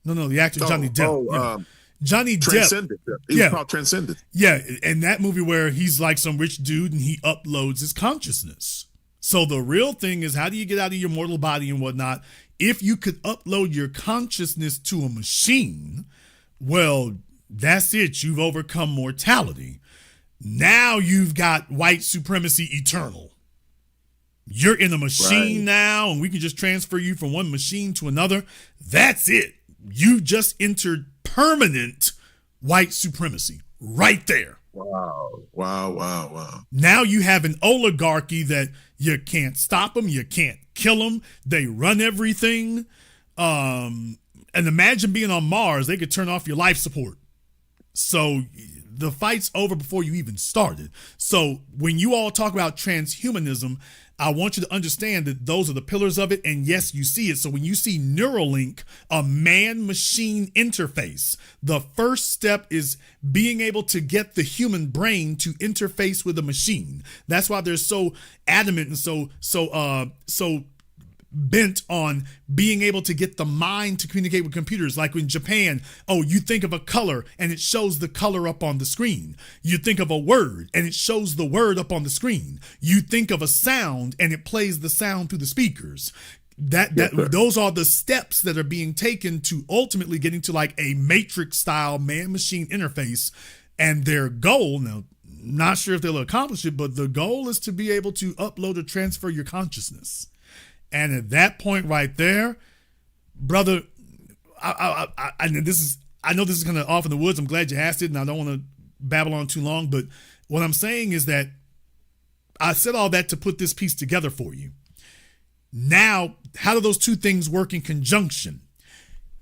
No, the actor Johnny Depp. Johnny Transcendent. Depp. He was called Transcendent. Yeah, and that movie where he's like some rich dude and he uploads his consciousness. So the real thing is, how do you get out of your mortal body and whatnot? If you could upload your consciousness to a machine, well, that's it. You've overcome mortality. Now you've got white supremacy eternal. You're in a machine now, and we can just transfer you from one machine to another. That's it. You just entered permanent white supremacy right there. Wow. Now you have an oligarchy that you can't stop them. You can't kill them. They run everything. And imagine being on Mars. They could turn off your life support. So the fight's over before you even started. So when you all talk about transhumanism, I want you to understand that those are the pillars of it. And yes, you see it. So when you see Neuralink, a man-machine interface, the first step is being able to get the human brain to interface with a machine. That's why they're so adamant and so bent on being able to get the mind to communicate with computers. Like in Japan, you think of a color and it shows the color up on the screen. You think of a word and it shows the word up on the screen. You think of a sound and it plays the sound through the speakers. Those are the steps that are being taken to ultimately getting to like a Matrix style man-machine interface. And their goal, now, not sure if they'll accomplish it, but the goal is to be able to upload or transfer your consciousness. And at that point right there, brother, I know this is kind of off in the woods. I'm glad you asked it, and I don't want to babble on too long. But what I'm saying is that I said all that to put this piece together for you. Now, how do those two things work in conjunction?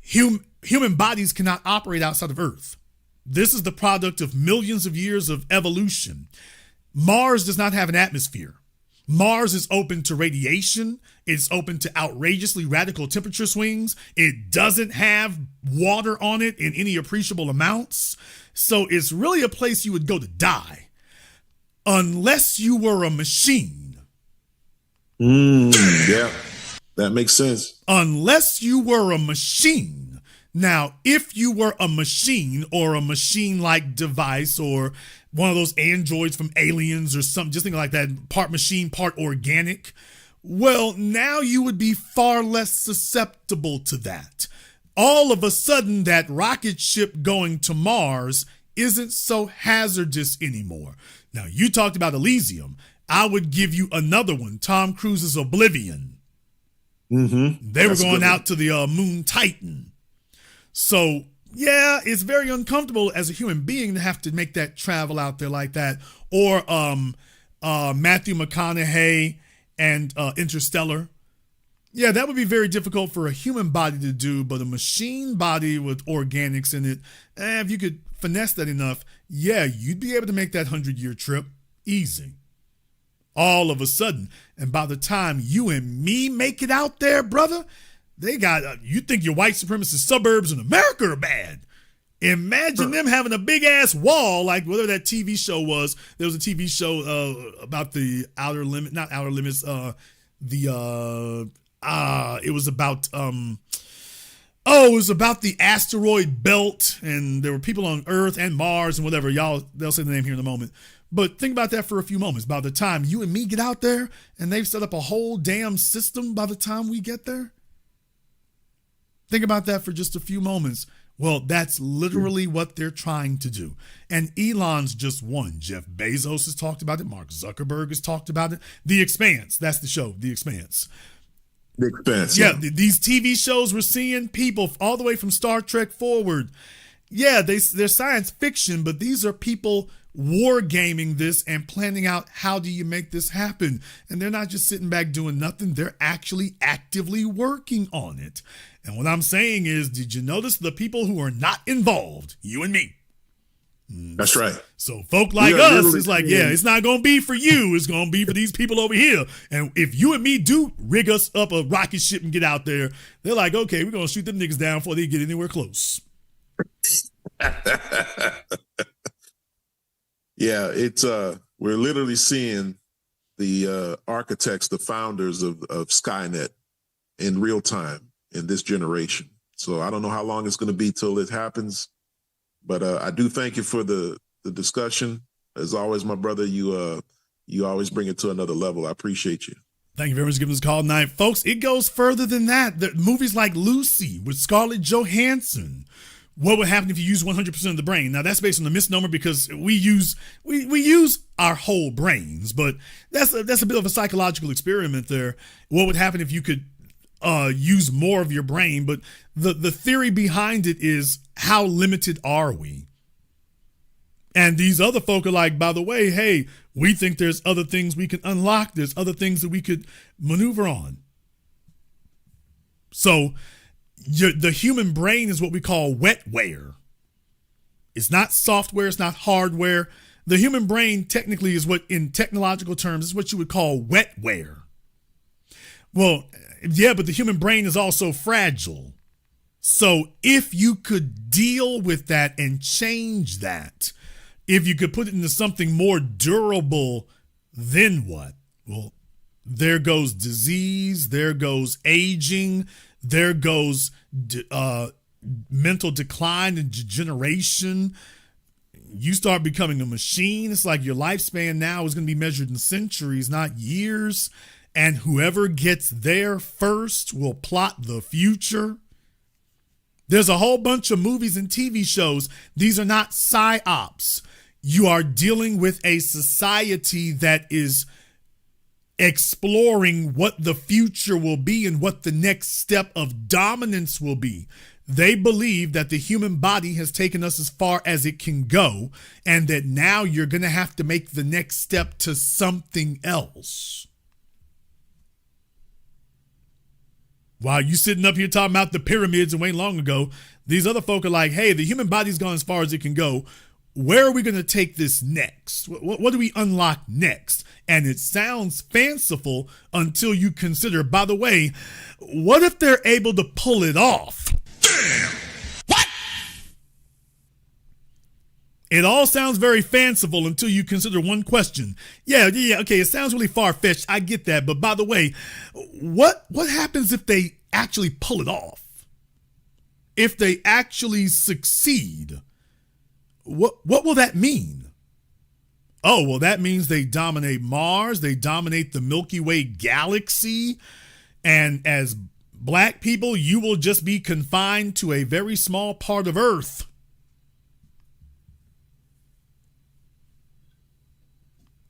Human bodies cannot operate outside of Earth. This is the product of millions of years of evolution. Mars does not have an atmosphere. Mars is open to radiation. It's open to outrageously radical temperature swings. It doesn't have water on it in any appreciable amounts. So it's really a place you would go to die. Unless you were a machine. Yeah, that makes sense. Unless you were a machine. Now, if you were a machine or a machine-like device or one of those androids from Aliens or something, just think like that, part machine, part organic, Well, now you would be far less susceptible to that. All of a sudden, that rocket ship going to Mars isn't so hazardous anymore. Now, you talked about Elysium. I would give you another one, Tom Cruise's Oblivion. Mm-hmm. They were going out to the moon Titan. So, yeah, it's very uncomfortable as a human being to have to make that travel out there like that. Or Matthew McConaughey and Interstellar. Yeah, that would be very difficult for a human body to do, but a machine body with organics in it, if you could finesse that enough, yeah, you'd be able to make that 100-year trip easy. All of a sudden, and by the time you and me make it out there, brother, they got, you think your white supremacist suburbs in America are bad. Imagine them having a big ass wall, like whatever that TV show was. There was a TV show about the outer limit, not outer limits, it was about it was about the asteroid belt, and there were people on Earth and Mars and whatever. They'll say the name here in a moment. But think about that for a few moments. By the time you and me get out there and they've set up a whole damn system by the time we get there. Think about that for just a few moments. Well, that's literally what they're trying to do. And Elon's just one. Jeff Bezos has talked about it. Mark Zuckerberg has talked about it. The Expanse. That's the show, The Expanse. The Expanse. Yeah, these TV shows we're seeing, people all the way from Star Trek forward. Yeah, they're science fiction, but these are people wargaming this and planning out how do you make this happen. And they're not just sitting back doing nothing. They're actually actively working on it. And what I'm saying is, did you notice the people who are not involved? You and me. That's right. So folk like us, it's like, yeah, it's not going to be for you. It's going to be for these people over here. And if you and me do rig us up a rocket ship and get out there, they're like, okay, we're going to shoot them niggas down before they get anywhere close. Yeah, it's we're literally seeing the architects, the founders of Skynet in real time in this generation. So I don't know how long it's going to be till it happens, but I do thank you for the discussion. As always, my brother, you always bring it to another level. I appreciate you. Thank you very much for giving us a call tonight. Folks, it goes further than that. The movies like Lucy with Scarlett Johansson. What would happen if you use 100% of the brain? Now, that's based on a misnomer because we use our whole brains, but that's a bit of a psychological experiment there. What would happen if you could use more of your brain? But the theory behind it is, how limited are we? And these other folk are like, by the way, hey, we think there's other things we can unlock. There's other things that we could maneuver on. So the human brain is what we call wetware. It's not software. It's not hardware. The human brain technically is what, in technological terms, is what you would call wetware. Well, yeah, but the human brain is also fragile. So if you could deal with that and change that, if you could put it into something more durable, then what? Well, there goes disease, there goes aging, there goes mental decline and degeneration. You start becoming a machine. It's like your lifespan now is going to be measured in centuries, not years. And whoever gets there first will plot the future. There's a whole bunch of movies and TV shows. These are not psyops. You are dealing with a society that is exploring what the future will be and what the next step of dominance will be. They believe that the human body has taken us as far as it can go, and that now you're going to have to make the next step to something else. While you sitting up here talking about the pyramids and way long ago, these other folk are like, hey, the human body's gone as far as it can go. Where are we going to take this next? What do we unlock next? And it sounds fanciful until you consider, by the way, what if they're able to pull it off? Damn! What? It all sounds very fanciful until you consider one question. Yeah, okay, it sounds really far-fetched. I get that. But by the way, what happens if they actually pull it off? If they actually succeed? What will that mean? Oh, well, that means they dominate Mars, they dominate the Milky Way galaxy, and as black people, you will just be confined to a very small part of Earth.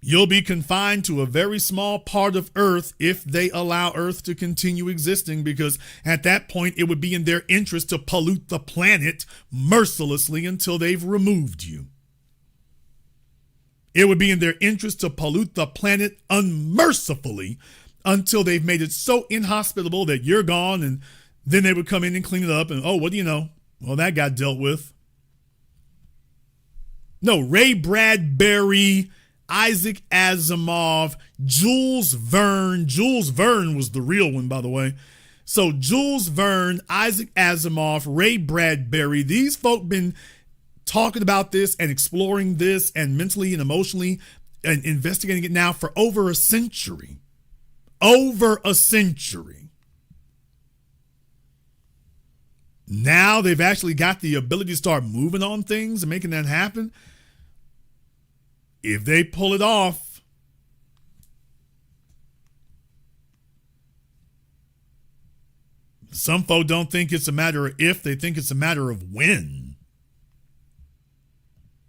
You'll be confined to a very small part of Earth if they allow Earth to continue existing, because at that point, it would be in their interest to pollute the planet mercilessly until they've removed you. It would be in their interest to pollute the planet unmercifully until they've made it so inhospitable that you're gone, and then they would come in and clean it up, and oh, what do you know? Well, that got dealt with. No, Ray Bradbury, Isaac Asimov, Jules Verne. Jules Verne was the real one, by the way. So Jules Verne, Isaac Asimov, Ray Bradbury, these folk been talking about this and exploring this and mentally and emotionally and investigating it now for over a century. Over a century. Now they've actually got the ability to start moving on things and making that happen. If they pull it off, some folk don't think it's a matter of if, they think it's a matter of when.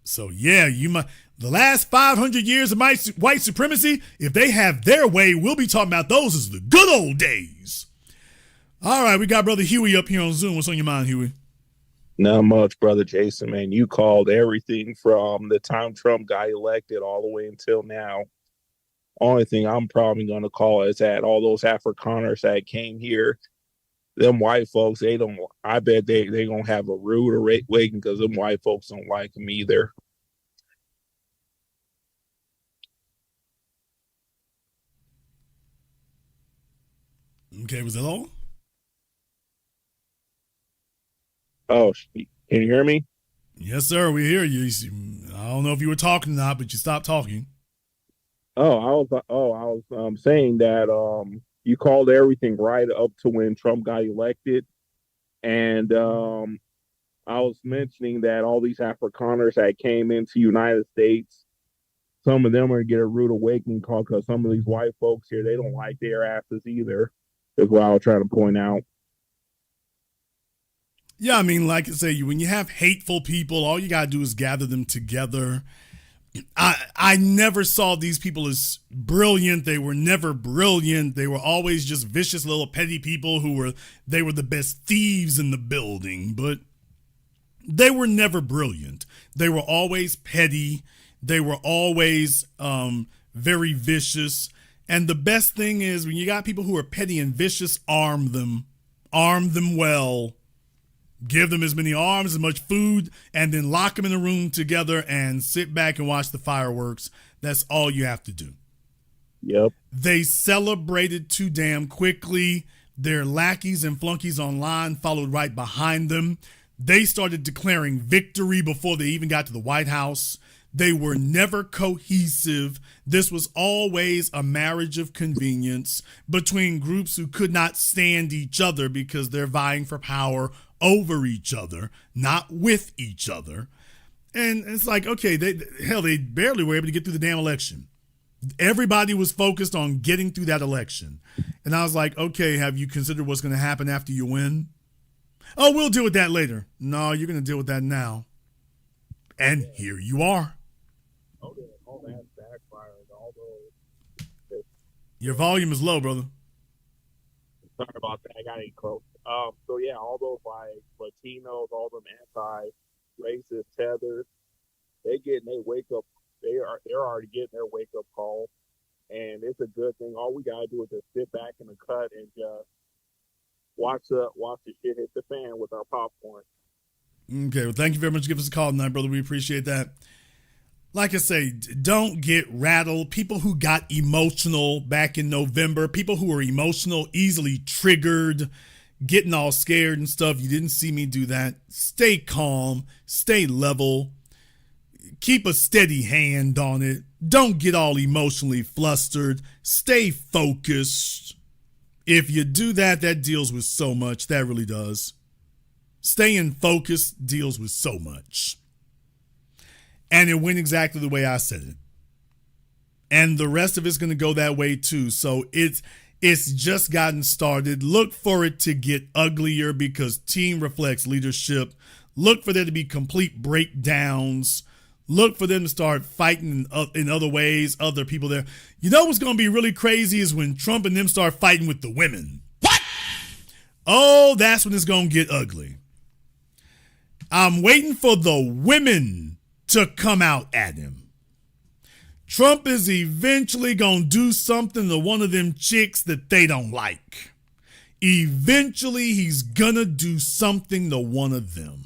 So yeah, the last 500 years of white supremacy, if they have their way, we'll be talking about those as the good old days. All right, we got Brother Huey up here on Zoom. What's on your mind, Huey? Not much, Brother Jason, man. You called everything from the time Trump got elected all the way until now. Only thing I'm probably going to call is that all those Afrikaners that came here, them white folks, I bet they going to have a rude awakening because them white folks don't like them either. Okay, was that all? Oh, can you hear me? Yes, sir. We hear you. I don't know if you were talking or not, but you stopped talking. I was saying that you called everything right up to when Trump got elected, and I was mentioning that all these Afrikaners that came into United States, some of them are gonna get a rude awakening call because some of these white folks here, they don't like their asses either. Is what I was trying to point out. Yeah, I mean, like I say, when you have hateful people, all you gotta do is gather them together. I never saw these people as brilliant. They were never brilliant. They were always just vicious little petty people who were the best thieves in the building, but they were never brilliant. They were always petty. They were always very vicious. And the best thing is when you got people who are petty and vicious, arm them well. Give them as many arms, as much food, and then lock them in a room together and sit back and watch the fireworks. That's all you have to do. Yep. They celebrated too damn quickly. Their lackeys and flunkies online followed right behind them. They started declaring victory before they even got to the White House. They were never cohesive. This was always a marriage of convenience between groups who could not stand each other because they're vying for power over each other, not with each other. And it's like, okay, they barely were able to get through the damn election. Everybody was focused on getting through that election. And I was like, okay, have you considered what's going to happen after you win? Oh, we'll deal with that later. No, you're going to deal with that now. And here you are. All that backfired. All those. Your volume is low, brother. Sorry about that. I got it close. So yeah, all those like Latinos, all them anti-racist tethers, they're already getting their wake up call, and it's a good thing. All we gotta do is just sit back in the cut and just watch the shit hit the fan with our popcorn. Okay, well, thank you very much for giving us a call tonight, brother. We appreciate that. Like I say, don't get rattled. People who got emotional back in November, people who were emotional, easily triggered, getting all scared and stuff. You didn't see me do that. Stay calm, stay level, keep a steady hand on it. Don't get all emotionally flustered. Stay focused. If you do that, that deals with so much. That really does. Staying focused deals with so much. And it went exactly the way I said it. And the rest of it's going to go that way too. So it's just gotten started. Look for it to get uglier because team reflects leadership. Look for there to be complete breakdowns. Look for them to start fighting in other ways, other people there. You know what's going to be really crazy is when Trump and them start fighting with the women. What? Oh, that's when it's going to get ugly. I'm waiting for the women to come out at him. Trump is eventually going to do something to one of them chicks that they don't like. Eventually, he's going to do something to one of them.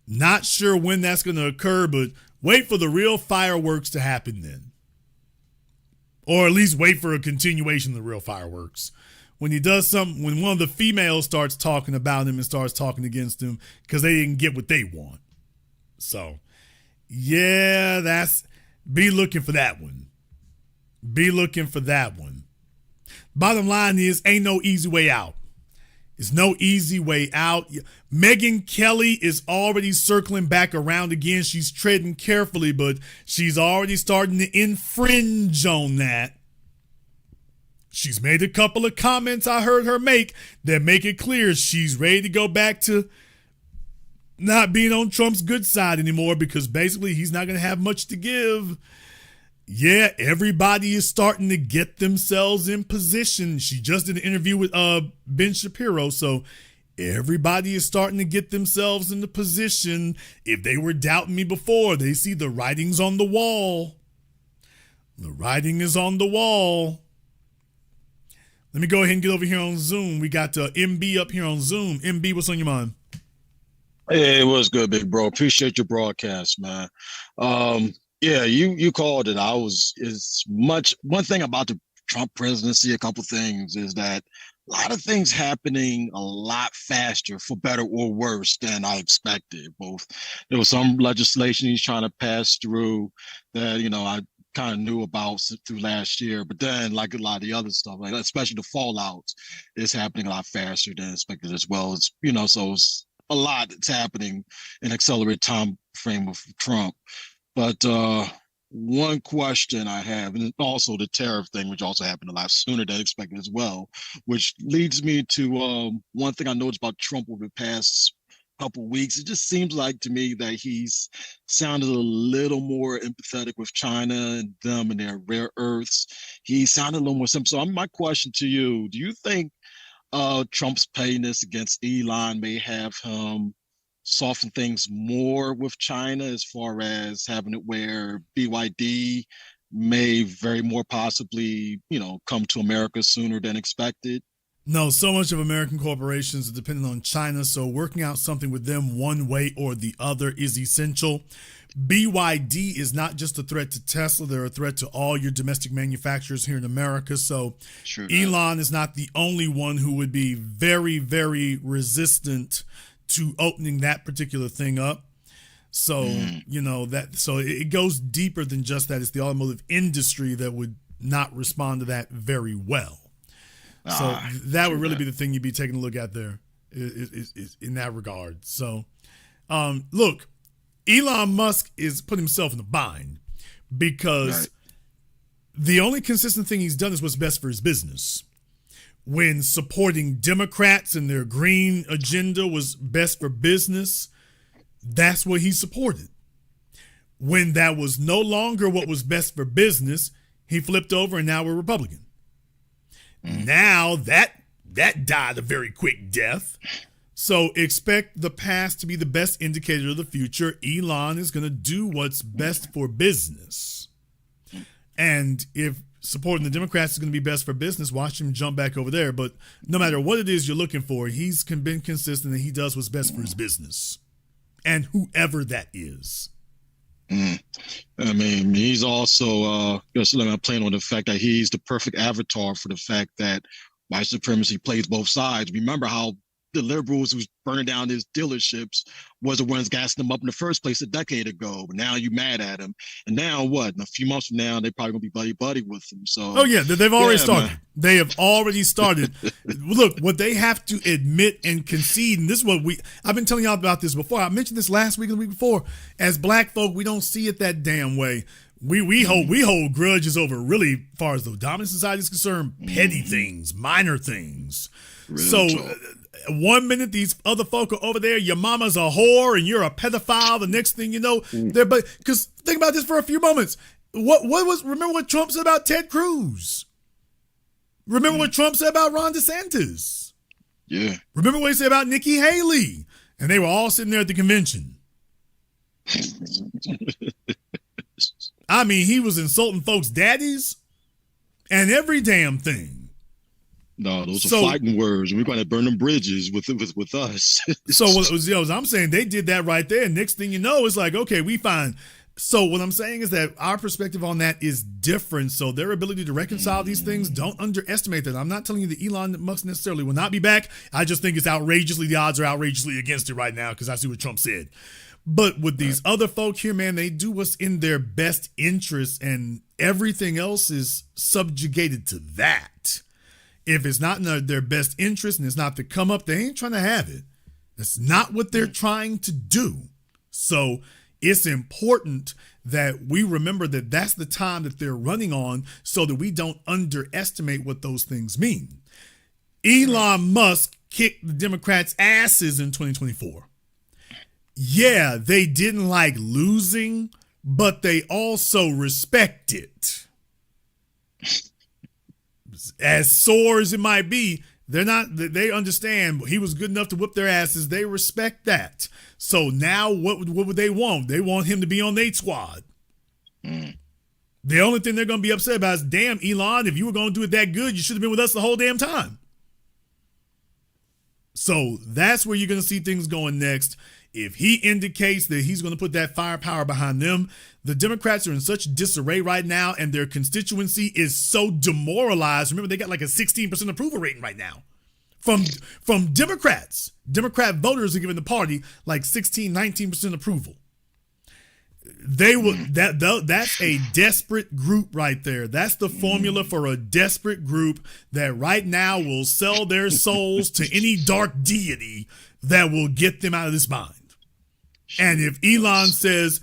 Not sure when that's going to occur, but wait for the real fireworks to happen then. Or at least wait for a continuation of the real fireworks. When he does something, when one of the females starts talking about him and starts talking against him because they didn't get what they want. So, yeah, be looking for that one. Be looking for that one. Bottom line is, ain't no easy way out. There's no easy way out. Megyn Kelly is already circling back around again. She's treading carefully, but she's already starting to infringe on that. She's made a couple of comments I heard her make that make it clear she's ready to go back to not being on Trump's good side anymore because basically he's not going to have much to give. Yeah, everybody is starting to get themselves in position. She just did an interview with Ben Shapiro, so everybody is starting to get themselves in the position. If they were doubting me before, they see the writing's on the wall. The writing is on the wall. Let me go ahead and get over here on Zoom. We got MB up here on Zoom. MB, what's on your mind? Hey, what's good, big bro? Appreciate your broadcast, man. Yeah, you called it. One thing about the Trump presidency, a couple things is that a lot of things happening a lot faster, for better or worse, than I expected. There was some legislation he's trying to pass through that, I kind of knew about through last year, but then like a lot of the other stuff, like especially the fallout is happening a lot faster than expected as well. It's, so it's a lot that's happening in accelerated time frame with Trump. But one question I have, and also the tariff thing, which also happened a lot sooner than expected as well, which leads me to one thing I noticed about Trump over the past couple of weeks. It just seems like to me that he's sounded a little more empathetic with China and them and their rare earths. He sounded a little more simple. So my question to you, do you think Trump's pettiness against Elon may have him soften things more with China as far as having it where BYD may very more possibly, come to America sooner than expected? No, so much of American corporations are dependent on China, so working out something with them one way or the other is essential. BYD is not just a threat to Tesla, they're a threat to all your domestic manufacturers here in America. So sure, Elon is not the only one who would be very, very resistant to opening that particular thing up. So, so it goes deeper than just that. It's the automotive industry that would not respond to that very well. So that would really be the thing you'd be taking a look at there is in that regard. So, look, Elon Musk is putting himself in a bind because the only consistent thing he's done is what's best for his business. When supporting Democrats and their green agenda was best for business, that's what he supported. When that was no longer what was best for business, he flipped over and now we're Republican. Now that died a very quick death. So expect the past to be the best indicator of the future. Elon is going to do what's best for business. And if supporting the Democrats is going to be best for business, watch him jump back over there. But no matter what it is you're looking for, he's been consistent that he does what's best for his business. And whoever that is. I mean, he's also playing on the fact that he's the perfect avatar for the fact that white supremacy plays both sides. Remember how the liberals who's burning down his dealerships was the ones gassing them up in the first place a decade ago. But now you mad at him. And now what? In a few months from now, they're probably going to be buddy-buddy with him. So, they've already started. Man. They have already started. Look, what they have to admit and concede, and this is what I've been telling y'all about this before. I mentioned this last week and the week before. As black folk, we don't see it that damn way. We hold grudges over really, far as the dominant society is concerned, petty things, minor things. So 1 minute these other folk are over there, your mama's a whore and you're a pedophile. The next thing you know, because think about this for a few moments. Remember what Trump said about Ted Cruz? Remember what Trump said about Ron DeSantis? Yeah. Remember what he said about Nikki Haley? And they were all sitting there at the convention. I mean, he was insulting folks' daddies and every damn thing. No, those are fighting words. We're going to burn them bridges with us. So what I'm saying, they did that right there. Next thing you know, it's like, okay, we find. So what I'm saying is that our perspective on that is different. So their ability to reconcile these things, don't underestimate that. I'm not telling you that Elon Musk necessarily will not be back. I just think the odds are outrageously against it right now because I see what Trump said. But with these other folk here, man, they do what's in their best interest and everything else is subjugated to that. If it's not in their best interest and it's not to come up, they ain't trying to have it. That's not what they're trying to do. So it's important that we remember that that's the time that they're running on so that we don't underestimate what those things mean. Elon Musk kicked the Democrats' asses in 2024. Yeah, they didn't like losing, but they also respect it. As sore as it might be, they understand he was good enough to whip their asses. They respect that. So now what would they want? They want him to be on their squad. The only thing they're going to be upset about is, damn, Elon, if you were going to do it that good, you should have been with us the whole damn time. So that's where you're going to see things going next. If he indicates that he's going to put that firepower behind them, the Democrats are in such disarray right now and their constituency is so demoralized. Remember, they got like a 16% approval rating right now from Democrats. Democrat voters are giving the party like 19% approval. They will that's a desperate group right there. That's the formula for a desperate group that right now will sell their souls to any dark deity that will get them out of this bind. And if Elon says,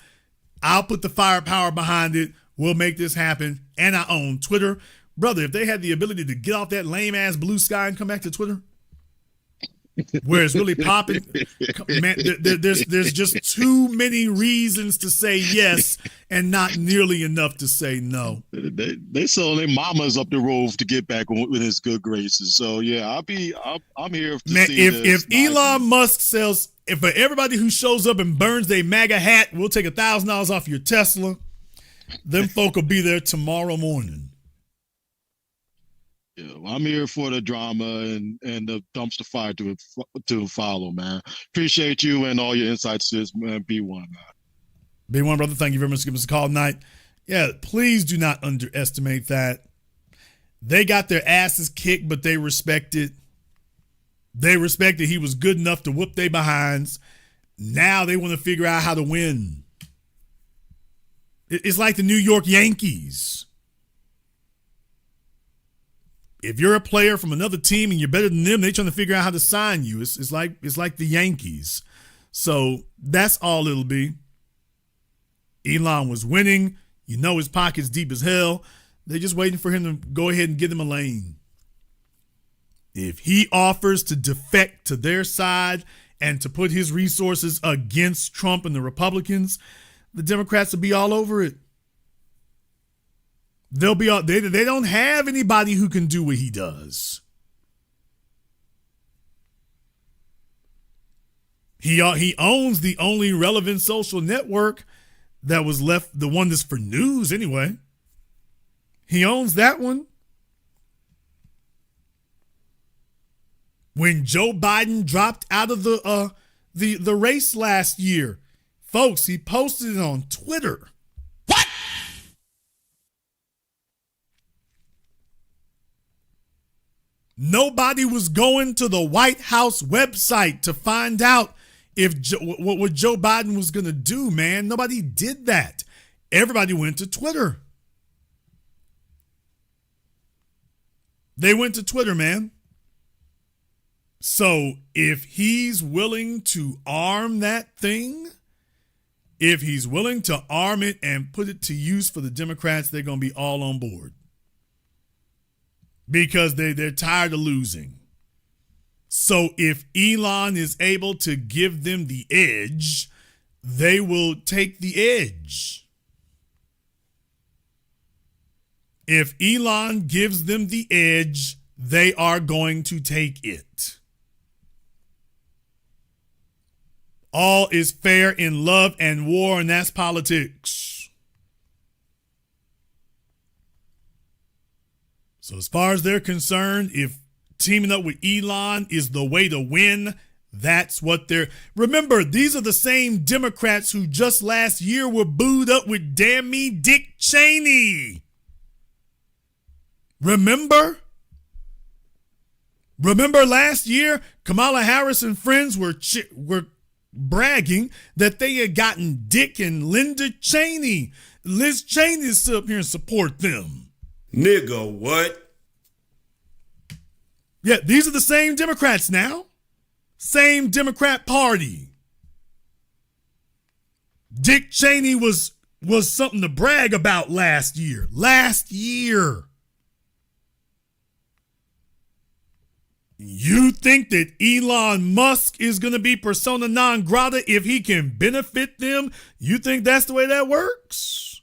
I'll put the firepower behind it, we'll make this happen, and I own Twitter. Brother, if they had the ability to get off that lame-ass blue sky and come back to Twitter, where it's really popping, man, there's just too many reasons to say yes and not nearly enough to say no. They selling their mamas up the road to get back on with his good graces. So yeah, I'm here to man, see if Elon Musk sells, if for everybody who shows up and burns their MAGA hat, we'll take $1,000 off your Tesla. Them folk will be there tomorrow morning. Yeah, well, I'm here for the drama and the dumpster fire to follow, man. Appreciate you and all your insights, sis, man. B1, man. B1, brother, thank you very much for giving us a call tonight. Yeah, please do not underestimate that. They got their asses kicked, but they respect it. They respected he was good enough to whoop their behinds. Now they want to figure out how to win. It's like the New York Yankees. If you're a player from another team and you're better than them, they're trying to figure out how to sign you. It's like the Yankees. So that's all it'll be. Elon was winning. You know his pocket's deep as hell. They're just waiting for him to go ahead and get him a lane. If he offers to defect to their side and to put his resources against Trump and the Republicans, the Democrats will be all over it. They'll be all, they don't have anybody who can do what he does. He owns the only relevant social network that was left, the one that's for news anyway. He owns that one. When Joe Biden dropped out of the race last year, folks, he posted it on Twitter. What? Nobody was going to the White House website to find out what Joe Biden was going to do, man. Nobody did that. Everybody went to Twitter. They went to Twitter, man. So if he's willing to arm that thing If he's willing to arm it and put it to use for the Democrats, they're going to be all on board. Because they're tired of losing. So if Elon is able to give them the edge, they will take the edge. If Elon gives them the edge, they are going to take it. All is fair in love and war, and that's politics. So as far as they're concerned, if teaming up with Elon is the way to win, that's what they're... Remember, these are the same Democrats who just last year were booed up with "Damn me, Dick Cheney." Remember last year, Kamala Harris and friends were bragging that they had gotten Dick and Linda Cheney. Liz Cheney is still up here and support them. Nigga, what? Yeah, these are the same Democrats now. Same Democrat Party. Dick Cheney was something to brag about last year. You think that Elon Musk is going to be persona non grata if he can benefit them? You think that's the way that works?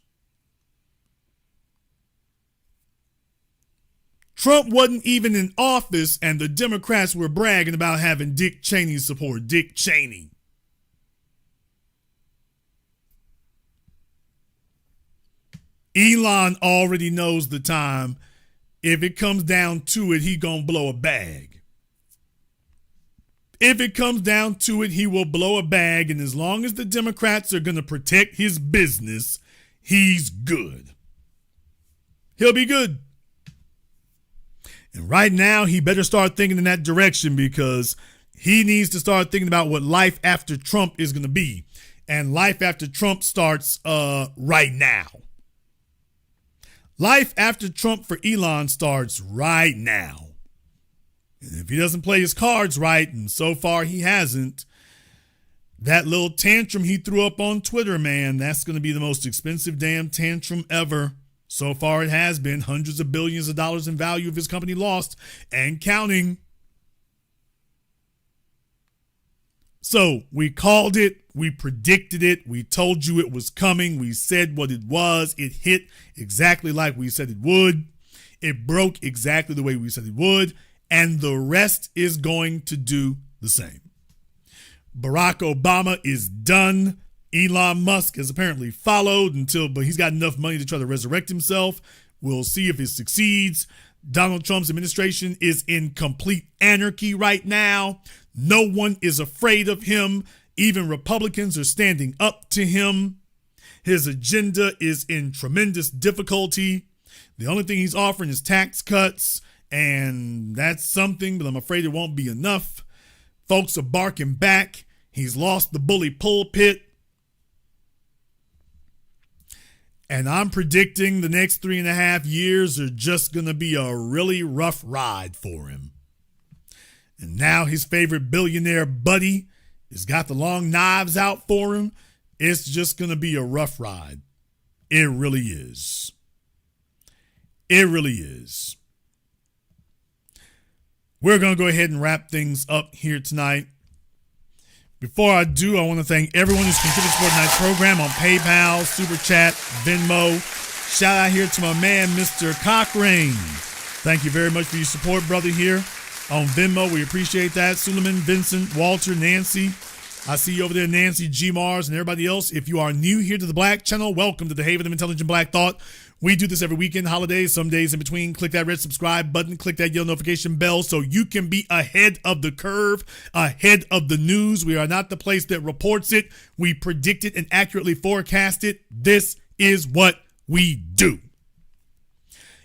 Trump wasn't even in office and the Democrats were bragging about having Dick Cheney support. Dick Cheney. Elon already knows the time. If it comes down to it, he gonna blow a bag. If it comes down to it, he will blow a bag, and as long as the Democrats are going to protect his business, he's good. He'll be good. And right now, he better start thinking in that direction because he needs to start thinking about what life after Trump is going to be. And life after Trump starts right now. Life after Trump for Elon starts right now. And if he doesn't play his cards right, and so far he hasn't, that little tantrum he threw up on Twitter, man, that's going to be the most expensive damn tantrum ever. So far it has been. Hundreds of billions of dollars in value of his company lost and counting. So we called it. We predicted it. We told you it was coming. We said what it was. It hit exactly like we said it would. It broke exactly the way we said it would. And the rest is going to do the same. Barack Obama is done. Elon Musk has apparently followed but he's got enough money to try to resurrect himself. We'll see if it succeeds. Donald Trump's administration is in complete anarchy right now. No one is afraid of him. Even Republicans are standing up to him. His agenda is in tremendous difficulty. The only thing he's offering is tax cuts. And that's something, but I'm afraid it won't be enough. Folks are barking back. He's lost the bully pulpit. And I'm predicting the next 3.5 years are just going to be a really rough ride for him. And now his favorite billionaire buddy has got the long knives out for him. It's just going to be a rough ride. It really is. It really is. We're going to go ahead and wrap things up here tonight. Before I do, I want to thank everyone who's contributed to tonight's program on PayPal, Super Chat, Venmo. Shout out here to my man, Mr. Cochrane. Thank you very much for your support, brother, here on Venmo. We appreciate that. Suleiman, Vincent, Walter, Nancy. I see you over there, Nancy, G. Mars, and everybody else. If you are new here to the Black Channel, welcome to the Haven of Intelligent Black Thought. We do this every weekend, holidays, some days in between. Click that red subscribe button. Click that yellow notification bell so you can be ahead of the curve, ahead of the news. We are not the place that reports it. We predict it and accurately forecast it. This is what we do.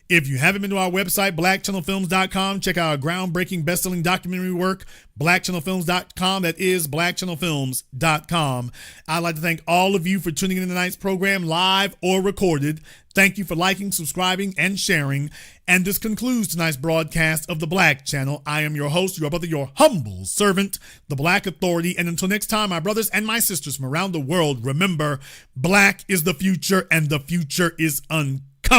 If you haven't been to our website, blackchannelfilms.com, check out our groundbreaking best-selling documentary work, blackchannelfilms.com. That is blackchannelfilms.com. I'd like to thank all of you for tuning in to tonight's program, live or recorded. Thank you for liking, subscribing, and sharing. And this concludes tonight's broadcast of the Black Channel. I am your host, your brother, your humble servant, the Black Authority. And until next time, my brothers and my sisters from around the world, remember, black is the future and the future is uncomfortable.